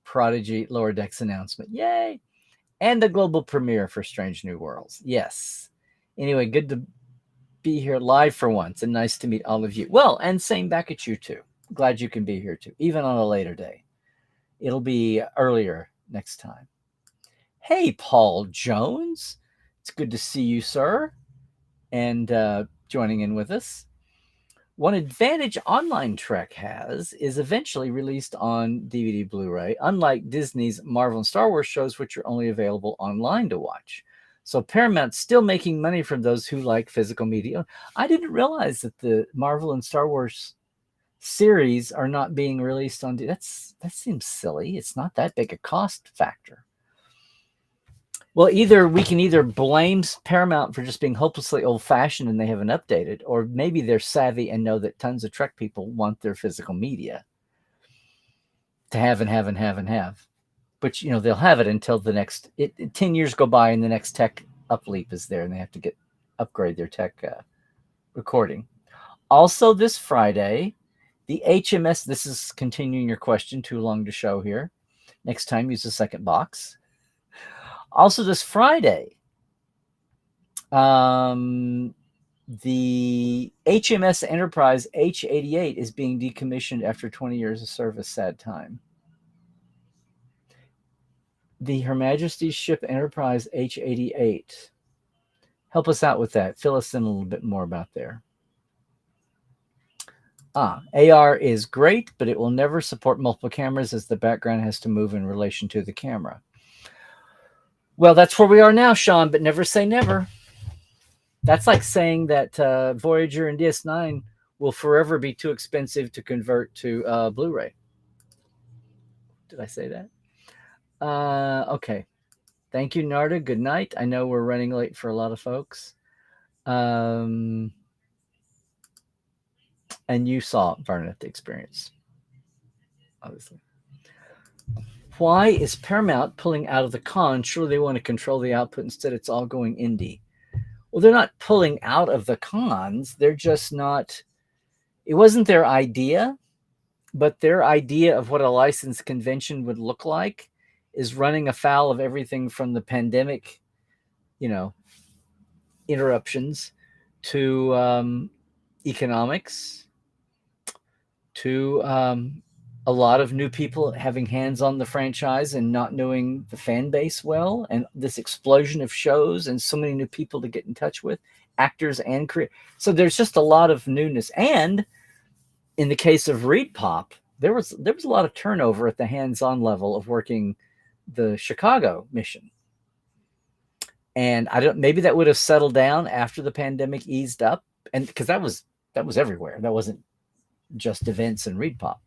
Speaker 1: Prodigy Lower Decks announcement. Yay! And the global premiere for Strange New Worlds. Yes. Anyway, good to be here live for once, and nice to meet all of you. Well, and same back at you too. Glad you can be here too, even on a later day. It'll be earlier next time. Hey, Paul Jones. It's good to see you, sir, and joining in with us. One advantage online Trek has is eventually released on DVD Blu-ray, unlike Disney's Marvel and Star Wars shows, which are only available online to watch. So Paramount's still making money from those who like physical media. I didn't realize that the Marvel and Star Wars series are not being released on. That seems silly. It's not that big a cost factor. Well, we can blame Paramount for just being hopelessly old-fashioned and they haven't updated, or maybe they're savvy and know that tons of Trek people want their physical media to have and have and have and have. But, they'll have it until 10 years go by and the next tech upleap is there and they have to upgrade their tech recording. Also this Friday, the HMS, this is continuing your question, too long to show here. Next time, use the second box. Also this Friday, The HMS Enterprise H-88 is being decommissioned after 20 years of service. Sad time. The Her Majesty's ship Enterprise H-88. Help us out with that. Fill us in a little bit more about there. AR is great, but it will never support multiple cameras as the background has to move in relation to the camera. Well, that's where we are now, Sean, but never say never. That's like saying that Voyager and DS9 will forever be too expensive to convert to Blu-ray. Did I say that? Okay. Thank you, Narda. Good night. I know we're running late for a lot of folks. And you saw Vernon at the Experience, obviously. Why is Paramount pulling out of the con? Surely they want to control the output. Instead, it's all going indie. Well, they're not pulling out of the cons. They're just not. It wasn't their idea, but their idea of what a licensed convention would look like is running afoul of everything from the pandemic, interruptions to economics, to a lot of new people having hands on the franchise and not knowing the fan base well, and this explosion of shows and so many new people to get in touch with, actors and creators. So there's just a lot of newness. And in the case of Reed Pop, there was a lot of turnover at the hands-on level of working the Chicago mission. And maybe that would have settled down after the pandemic eased up, and because that was everywhere. That wasn't just events and Reed Pop.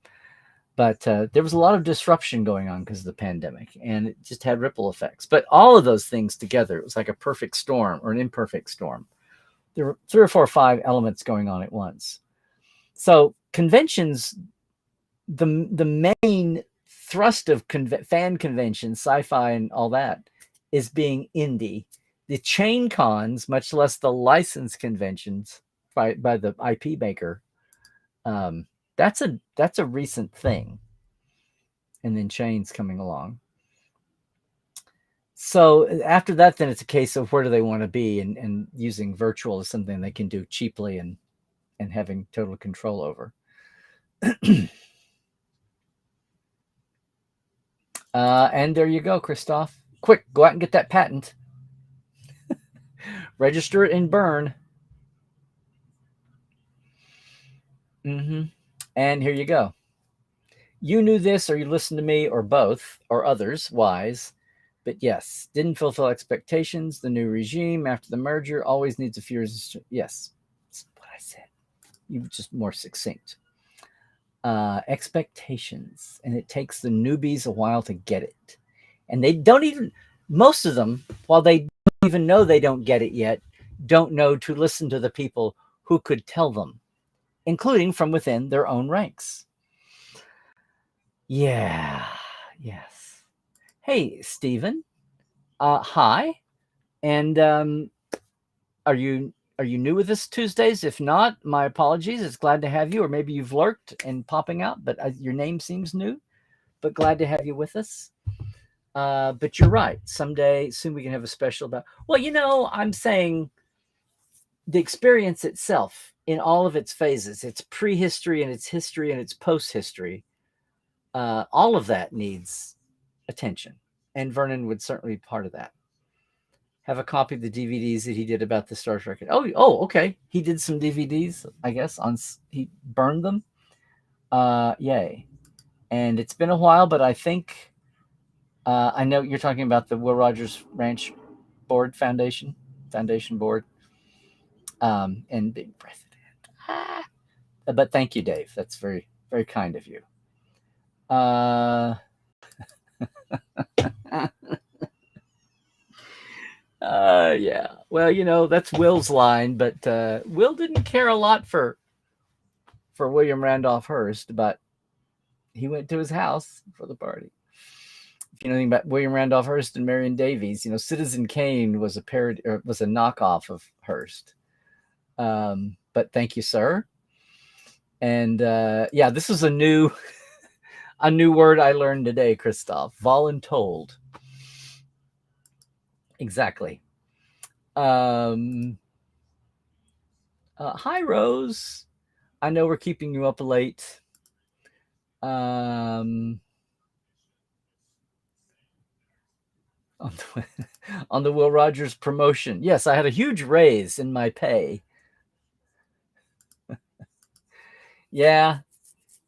Speaker 1: But there was a lot of disruption going on because of the pandemic, and it just had ripple effects. But all of those things together, it was like a perfect storm or an imperfect storm. There were 3 or 4 or 5 elements going on at once. So conventions, the main thrust of fan conventions, sci-fi and all that, is being indie. The chain cons, much less the licensed conventions by the IP maker, that's a recent thing. And then chains coming along. So after that, then it's a case of where do they want to be, and using virtual as something they can do cheaply and having total control over. And there you go, Christoph. Quick, go out and get that patent. Register it and burn. And here you go. You knew this, or you listened to me, or both, or others, wise. But yes, didn't fulfill expectations. The new regime after the merger always needs a few years. Yes, that's what I said. You were just more succinct. Expectations. And it takes the newbies a while to get it. And they don't even, most of them, while they don't even know they don't get it yet, don't know to listen to the people who could tell them, including from within their own ranks. Yeah. Yes. Hey, Stephen. Hi. And are you new with us Tuesdays? If not, my apologies. It's glad to have you. Or maybe you've lurked and popping out, but your name seems new. But glad to have you with us. But you're right. Someday, soon we can have a special about. Well, I'm saying the experience itself in all of its phases, its prehistory and its history and its post-history, all of that needs attention. And Vernon would certainly be part of that. Have a copy of the DVDs that he did about the Star Trek. Oh, okay. He did some DVDs, I guess. He burned them. Yay. And it's been a while, but I think I know you're talking about the Will Rogers Ranch Board Foundation Board. And Big President. But thank you, Dave. That's very, very kind of you. Yeah. Well, that's Will's line, but Will didn't care a lot for William Randolph Hearst, but he went to his house for the party. If you know anything about William Randolph Hearst and Marion Davies, Citizen Kane was a parody, or was a knockoff of Hearst. But thank you, sir. And yeah, this is a new word I learned today, Christoph. Voluntold. Exactly. Hi, Rose. I know we're keeping you up late. Um, on the, on the Will Rogers promotion. Yes, I had a huge raise in my pay. Yeah,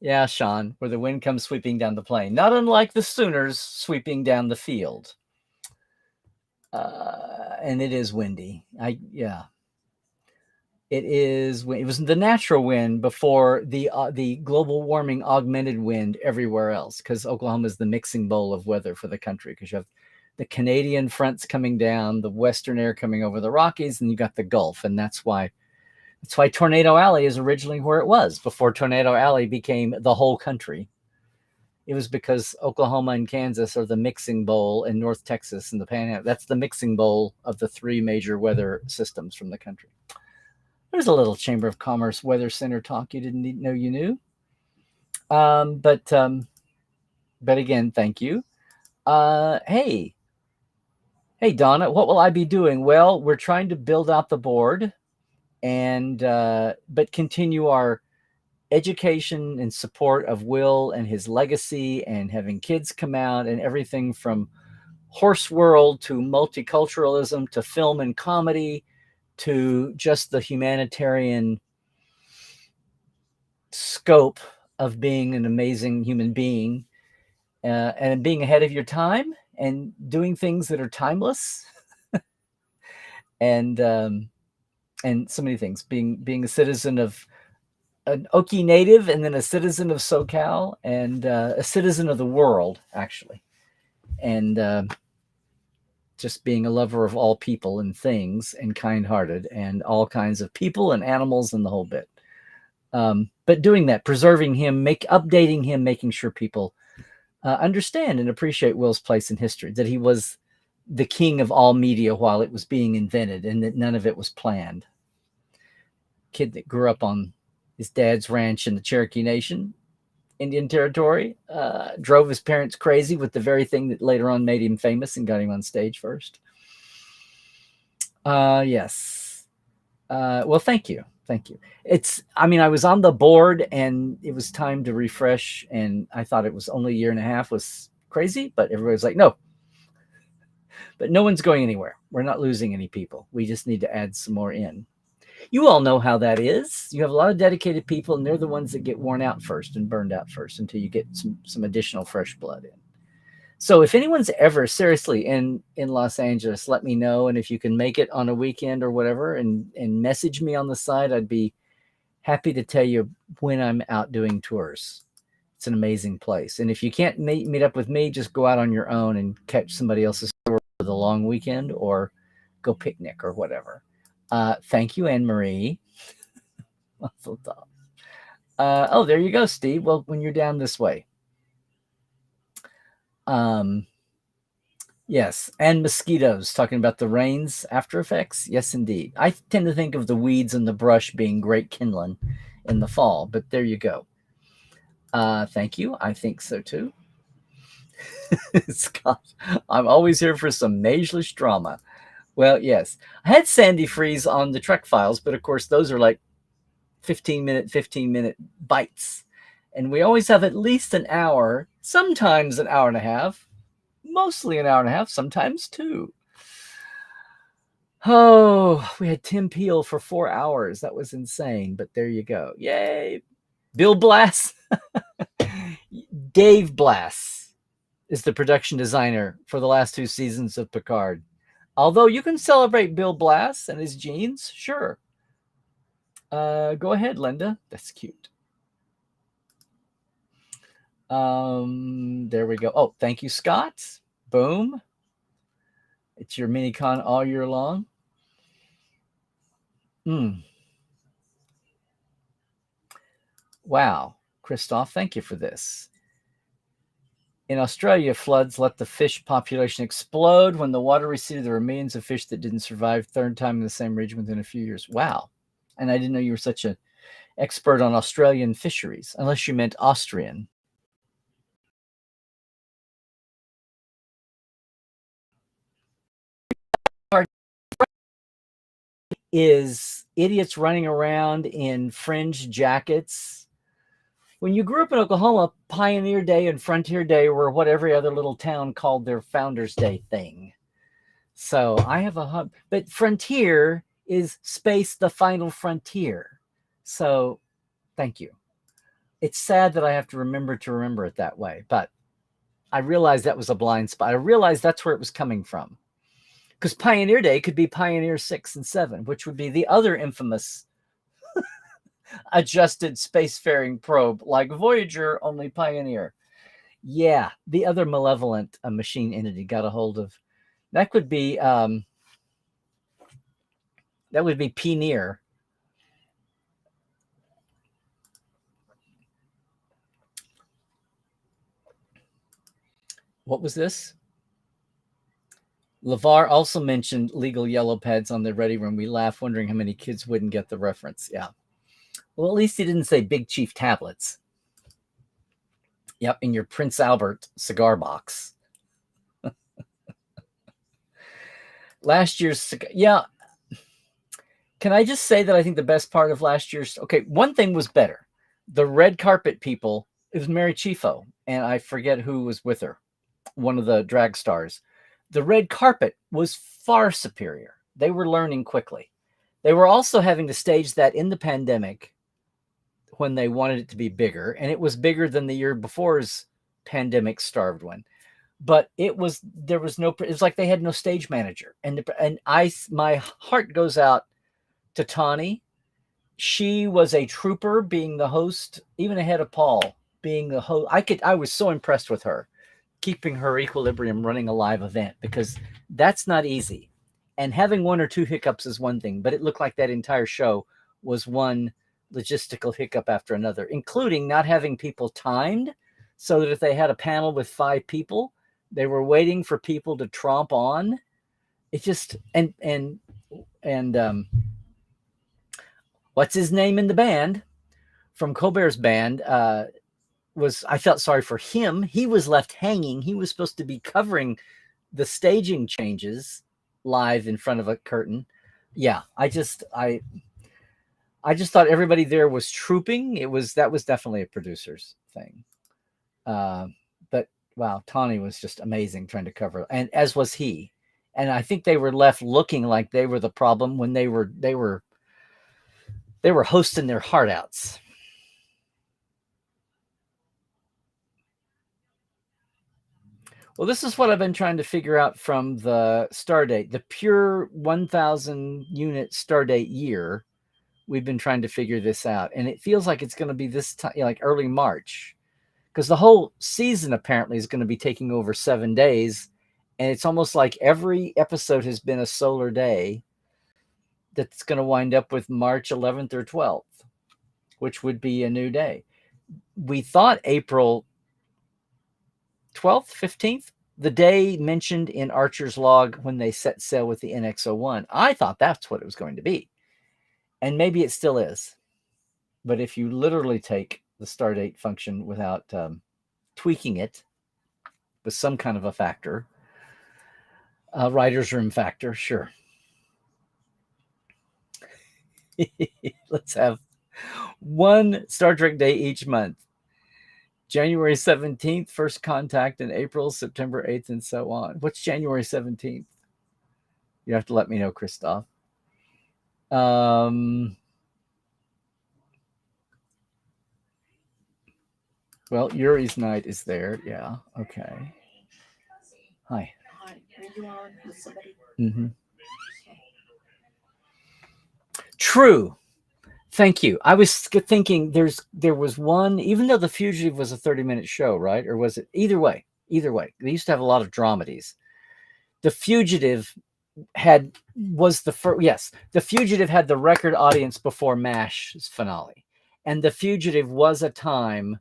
Speaker 1: yeah, Sean, where the wind comes sweeping down the plain, not unlike the Sooners sweeping down the field. And it is windy. Yeah, it is. It was the natural wind before the global warming augmented wind everywhere else, because Oklahoma is the mixing bowl of weather for the country, because you have the Canadian fronts coming down, the western air coming over the Rockies, and you got the Gulf, and that's why Tornado Alley is originally where it was before Tornado Alley became the whole country. It was because Oklahoma and Kansas are the mixing bowl, and North Texas and the Panhandle. That's the mixing bowl of the three major weather systems from the country. There's a little Chamber of Commerce Weather Center talk you didn't know you knew. But again, thank you. Hey, Donna, what will I be doing? Well, we're trying to build out the board, and but continue our education and support of Will and his legacy, and having kids come out, and everything from horse world to multiculturalism to film and comedy to just the humanitarian scope of being an amazing human being, and being ahead of your time and doing things that are timeless, and so many things, being a citizen of an Okie native, and then a citizen of SoCal, and a citizen of the world, actually, and just being a lover of all people and things, and kind-hearted, and all kinds of people and animals and the whole bit. But doing that, preserving him, updating him, making sure people understand and appreciate Will's place in history, that he was the king of all media while it was being invented, and that none of it was planned. Kid that grew up on his dad's ranch in the Cherokee Nation, Indian Territory, drove his parents crazy with the very thing that later on made him famous and got him on stage first. Yes. Well, thank you. I was on the board, and it was time to refresh, and I thought it was only a year and a half was crazy, but everybody's like, no. But no one's going anywhere. We're not losing any people. We just need to add some more in. You all know how that is. You have a lot of dedicated people, and they're the ones that get worn out first and burned out first until you get some additional fresh blood in. So if anyone's ever seriously in Los Angeles, let me know. And if you can make it on a weekend or whatever, and message me on the side, I'd be happy to tell you when I'm out doing tours. It's an amazing place. And if you can't meet up with me, just go out on your own and catch somebody else's tour for the long weekend, or go picnic or whatever. Thank you, Anne Marie. Oh, there you go, Steve. Well, when you're down this way. Yes, and mosquitoes, talking about the rain's after effects. Yes, indeed. I tend to think of the weeds and the brush being great kindling in the fall, but there you go. Thank you. I think so too. Scott, I'm always here for some majlish drama. Well, yes. I had Sandy Freeze on the Trek Files, but of course those are like 15-minute bites. And we always have at least an hour, sometimes an hour and a half, mostly an hour and a half, sometimes two. Oh, we had Tim Peel for 4 hours. That was insane, but there you go. Yay. Bill Blass. Dave Blass is the production designer for the last 2 seasons of Picard. Although you can celebrate Bill Blass and his genes, sure. Go ahead, Linda. That's cute. There we go. Oh, thank you, Scott. Boom. It's your mini con all year long. Wow. Christoph, thank you for this. In Australia, floods let the fish population explode. When the water receded, there were millions of fish that didn't survive. Third time in the same region within a few years. Wow. And I didn't know you were such an expert on Australian fisheries, unless you meant Austrian. is idiots running around in fringe jackets. When you grew up in Oklahoma, Pioneer Day and Frontier Day were what every other little town called their Founders Day thing. So I have a hub, but Frontier is space, the final frontier. So thank you. It's sad that I have to remember it that way, but I realized that was a blind spot. I realized that's where it was coming from. Because Pioneer Day could be Pioneer 6 and 7, which would be the other infamous adjusted spacefaring probe, like Voyager, only Pioneer. Yeah, the other malevolent machine entity got a hold of. That would be Pioneer. What was this? LeVar also mentioned legal yellow pads on the ready room. We laughed, wondering how many kids wouldn't get the reference. Yeah. Well, at least he didn't say Big Chief tablets. Yep, in your Prince Albert cigar box. Last year's, yeah. Can I just say that I think the best part of last year's, okay, one thing was better. The red carpet people, it was Mary Chieffo, and I forget who was with her, one of the drag stars. The red carpet was far superior. They were learning quickly. They were also having to stage that in the pandemic when they wanted it to be bigger, and it was bigger than the year before's pandemic starved one. But there was like they had no stage manager. And my heart goes out to Tawny. She was a trooper being the host, even ahead of Paul being the host. I was so impressed with her, keeping her equilibrium running a live event, because that's not easy. And having one or two hiccups is one thing, but it looked like that entire show was one logistical hiccup after another, including not having people timed, so that if they had a panel with 5 people, they were waiting for people to tromp on. It just, and what's his name in the band from Colbert's band, I felt sorry for him. He was left hanging. He was supposed to be covering the staging changes live in front of a curtain. Yeah, I just thought everybody there was trooping. That was definitely a producer's thing. But wow, Tawny was just amazing trying to cover, and as was he. And I think they were left looking like they were the problem when they were hosting their heart outs. Well, this is what I've been trying to figure out from the stardate, the pure 1,000 unit stardate year. We've been trying to figure this out, and it feels like it's going to be this time, like early March, because the whole season apparently is going to be taking over 7 days, and it's almost like every episode has been a solar day that's going to wind up with March 11th or 12th, which would be a new day. We thought April 12th, 15th, the day mentioned in Archer's log when they set sail with the NX-01. I thought that's what it was going to be. And maybe it still is. But if you literally take the stardate function without tweaking it with some kind of a factor, a writer's room factor, sure. Let's have one Star Trek day each month. January 17th, first contact in April, September 8th, and so on. What's January 17th? You have to let me know, Christoph. Well, Yuri's night is there. Yeah. Okay. Hi.
Speaker 2: Hi. Are you on with somebody?
Speaker 1: Mm-hmm. Okay. True. Thank you. I was thinking there was one, even though The Fugitive was a 30-minute show, right? Or was it? Either way. They used to have a lot of dramedies. The Fugitive was the first. Yes, The Fugitive had the record audience before MASH's finale, and The Fugitive was a time,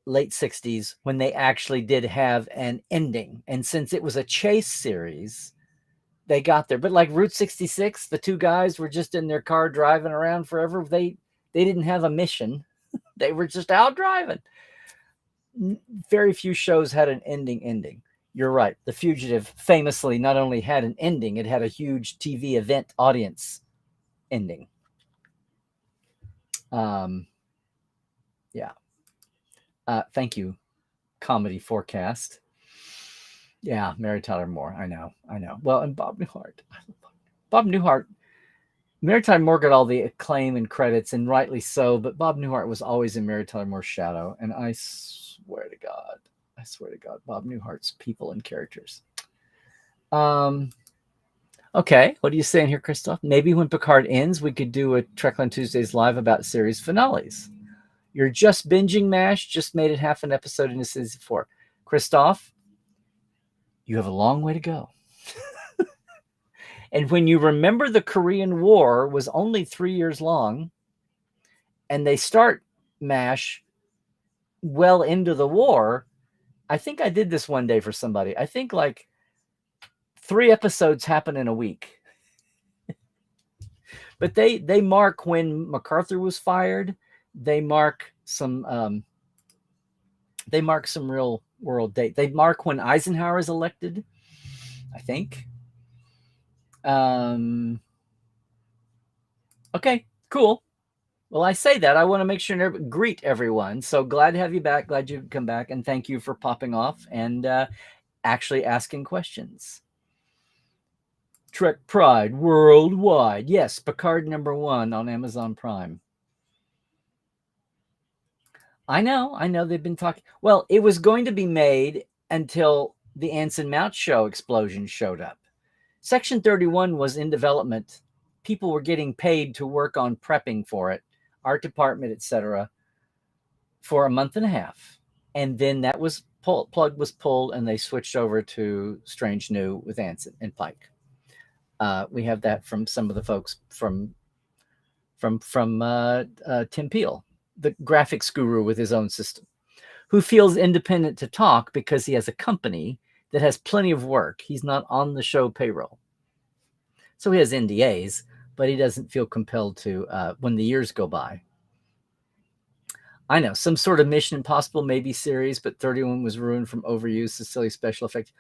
Speaker 1: late 60s, when they actually did have an ending. And since it was a chase series, they got there. But like Route 66, the 2 guys were just in their car driving around forever. They didn't have a mission. They were just out driving. Very few shows had an ending. You're right. The Fugitive famously not only had an ending, it had a huge TV event audience ending. Yeah. Thank you, Comedy Forecast. Yeah, Mary Tyler Moore. I know. Well, and Bob Newhart. Bob Newhart. Mary Tyler Moore got all the acclaim and credits, and rightly so, but Bob Newhart was always in Mary Tyler Moore's shadow. And I swear to God, Bob Newhart's people and characters. Okay, what are you saying here, Christoph? Maybe when Picard ends, we could do a Trekland Tuesdays live about series finales. You're just binging MASH, just made it half an episode into season 4. Christoph, you have a long way to go. And when you remember the Korean War was only 3 years long, and they start MASH well into the war, I think I did this one day for somebody. I think like 3 episodes happen in a week. But they mark when MacArthur was fired. They mark some real world date. They mark when Eisenhower is elected, I think. Okay, cool. Well, I say that. I want to make sure and greet everyone. So glad to have you back. Glad you come back. And thank you for popping off and actually asking questions. Trek Pride worldwide. Yes, Picard #1 on Amazon Prime. I know. They've been talking. Well, it was going to be made until the Anson Mount show explosion showed up. Section 31 was in development. People were getting paid to work on prepping for it, art department, etc., for a month and a half. And then that was plug was pulled, and they switched over to Strange New with Anson and Pike. We have that from some of the folks from Tim Peel, the graphics guru with his own system, who feels independent to talk because he has a company that has plenty of work. He's not on the show payroll. So he has NDAs, but he doesn't feel compelled to when the years go by. I know, some sort of Mission Impossible maybe series, but 31 was ruined from overuse of silly special effects.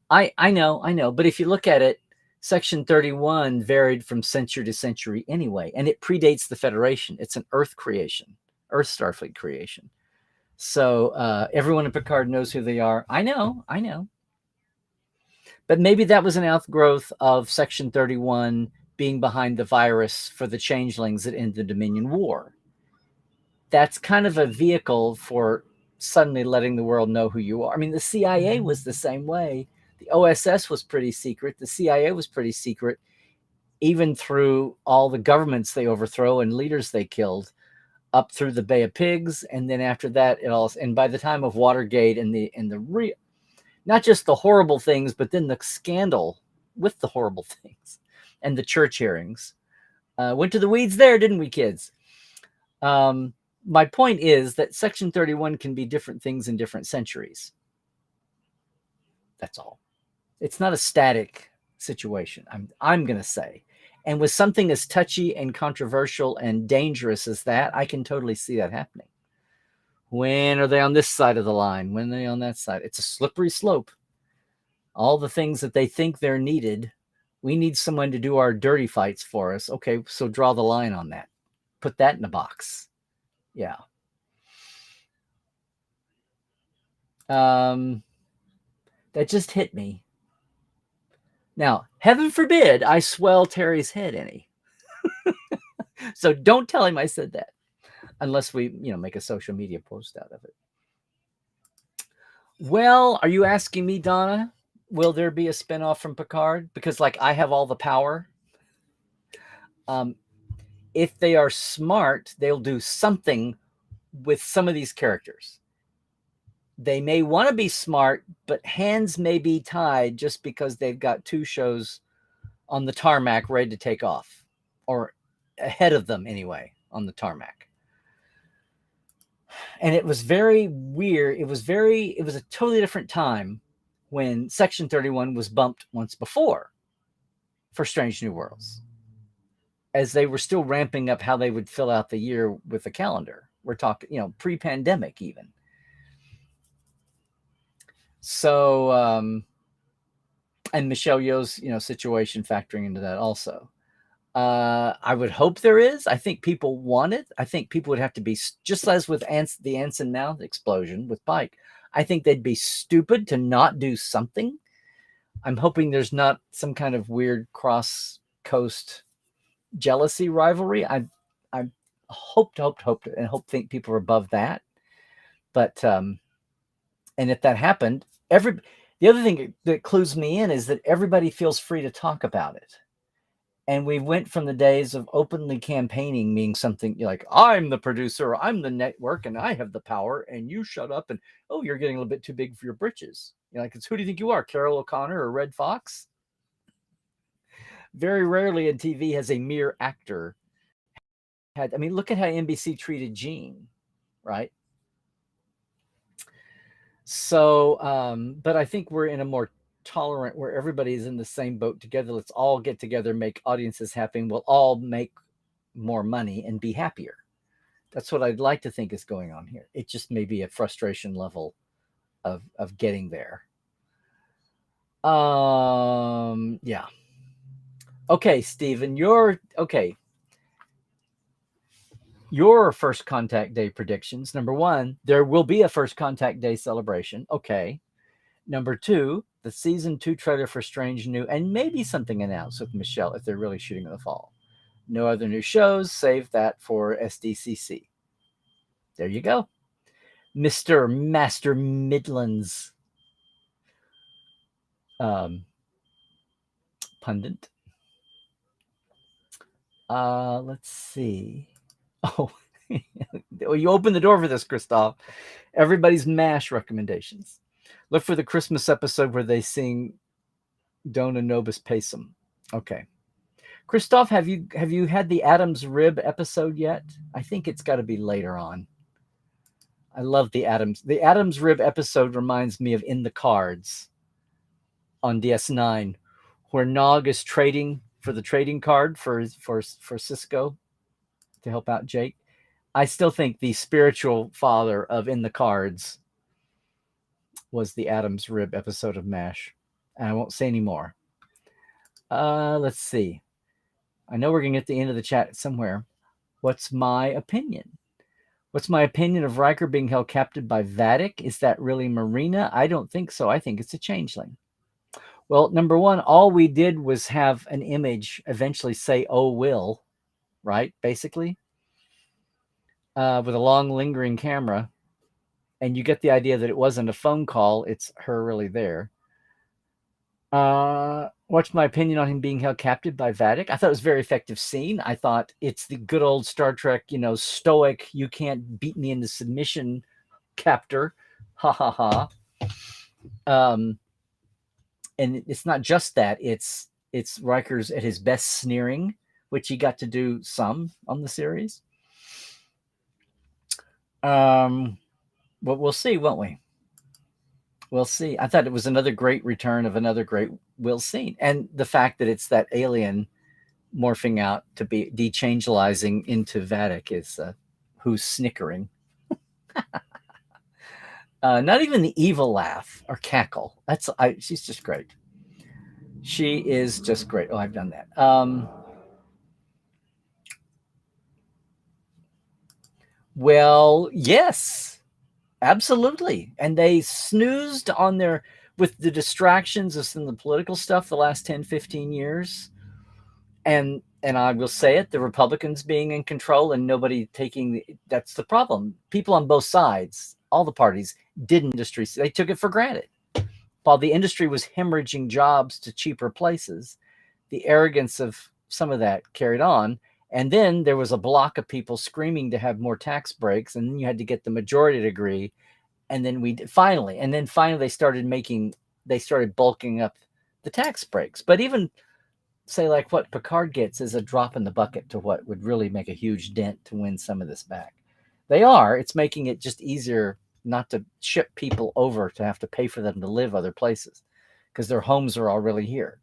Speaker 1: I know. But if you look at it, Section 31 varied from century to century anyway, and it predates the Federation. It's an Earth creation, Earth Starfleet creation. So everyone in Picard knows who they are. I know. But maybe that was an outgrowth of Section 31 being behind the virus for the changelings that ended the Dominion War. That's kind of a vehicle for suddenly letting the world know who you are. I mean, the CIA was the same way. The OSS was pretty secret. The CIA was pretty secret, even through all the governments they overthrow and leaders they killed, up through the Bay of Pigs. And then after that, and by the time of Watergate and the real, not just the horrible things, but then the scandal with the horrible things and the church hearings. Went to the weeds there, didn't we, kids? My point is that Section 31 can be different things in different centuries. That's all. It's not a static situation, I'm going to say. And with something as touchy and controversial and dangerous as that, I can totally see that happening. When are they on this side of the line? When are they on that side? It's a slippery slope. All the things that they think they're needed, we need someone to do our dirty fights for us. Okay, so draw the line on that. Put that in a box. Yeah. That just hit me. Now, heaven forbid I swell Terry's head any. So don't tell him I said that, unless we, make a social media post out of it. Well, are you asking me, Donna, will there be a spinoff from Picard? Because I have all the power. If they are smart, they'll do something with some of these characters. They may want to be smart, but hands may be tied just because they've got 2 shows on the tarmac ready to take off, or ahead of them anyway on the tarmac. And it was very weird. It was a totally different time when Section 31 was bumped once before for Strange New Worlds, as they were still ramping up how they would fill out the year with a calendar. We're talking, pre-pandemic even. So, and Michelle Yeoh's, situation factoring into that also. I would hope there is. I think people want it. I think people would have to be, just as with the Anson Mount explosion with Pike, I think they'd be stupid to not do something. I'm hoping there's not some kind of weird cross coast jealousy rivalry. I hope think people are above that. But and if that happened, the other thing that clues me in is that everybody feels free to talk about it. And we went from the days of openly campaigning being something like, I'm the producer, I'm the network, and I have the power, and you shut up, and oh, you're getting a little bit too big for your britches. Like, it's, who do you think you are, Carol O'Connor or Red Fox? Very rarely in TV has a mere actor had. I mean, look at how NBC treated Gene, right? So, but I think we're in a more tolerant where everybody's in the same boat together. Let's all get together, make audiences happy. We'll all make more money and be happier. That's what I'd like to think is going on here. It just may be a frustration level of getting there. Yeah. Okay, Stephen, your first contact day predictions. Number one, there will be a first contact day celebration. Okay. Number two, the season 2 trailer for Strange New, and maybe something announced with Michelle if they're really shooting in the fall. No other new shows. Save that for SDCC. There you go. Mr. Master Midlands pundit. Let's see. Oh, you opened the door for this, Christoph. Everybody's MASH recommendations. Look for the Christmas episode where they sing Dona Nobis Pacem. Okay. Christoph, have you had the Adam's Rib episode yet? I think it's got to be later on. I love the Adam's Rib episode reminds me of In the Cards on DS9, where Nog is trading for the trading card for Cisco to help out Jake. I still think the spiritual father of In the Cards was the Adam's Rib episode of MASH. And I won't say any more. Let's see. I know we're going to get to the end of the chat somewhere. What's my opinion? What's my opinion of Riker being held captive by Vadic? Is that really Marina? I don't think so. I think it's a changeling. Well, number one, all we did was have an image eventually say, oh, Will, right? Basically, with a long lingering camera. And you get the idea that it wasn't a phone call. It's her really there. What's my opinion on him being held captive by Vadic? I thought it was a very effective scene. I thought it's the good old Star Trek, stoic, you can't beat me into submission captor. Ha ha ha. And it's not just that. It's Riker's at his best sneering, which he got to do some on the series. But we'll see, won't we? We'll see. I thought it was another great return of another great Will scene. And the fact that it's that alien morphing out to be dechangelizing into Vadic is who's snickering. Not even the evil laugh or cackle. She's just great. She is just great. Oh, I've done that. Well, yes. Absolutely. And they snoozed on with the distractions of some of the political stuff the last 10, 15 years. And I will say it, the Republicans being in control and nobody that's the problem. People on both sides, all the parties, didn't industry. They took it for granted. While the industry was hemorrhaging jobs to cheaper places, the arrogance of some of that carried on. And then there was a block of people screaming to have more tax breaks, and then you had to get the majority to agree. And then finally they started bulking up the tax breaks. But even say like what Picard gets is a drop in the bucket to what would really make a huge dent to win some of this back. It's making it just easier not to ship people over to have to pay for them to live other places because their homes are already here.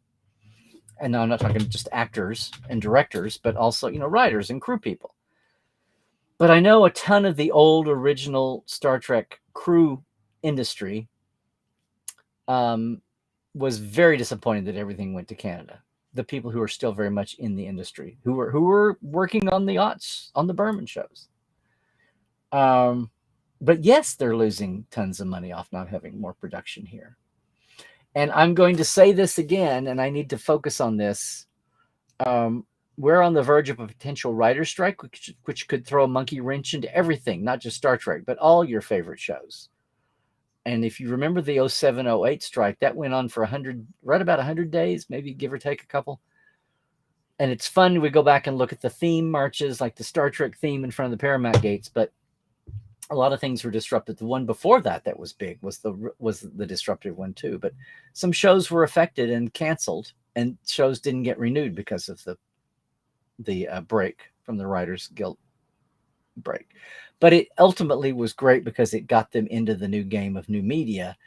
Speaker 1: And now I'm not talking just actors and directors, but also, writers and crew people. But I know a ton of the old original Star Trek crew industry was very disappointed that everything went to Canada. the people who are still very much in the industry, who were working on the aughts, on the Berman shows. Um, but yes, they're losing tons of money off not having more production here. And I'm going to say this again, and I need to focus on this. Um, we're on the verge of a potential writer's strike, which could throw a monkey wrench into everything, not just Star Trek, but all your favorite shows. And if you remember the 07-08 strike, that went on for 100, right about 100 days, maybe give or take a couple. And it's fun. We go back and look at the theme marches, like the Star Trek theme in front of the Paramount gates, but a lot of things were disrupted. The one before that was big was the disruptive one too. But some shows were affected and canceled, and shows didn't get renewed because of the break from the Writers Guild break. But it ultimately was great because it got them into the new game of new media,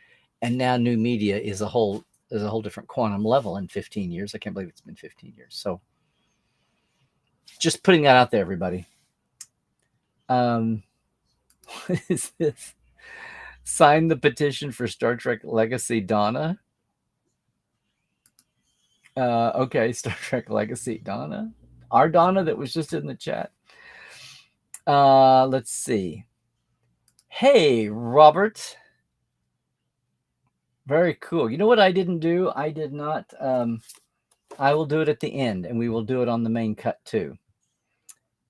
Speaker 1: and now new media is a whole different quantum level in 15 years. I can't believe it's been 15 years. So just putting that out there, everybody. What is this? Sign the petition for Star Trek Legacy, Donna. Okay, Star Trek Legacy, Donna. Our Donna that was just in the chat. Let's see. Hey, Robert. Very cool. You know what I didn't do? I did not. I will do it at the end, and we will do it on the main cut too,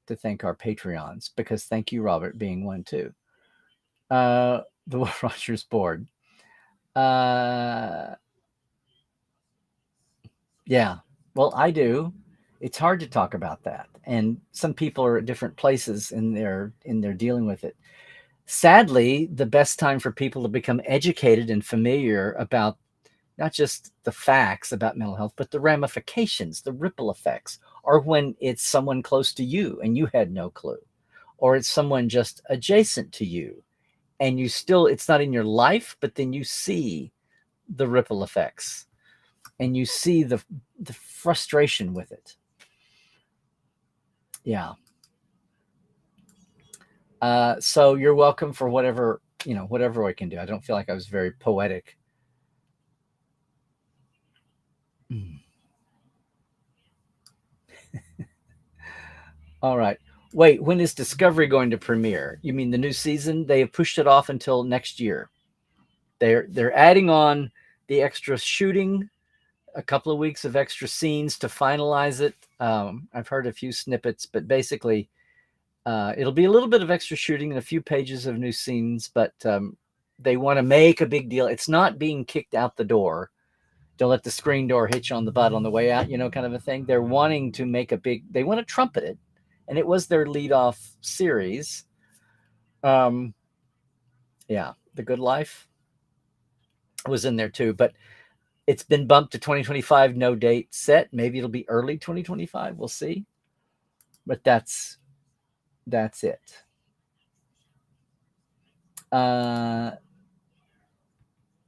Speaker 1: to thank our Patreons, because thank you, Robert, being one too. The Will Rogers board. Yeah. Well, I do. It's hard to talk about that, and some people are at different places in their dealing with it. Sadly, the best time for people to become educated and familiar about not just the facts about mental health, but the ramifications, the ripple effects, are when it's someone close to you and you had no clue, or it's someone just adjacent to you and you still, it's not in your life, but then you see the ripple effects and you see the frustration with it. Yeah. So you're welcome for whatever I can do. I don't feel like I was very poetic. All right. Wait, when is Discovery going to premiere? You mean the new season? They have pushed it off until next year. They're adding on the extra shooting, a couple of weeks of extra scenes to finalize it. I've heard a few snippets, but basically it'll be a little bit of extra shooting and a few pages of new scenes, but they want to make a big deal. It's not being kicked out the door. Don't let the screen door hit you on the butt on the way out, kind of a thing. They're wanting to make they want to trumpet it. And it was their lead-off series. Yeah, The Good Life was in there too, but it's been bumped to 2025, no date set. Maybe it'll be early 2025. We'll see. But that's it. And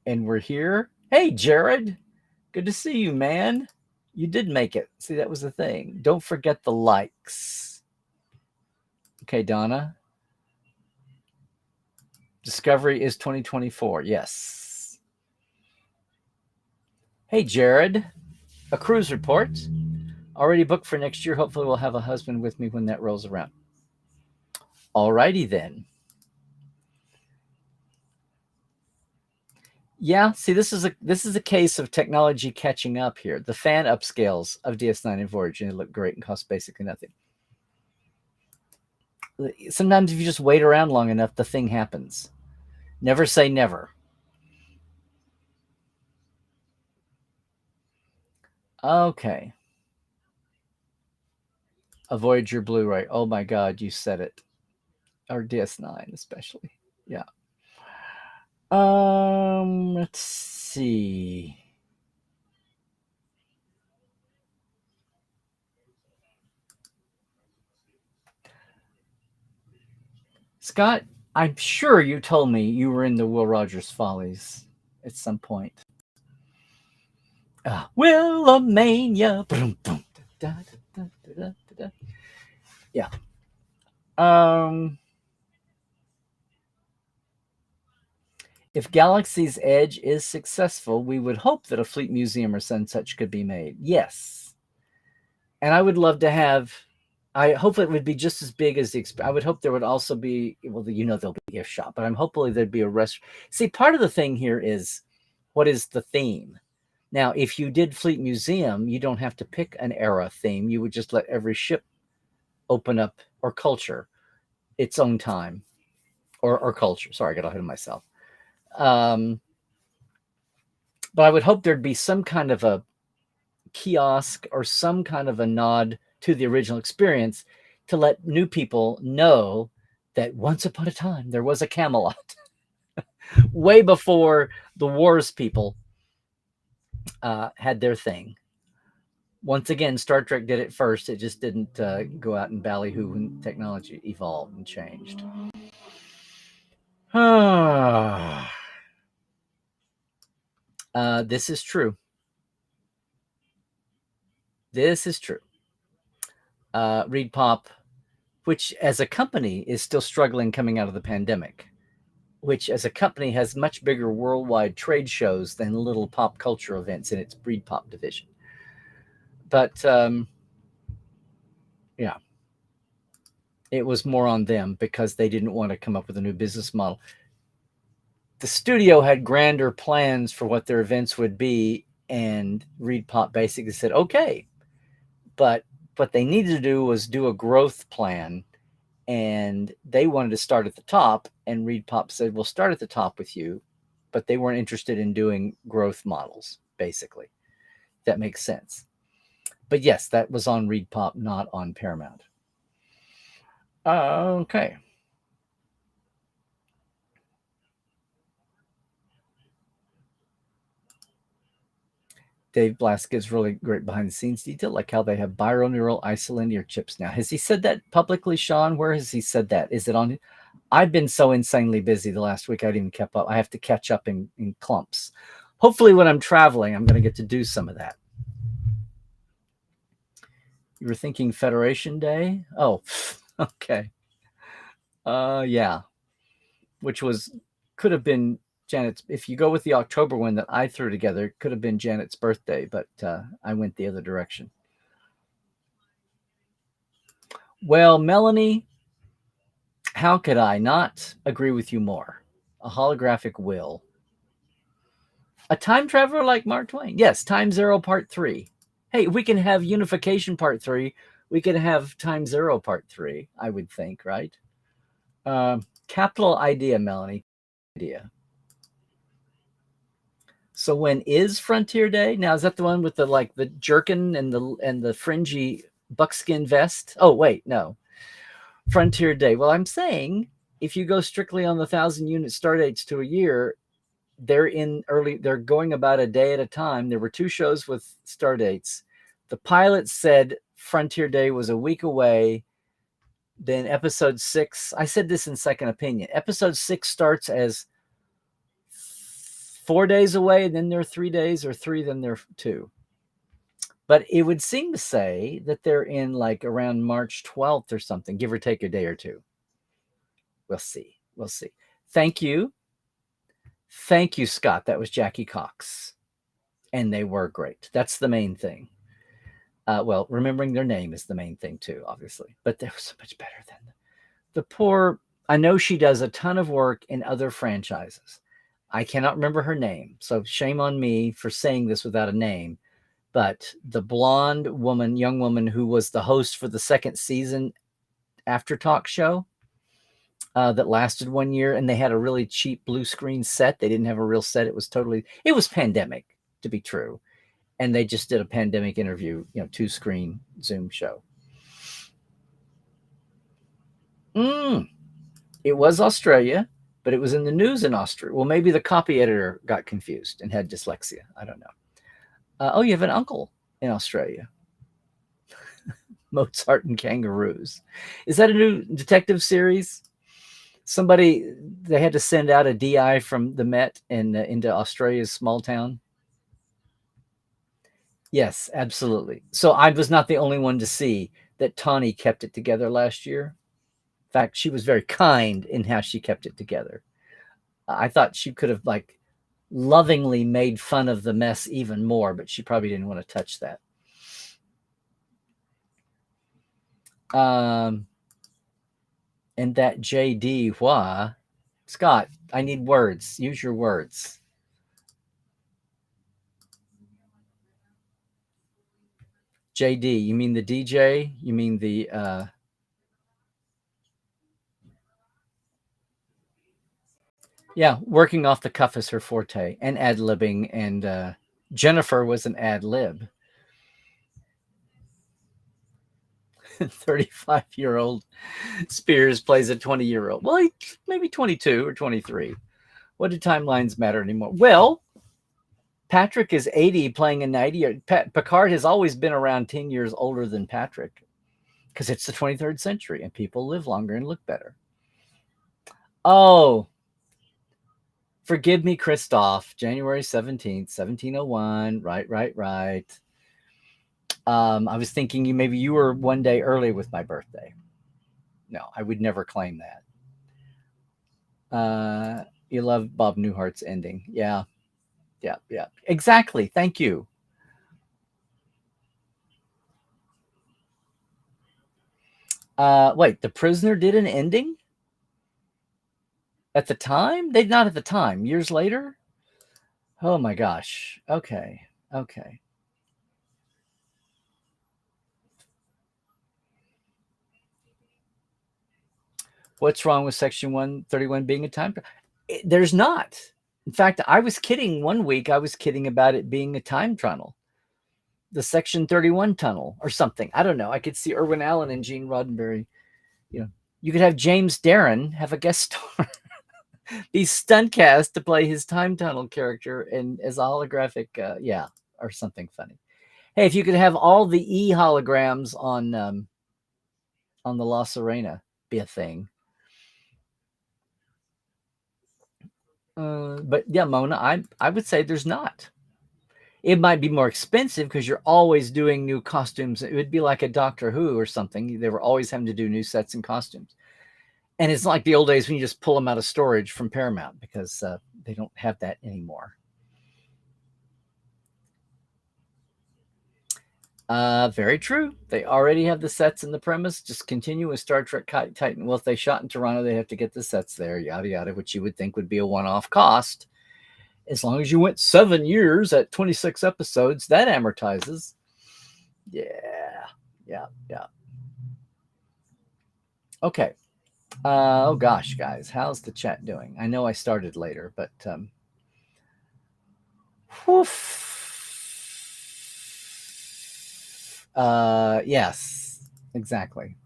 Speaker 1: we're here. Hey, Jared. Good to see you, man. You did make it. See, that was the thing. Don't forget the likes. Okay, Donna. Discovery is 2024. Yes. Hey, Jared. A cruise report. Already booked for next year. Hopefully we'll have a husband with me when that rolls around. Alrighty then. Yeah, see, this is a case of technology catching up here. The fan upscales of DS9 and Voyager, they look great and cost basically nothing. Sometimes if you just wait around long enough, the thing happens. Never say never. Okay. A Voyager Blu-ray. Oh my God, you said it. Or DS9 especially. Yeah. Let's see. Scott, I'm sure you told me you were in the Will Rogers Follies at some point. Willamania. Yeah. If Galaxy's Edge is successful, we would hope that a Fleet Museum or some such could be made. Yes. And I would love to have. I hope it would be just as big as the. I would hope there would also be. Well, there'll be a gift shop, but I'm hopefully there'd be a restaurant. See, part of the thing here is, what is the theme? Now, if you did Fleet Museum, you don't have to pick an era theme. You would just let every ship open up, or culture, its own time, or culture. Sorry, I got ahead of myself. But I would hope there'd be some kind of a kiosk or some kind of a nod to the original experience to let new people know that once upon a time there was a Camelot, way before the wars people had their thing. Once again, Star Trek did it first. It just didn't go out and ballyhoo when technology evolved and changed. This is true. This is true. Reed Pop, which as a company is still struggling coming out of the pandemic, which as a company has much bigger worldwide trade shows than little pop culture events in its Reed Pop division. But yeah, it was more on them because they didn't want to come up with a new business model. The studio had grander plans for what their events would be, and Reed Pop basically said, okay, but what they needed to do was do a growth plan, and they wanted to start at the top, and Reed Pop said, we'll start at the top with you, but they weren't interested in doing growth models, basically. That makes sense. But yes, that was on Reed Pop, not on Paramount. Okay. Dave Blask gives really great behind the scenes detail, like how they have binaural isolinear chips now. Has he said that publicly, Sean? Where has he said that? Is it on? I've been so insanely busy the last week, I haven't even kept up. I have to catch up in clumps. Hopefully when I'm traveling, I'm going to get to do some of that. You were thinking Federation Day? Oh, okay. Yeah. Which could have been Janet's. If you go with the October one that I threw together, it could have been Janet's birthday, but I went the other direction. Well, Melanie, how could I not agree with you more? A holographic will. A time traveler like Mark Twain. Yes, Time Zero Part 3. Hey, we can have Unification Part 3. We could have Time Zero Part 3, I would think, right? Capital idea, Melanie. Idea. So when is Frontier Day? Now, is that the one with the jerkin and the fringy buckskin vest? Oh, wait, no. Frontier Day. Well, I'm saying if you go strictly on the 1,000-unit star dates to a year, they're going about a day at a time. There were 2 shows with star dates. The pilot said Frontier Day was a week away. Then episode 6, I said this in Second Opinion. Episode 6 starts as 4 days away, and then they're 3 days, or 3, then they're 2. But it would seem to say that they're in like around March 12th or something, give or take a day or 2. We'll see. We'll see. Thank you. Thank you, Scott. That was Jackie Cox. And they were great. That's the main thing. Well, remembering their name is the main thing too, obviously. But they were so much better than the poor. I know she does a ton of work in other franchises. I cannot remember her name, so shame on me for saying this without a name. But the blonde woman, young woman who was the host for the 2nd season after talk show that lasted 1 year, and they had a really cheap blue screen set. They didn't have a real set. It was pandemic, to be true. And they just did a pandemic interview, 2-screen Zoom show. It was Australia, but it was in the news in Austria. Well, maybe the copy editor got confused and had dyslexia. I don't know. You have an uncle in Australia. Mozart and Kangaroos. Is that a new detective series? They had to send out a DI from the Met into Australia's small town. Yes, absolutely. So I was not the only one to see that Tawny kept it together last year. In fact, she was very kind in how she kept it together. I thought she could have lovingly made fun of the mess even more, but she probably didn't want to touch that. And that JD, why? Scott, I need words. Use your words. JD, you mean the DJ? You mean the yeah, working off the cuff is her forte, and ad-libbing, and Jennifer was an ad-lib. 35-year-old Spears plays a 20-year-old. Well, maybe 22 or 23. What do timelines matter anymore? Well, Patrick is 80 playing a 90. Picard has always been around 10 years older than Patrick because it's the 23rd century and people live longer and look better. Oh, forgive me, Christoph. January 17th, 1701. Right. I was thinking maybe you were one day early with my birthday. No, I would never claim that. You love Bob Newhart's ending. Yeah. Exactly. Thank you. Wait, The Prisoner did an ending? At the time? They not at the time. Years later? Oh my gosh. Okay. What's wrong with Section 131 being a time? There's not. In fact, I was kidding one week. I was kidding about it being a time tunnel, the Section 31 tunnel or something. I don't know. I could see Irwin Allen and Gene Roddenberry. You could have James Darren have a guest star, be stunt cast to play his time tunnel character and as a holographic, or something funny. Hey, if you could have all the E holograms on the La Serena, be a thing. But yeah, Mona, I would say there's not. It might be more expensive because you're always doing new costumes. It would be like a Doctor Who or something. They were always having to do new sets and costumes. And it's not like the old days when you just pull them out of storage from Paramount because they don't have that anymore. Very true. They already have the sets in the premise. Just continue with Star Trek Titan. Well, if they shot in Toronto, they have to get the sets there, yada, yada, which you would think would be a one-off cost. As long as you went 7 years at 26 episodes, that amortizes. Yeah. Okay. Oh gosh, guys, how's the chat doing? I know I started later, but yes, exactly.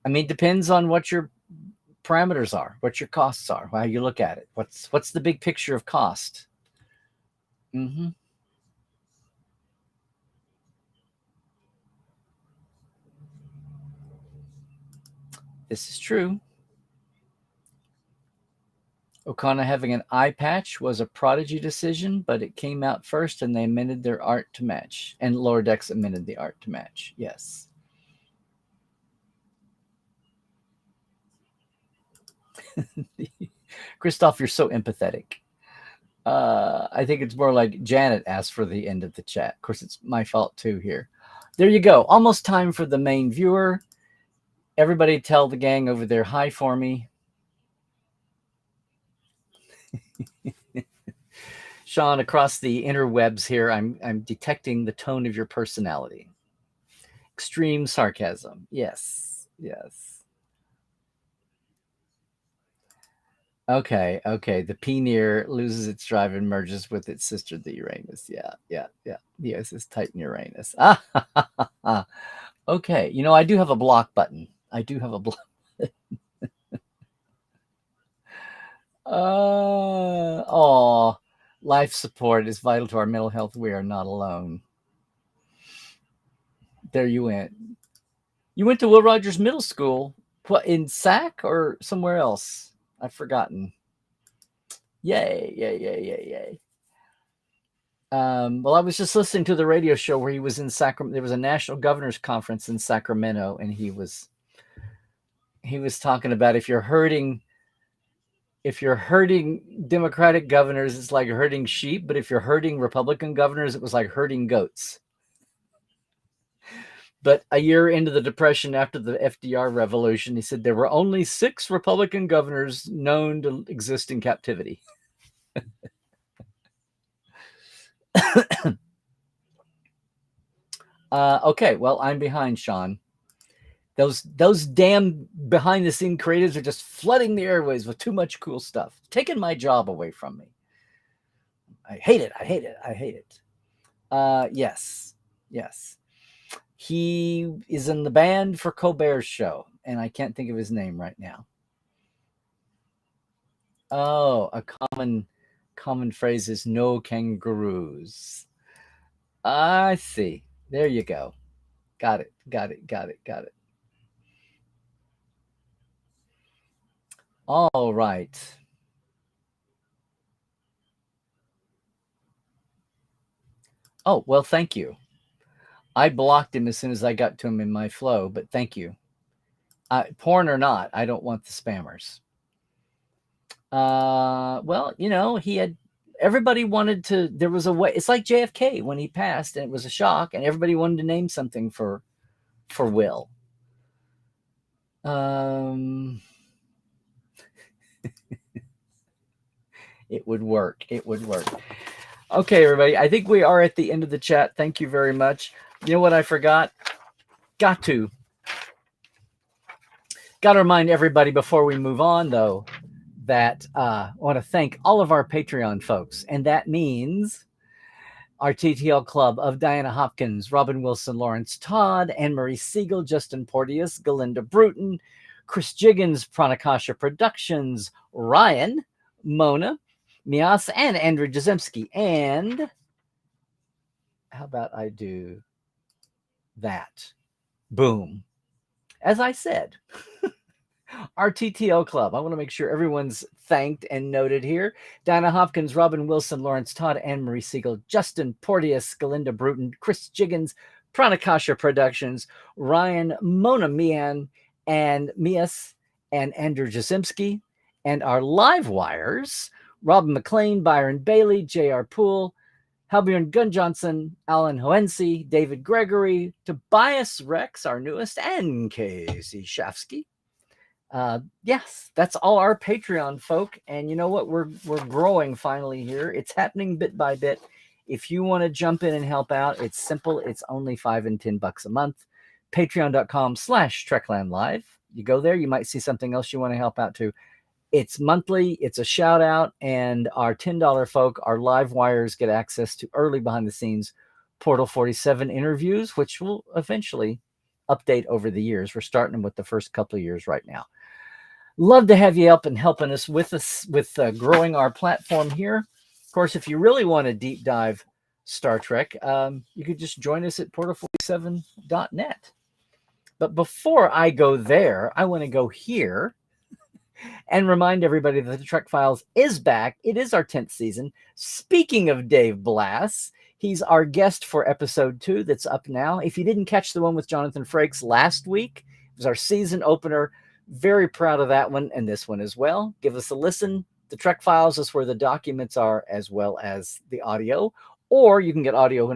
Speaker 1: I mean, depends on what your parameters are, what your costs are, how you look at it. What's the big picture of cost? Mm-hmm. This is true. O'Connor having an eye patch was a Prodigy decision, but it came out first and they amended their art to match. And Lower Decks amended the art to match. Yes. Christoph, you're so empathetic. I think it's more like Janet asked for the end of the chat. Of course, it's my fault too here. There you go. Almost time for the main viewer. Everybody tell the gang over there hi for me. Sean, across the interwebs here, I'm detecting the tone of your personality. Extreme sarcasm. Yes. Okay. The Pioneer loses its drive and merges with its sister, the Uranus. Yeah. The USS Titan Uranus. Okay. I do have a block button. Life support is vital to our mental health. We are not alone. There you went. You went to Will Rogers Middle School. What, in Sac or somewhere else? I've forgotten. Yay. Well, I was just listening to the radio show where he was in Sacramento. There was a national governors conference in Sacramento, and he was talking about if you're hurting Democratic governors, it's like herding sheep. But if you're hurting Republican governors, it was like herding goats. But a year into the Depression after the FDR revolution, he said there were only 6 Republican governors known to exist in captivity. Okay, well, I'm behind, Sean. Those damn behind the scene creatives are just flooding the airways with too much cool stuff, taking my job away from me. I hate it. I hate it. I hate it. Yes. He is in the band for Colbert's show, and I can't think of his name right now. Oh, a common phrase is no kangaroos. I see. There you go. Got it. All right. Oh, well, thank you. I blocked him as soon as I got to him in my flow, but thank you. Porn or not, I don't want the spammers. Well, he had everybody wanted to. There was a way. It's like JFK when he passed, and it was a shock, and everybody wanted to name something for Will. It would work. Okay, everybody. I think we are at the end of the chat. Thank you very much. You know what I forgot? Got to remind everybody before we move on, though, that I want to thank all of our Patreon folks. And that means our TTL Club of Diana Hopkins, Robin Wilson, Lawrence Todd, Anne-Marie Siegel, Justin Porteous, Galinda Bruton, Chris Jiggins, Pranakasha Productions, Ryan, Mona, Mias, and Andrew Jazemski. And how about I do that? Boom. As I said, our TTL Club. I want to make sure everyone's thanked and noted here. Diana Hopkins, Robin Wilson, Lawrence Todd, Anne-Marie Siegel, Justin Porteous, Galinda Bruton, Chris Jiggins, Pranakasha Productions, Ryan, Mona Mian, and Mias, and Andrew Jazemski, and our live wires, Robin McLean, Byron Bailey, J.R. Poole, Halbjorn Gunn Johnson, Alan Hoensi, David Gregory, Tobias Rex, our newest, and Casey Shafsky. Yes, that's all our Patreon folk. And you know what? We're growing finally here. It's happening bit by bit. If you want to jump in and help out, it's simple. It's only $5 and $10 a month. Patreon.com/Trekland Live. You go there, you might see something else you want to help out to. It's monthly. It's a shout out. And our $10 folk, our live wires, get access to early behind the scenes Portal 47 interviews, which will eventually update over the years. We're starting them with the first couple of years right now. Love to have you helping us with growing our platform here. Of course, if you really want to deep dive Star Trek, you could just join us at portal47.net. But before I go there, I want to go here and remind everybody that the Trek Files is back. It is our 10th season. Speaking of Dave Blass, he's our guest for episode 2 that's up now. If you didn't catch the one with Jonathan Frakes last week, it was our season opener. Very proud of that one and this one as well. Give us a listen. The Trek Files is where the documents are as well as the audio. Or you can get audio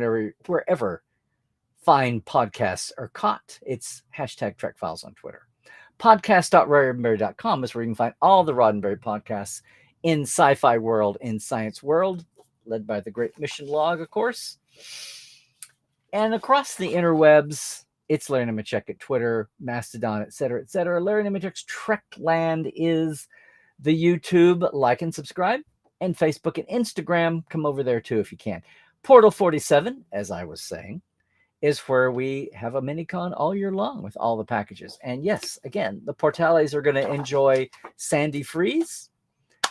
Speaker 1: wherever fine podcasts are caught. It's hashtag Trek Files on Twitter. Podcast.roddenberry.com is where you can find all the Roddenberry podcasts in sci-fi world, in science world, led by the Great Mission Log, of course. And across the interwebs, it's Larry Nemechek at Twitter, Mastodon, etc., etc. Larry Nemechek's Trekland is the YouTube. Like and subscribe. And Facebook and Instagram. Come over there, too, if you can. Portal 47, as I was saying, is where we have a mini-con all year long with all the packages. And yes, again, the Portales are going to enjoy Sandy Freeze.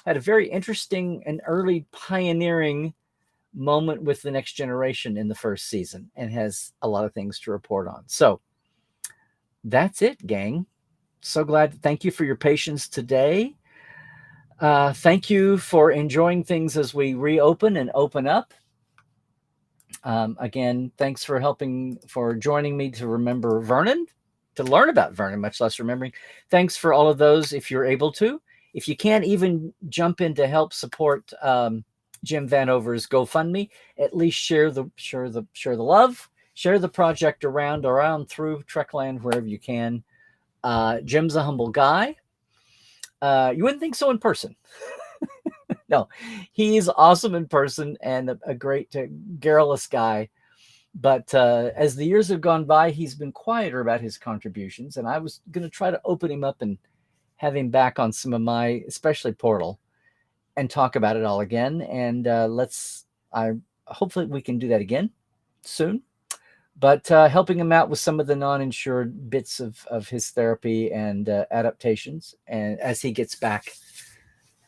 Speaker 1: Had a very interesting and early pioneering moment with the Next Generation in the first season and has a lot of things to report on. So that's it, gang. So glad. Thank you for your patience today. Thank you for enjoying things as we reopen and open up. Again, thanks for joining me to remember Vernon, to learn about Vernon, much less remembering. Thanks for all of those if you're able to. If you can't even jump in to help support Jim Vanover's GoFundMe, at least share the love Share the project around through Trekland wherever you can. Jim's a humble guy. You wouldn't think so in person. No, he's awesome in person and a great, garrulous guy. But as the years have gone by, he's been quieter about his contributions. And I was going to try to open him up and have him back on some of my, especially Portal, and talk about it all again. And hopefully we can do that again soon. But helping him out with some of the non-insured bits of his therapy and adaptations, and as he gets back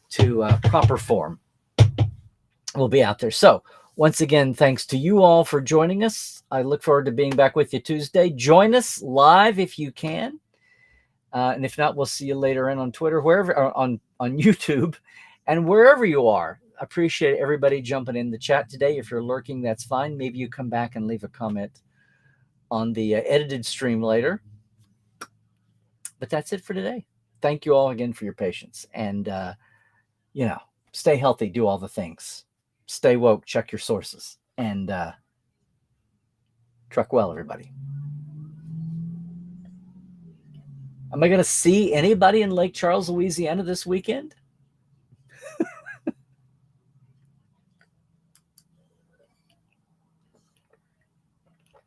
Speaker 1: to proper form, we'll be out there. So once again, thanks to you all for joining us. I look forward to being back with you Tuesday. Join us live if you can. And if not, we'll see you later on Twitter, wherever, or on YouTube, and wherever you are. I appreciate everybody jumping in the chat today. If you're lurking, that's fine. Maybe you come back and leave a comment on the edited stream later. But that's it for today. Thank you all again for your patience. And, stay healthy, do all the things. Stay woke, check your sources. And truck well, everybody. Am I going to see anybody in Lake Charles, Louisiana this weekend?